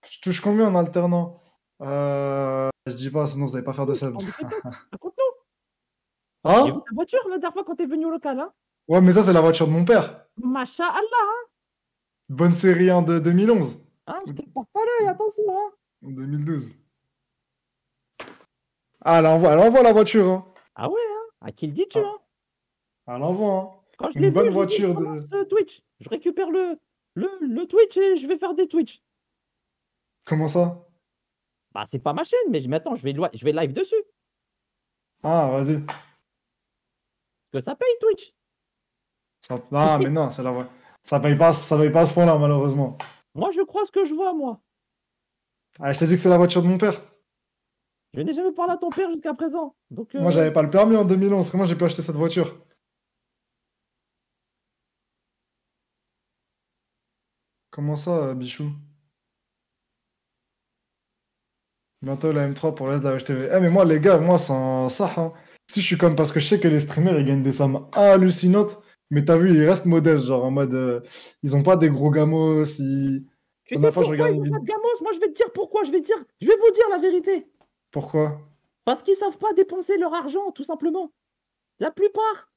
Speaker 4: Je touche combien en alternant? Je dis pas, sinon vous allez pas faire de sub.
Speaker 8: Raconte-nous. J'ai vu
Speaker 4: Hein?
Speaker 8: ta voiture la dernière fois quand t'es venu au local, hein.
Speaker 4: Ouais, mais ça, c'est la voiture de mon père.
Speaker 8: Masha'Allah,
Speaker 4: Bonne série 1 de 2011.
Speaker 8: hein. Je te porte pas l'œil, attention, hein.
Speaker 4: 2012. Ah, elle envoie la voiture, hein.
Speaker 8: Ah ouais, hein. À qui le dis-tu, hein?
Speaker 4: Elle envoie, hein.
Speaker 8: Quand je
Speaker 4: Une
Speaker 8: l'ai
Speaker 4: bonne
Speaker 8: vu, j'ai dit,
Speaker 4: voiture
Speaker 8: je
Speaker 4: de.
Speaker 8: commence Twitch. Je récupère le Twitch et je vais faire des Twitch.
Speaker 4: Comment ça?
Speaker 8: Bah, c'est pas ma chaîne, mais attends, je vais live dessus.
Speaker 4: Ah, vas-y.
Speaker 8: Parce que ça paye Twitch.
Speaker 4: Ah, mais non, c'est la voie. Ça paye pas à ce point-là, malheureusement.
Speaker 8: Moi, je crois ce que je vois, moi.
Speaker 4: Ah, je t'ai dit que c'est la voiture de mon père.
Speaker 8: Je n'ai jamais parlé à ton père jusqu'à présent. Donc,
Speaker 4: Moi, j'avais pas le permis en 2011. Comment j'ai pu acheter cette voiture? Comment ça, Bichou? Bientôt la M3 pour l'Est de la HTV. Eh, mais moi, les gars, moi, sans ça, hein. Si je suis comme. Parce que je sais que les streamers, ils gagnent des sommes hallucinantes. Mais t'as vu, ils restent modestes. Genre, en mode. Ils ont pas des gros gamos.
Speaker 8: tu
Speaker 4: La
Speaker 8: sais
Speaker 4: dernière fois, je
Speaker 8: pourquoi
Speaker 4: regarde
Speaker 8: ils
Speaker 4: une
Speaker 8: ont pas
Speaker 4: vidéo.
Speaker 8: de gamos? Moi, je vais te dire pourquoi. Je vais vous dire la vérité.
Speaker 4: Pourquoi?
Speaker 8: Parce qu'ils savent pas dépenser leur argent, tout simplement. La plupart,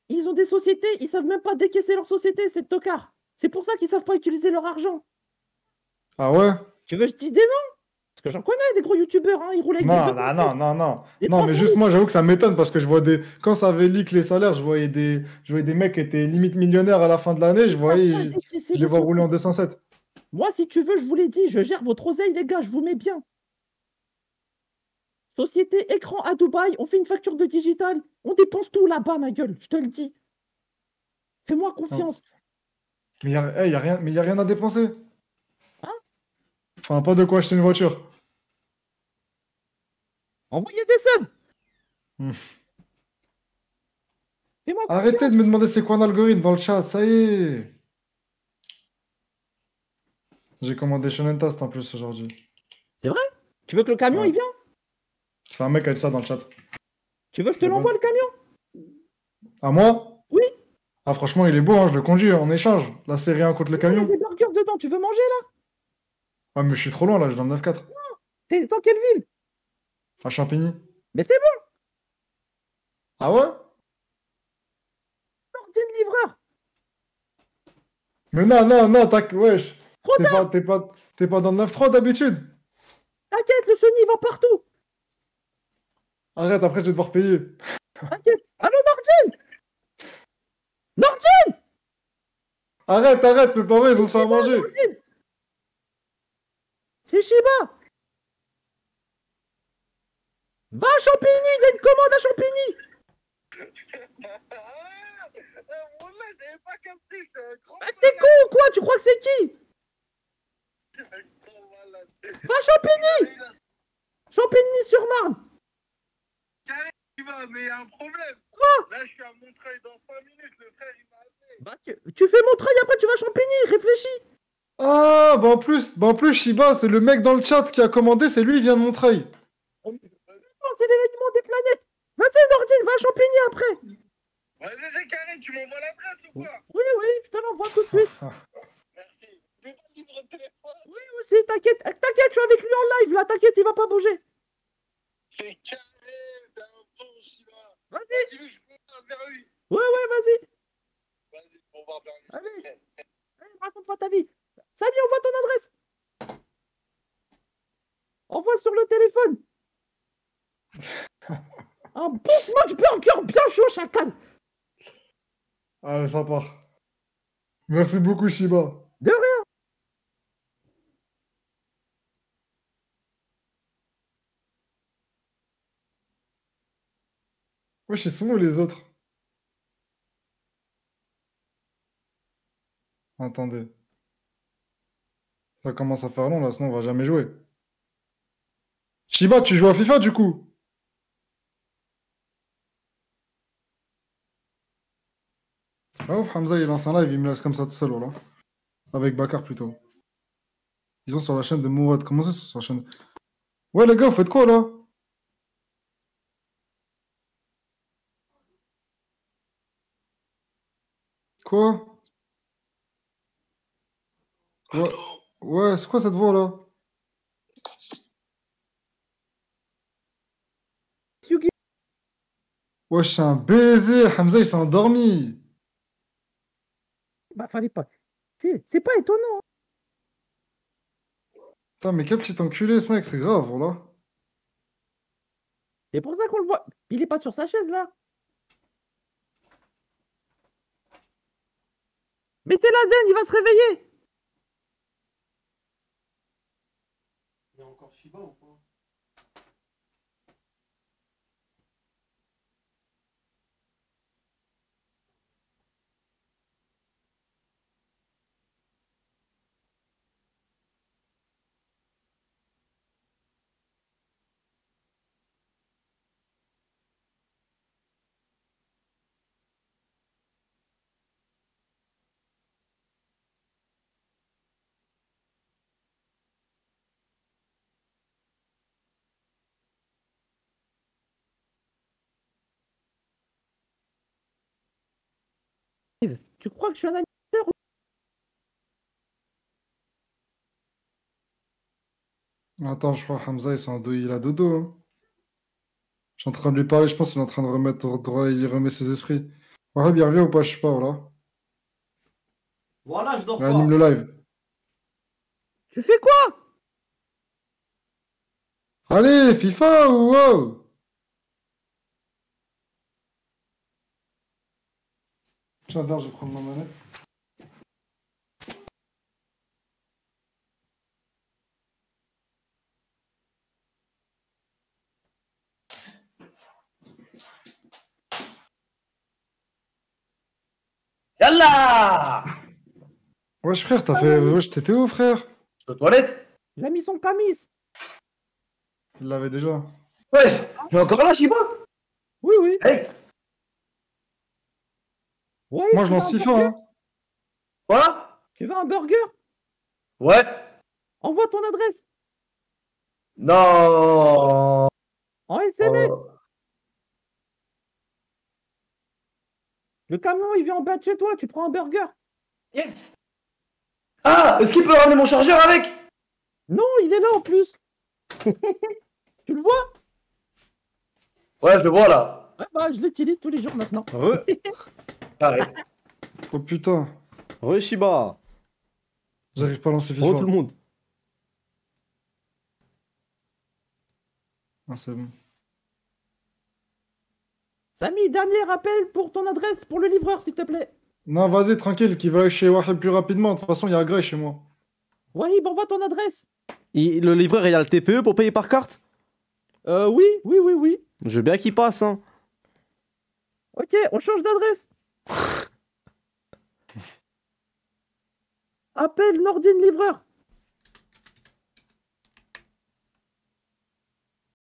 Speaker 8: ils ont des sociétés, ils savent même pas décaisser leur société, c'est tocard. C'est pour ça qu'ils savent pas utiliser leur argent.
Speaker 4: Ah ouais?
Speaker 8: Tu veux que je te dise des noms? Parce que j'en connais des gros youtubeurs, hein, ils roulent avec des
Speaker 4: Non,
Speaker 8: deux
Speaker 4: non,
Speaker 8: contrôles.
Speaker 4: non, non, non.
Speaker 8: Des
Speaker 4: Non, mais
Speaker 8: 300
Speaker 4: juste
Speaker 8: 000.
Speaker 4: moi, j'avoue que ça m'étonne parce que je vois des. Quand ça avait leak les salaires, je voyais des mecs qui étaient limite millionnaires à la fin de l'année.
Speaker 8: Ils savent pas décaisser
Speaker 4: Je les
Speaker 8: les
Speaker 4: vois rouler en
Speaker 8: sociétés.
Speaker 4: 207.
Speaker 8: Moi, si tu veux, je vous l'ai dit, je gère votre oseille, les gars, je vous mets bien. Société écran à Dubaï, on fait une facture de digital, on dépense tout là-bas, ma gueule, je te le dis. Fais-moi confiance.
Speaker 4: Mais y a rien à dépenser.
Speaker 8: Hein?
Speaker 4: Enfin, pas de quoi acheter une voiture.
Speaker 8: Envoyez des subs.
Speaker 4: Hmm.
Speaker 8: Fais-moi
Speaker 4: Arrêtez
Speaker 8: confiance.
Speaker 4: de me demander c'est quoi un algorithme dans le chat, ça y est. J'ai commandé Shonen Tast en plus aujourd'hui.
Speaker 8: C'est vrai? Tu veux que le camion,
Speaker 4: Ouais.
Speaker 8: il vient?
Speaker 4: C'est un mec qui a dit ça dans le chat.
Speaker 8: Tu veux que je te
Speaker 4: C'est
Speaker 8: l'envoie,
Speaker 4: bon.
Speaker 8: le camion?
Speaker 4: À moi?
Speaker 8: Oui.
Speaker 4: Ah, franchement, il est beau, hein, je le conduis en échange. La série 1 contre le
Speaker 8: Il y a
Speaker 4: camion.
Speaker 8: des burgers dedans, tu veux manger, là?
Speaker 4: Ah, mais je suis trop loin là, je suis dans le 9-4.
Speaker 8: T'es dans quelle ville?
Speaker 4: À Champigny.
Speaker 8: Mais c'est bon,
Speaker 4: Ah ouais?
Speaker 8: Nordine livreur.
Speaker 4: Mais non, wesh.
Speaker 8: Trop tard.
Speaker 4: T'es pas dans le 9-3 d'habitude.
Speaker 8: T'inquiète, le Sony, il va partout.
Speaker 4: Arrête, après je vais devoir payer.
Speaker 8: T'inquiète. Allô, Nordine? Nordine!
Speaker 4: Arrête, mes parents ils ont fait à manger.
Speaker 8: Nordine! C'est Shiba. Va à Champigny, il y a une commande à Champigny.
Speaker 6: J'avais pas capté, c'est un grand
Speaker 8: Ah, t'es con ou quoi? Tu crois que c'est qui?
Speaker 6: malade.
Speaker 8: Va à Champigny! Champigny-sur-Marne.
Speaker 6: Tu vas, mais il y a un problème.
Speaker 8: Quoi?
Speaker 6: Là, je suis à Montreuil dans 5 minutes. Le frère, il m'a appelé.
Speaker 8: Bah, tu fais Montreuil, après tu vas à Champigny, réfléchis.
Speaker 4: Ah, bah en plus, Shiba, c'est le mec dans le chat qui a commandé, c'est lui, il vient de Montreuil.
Speaker 8: Non, c'est l'élément des planètes. Vas-y, Nordine, va à Champigny après.
Speaker 6: Vas-y, c'est carré, tu m'envoies l'adresse ou quoi?
Speaker 8: Oui, je te l'envoie tout de suite.
Speaker 6: Merci. Tu veux pas le numéro de téléphone?
Speaker 8: Oui, aussi, t'inquiète, je suis avec lui en live là, t'inquiète, il va pas bouger.
Speaker 6: C'est carré, t'es un bon Shiba.
Speaker 8: Vas-y.
Speaker 6: Dis-lui, je peux vers lui.
Speaker 8: Ouais, vas-y.
Speaker 6: Vas-y, on va vers lui.
Speaker 8: Allez, raconte-moi ta vie. Samy, envoie ton adresse. Envoie sur le téléphone. Un bon smash burger bien chaud, chacal.
Speaker 4: Allez, ça part. Merci beaucoup, Shiba.
Speaker 8: De rien.
Speaker 4: Wesh, ils sont où les autres? Attendez. Ça commence à faire long là, sinon on va jamais jouer. Shiba, tu joues à FIFA du coup? Ah ouf, Hamza il lance un live, il me laisse comme ça tout seul, voilà. Avec Bakar plutôt. Ils sont sur la chaîne de Mourad. Comment ça, sur la chaîne? Ouais les gars, vous faites quoi là? Quoi? Ouais, ouais, c'est quoi cette voix là?
Speaker 8: Yugi.
Speaker 4: Wesh, c'est un baiser. Hamza, il s'est endormi.
Speaker 8: Bah, fallait pas. C'est pas étonnant.
Speaker 4: Putain, mais quel petit enculé ce mec, c'est grave, voilà.
Speaker 8: C'est pour ça qu'on le voit. Il est pas sur sa chaise là. Mettez l'Aden, il va se réveiller.
Speaker 1: Il y a encore Shiba ou pas?
Speaker 8: Tu crois que je suis un animateur ou...
Speaker 4: Attends, je crois Hamza, il a dodo. Hein. Je suis en train de lui parler, je pense qu'il est en train de remettre au droit, il remet ses esprits. Wahab, il revient ou pas? Je sais pas, voilà.
Speaker 1: Voilà, je dors pas.
Speaker 4: Réanime le live.
Speaker 8: Tu fais quoi?
Speaker 4: Allez, FIFA ou wow? Tiens, attends, je vais prendre ma manette.
Speaker 2: Yallah!
Speaker 4: Wesh, frère, t'as fait. Wesh, t'étais où, frère?
Speaker 2: Aux toilettes?
Speaker 8: Il a mis son camis.
Speaker 4: Il l'avait déjà.
Speaker 2: Wesh, il est encore là, Shiba?
Speaker 8: Oui, oui.
Speaker 2: Hey!
Speaker 8: Ouais,
Speaker 4: Moi, je
Speaker 8: tu veux
Speaker 4: lance
Speaker 8: un
Speaker 4: FIFA.
Speaker 8: burger?
Speaker 4: Hein.
Speaker 2: Quoi?
Speaker 8: Tu veux un burger?
Speaker 2: Ouais.
Speaker 8: Envoie ton adresse
Speaker 2: Non.
Speaker 8: en SMS.
Speaker 2: Oh.
Speaker 8: Le camion, il vient en bas de chez toi. Tu prends un burger.
Speaker 2: Yes. Ah, est-ce qu'il peut ramener mon chargeur avec?
Speaker 8: Non, il est là en plus. Tu le vois?
Speaker 2: Ouais, je le vois là.
Speaker 8: Ouais, bah, je l'utilise tous les jours maintenant.
Speaker 2: Carré.
Speaker 4: Oh putain,
Speaker 1: Shiba.
Speaker 4: j'arrive pas à lancer FIFA.
Speaker 1: Oh tout le monde.
Speaker 4: Ah, c'est bon.
Speaker 8: Samy, dernier appel pour ton adresse pour le livreur, s'il te plaît.
Speaker 4: Non, vas-y, tranquille, qui va chez Wahab plus rapidement. De toute façon, il y a Grey chez moi.
Speaker 8: Wahib, envoie ton adresse.
Speaker 1: Le livreur, il a le TPE pour payer par carte?
Speaker 8: Oui, oui, oui, oui.
Speaker 1: Je veux bien qu'il passe, hein.
Speaker 8: Ok, on change d'adresse. Appelle Nordine livreur.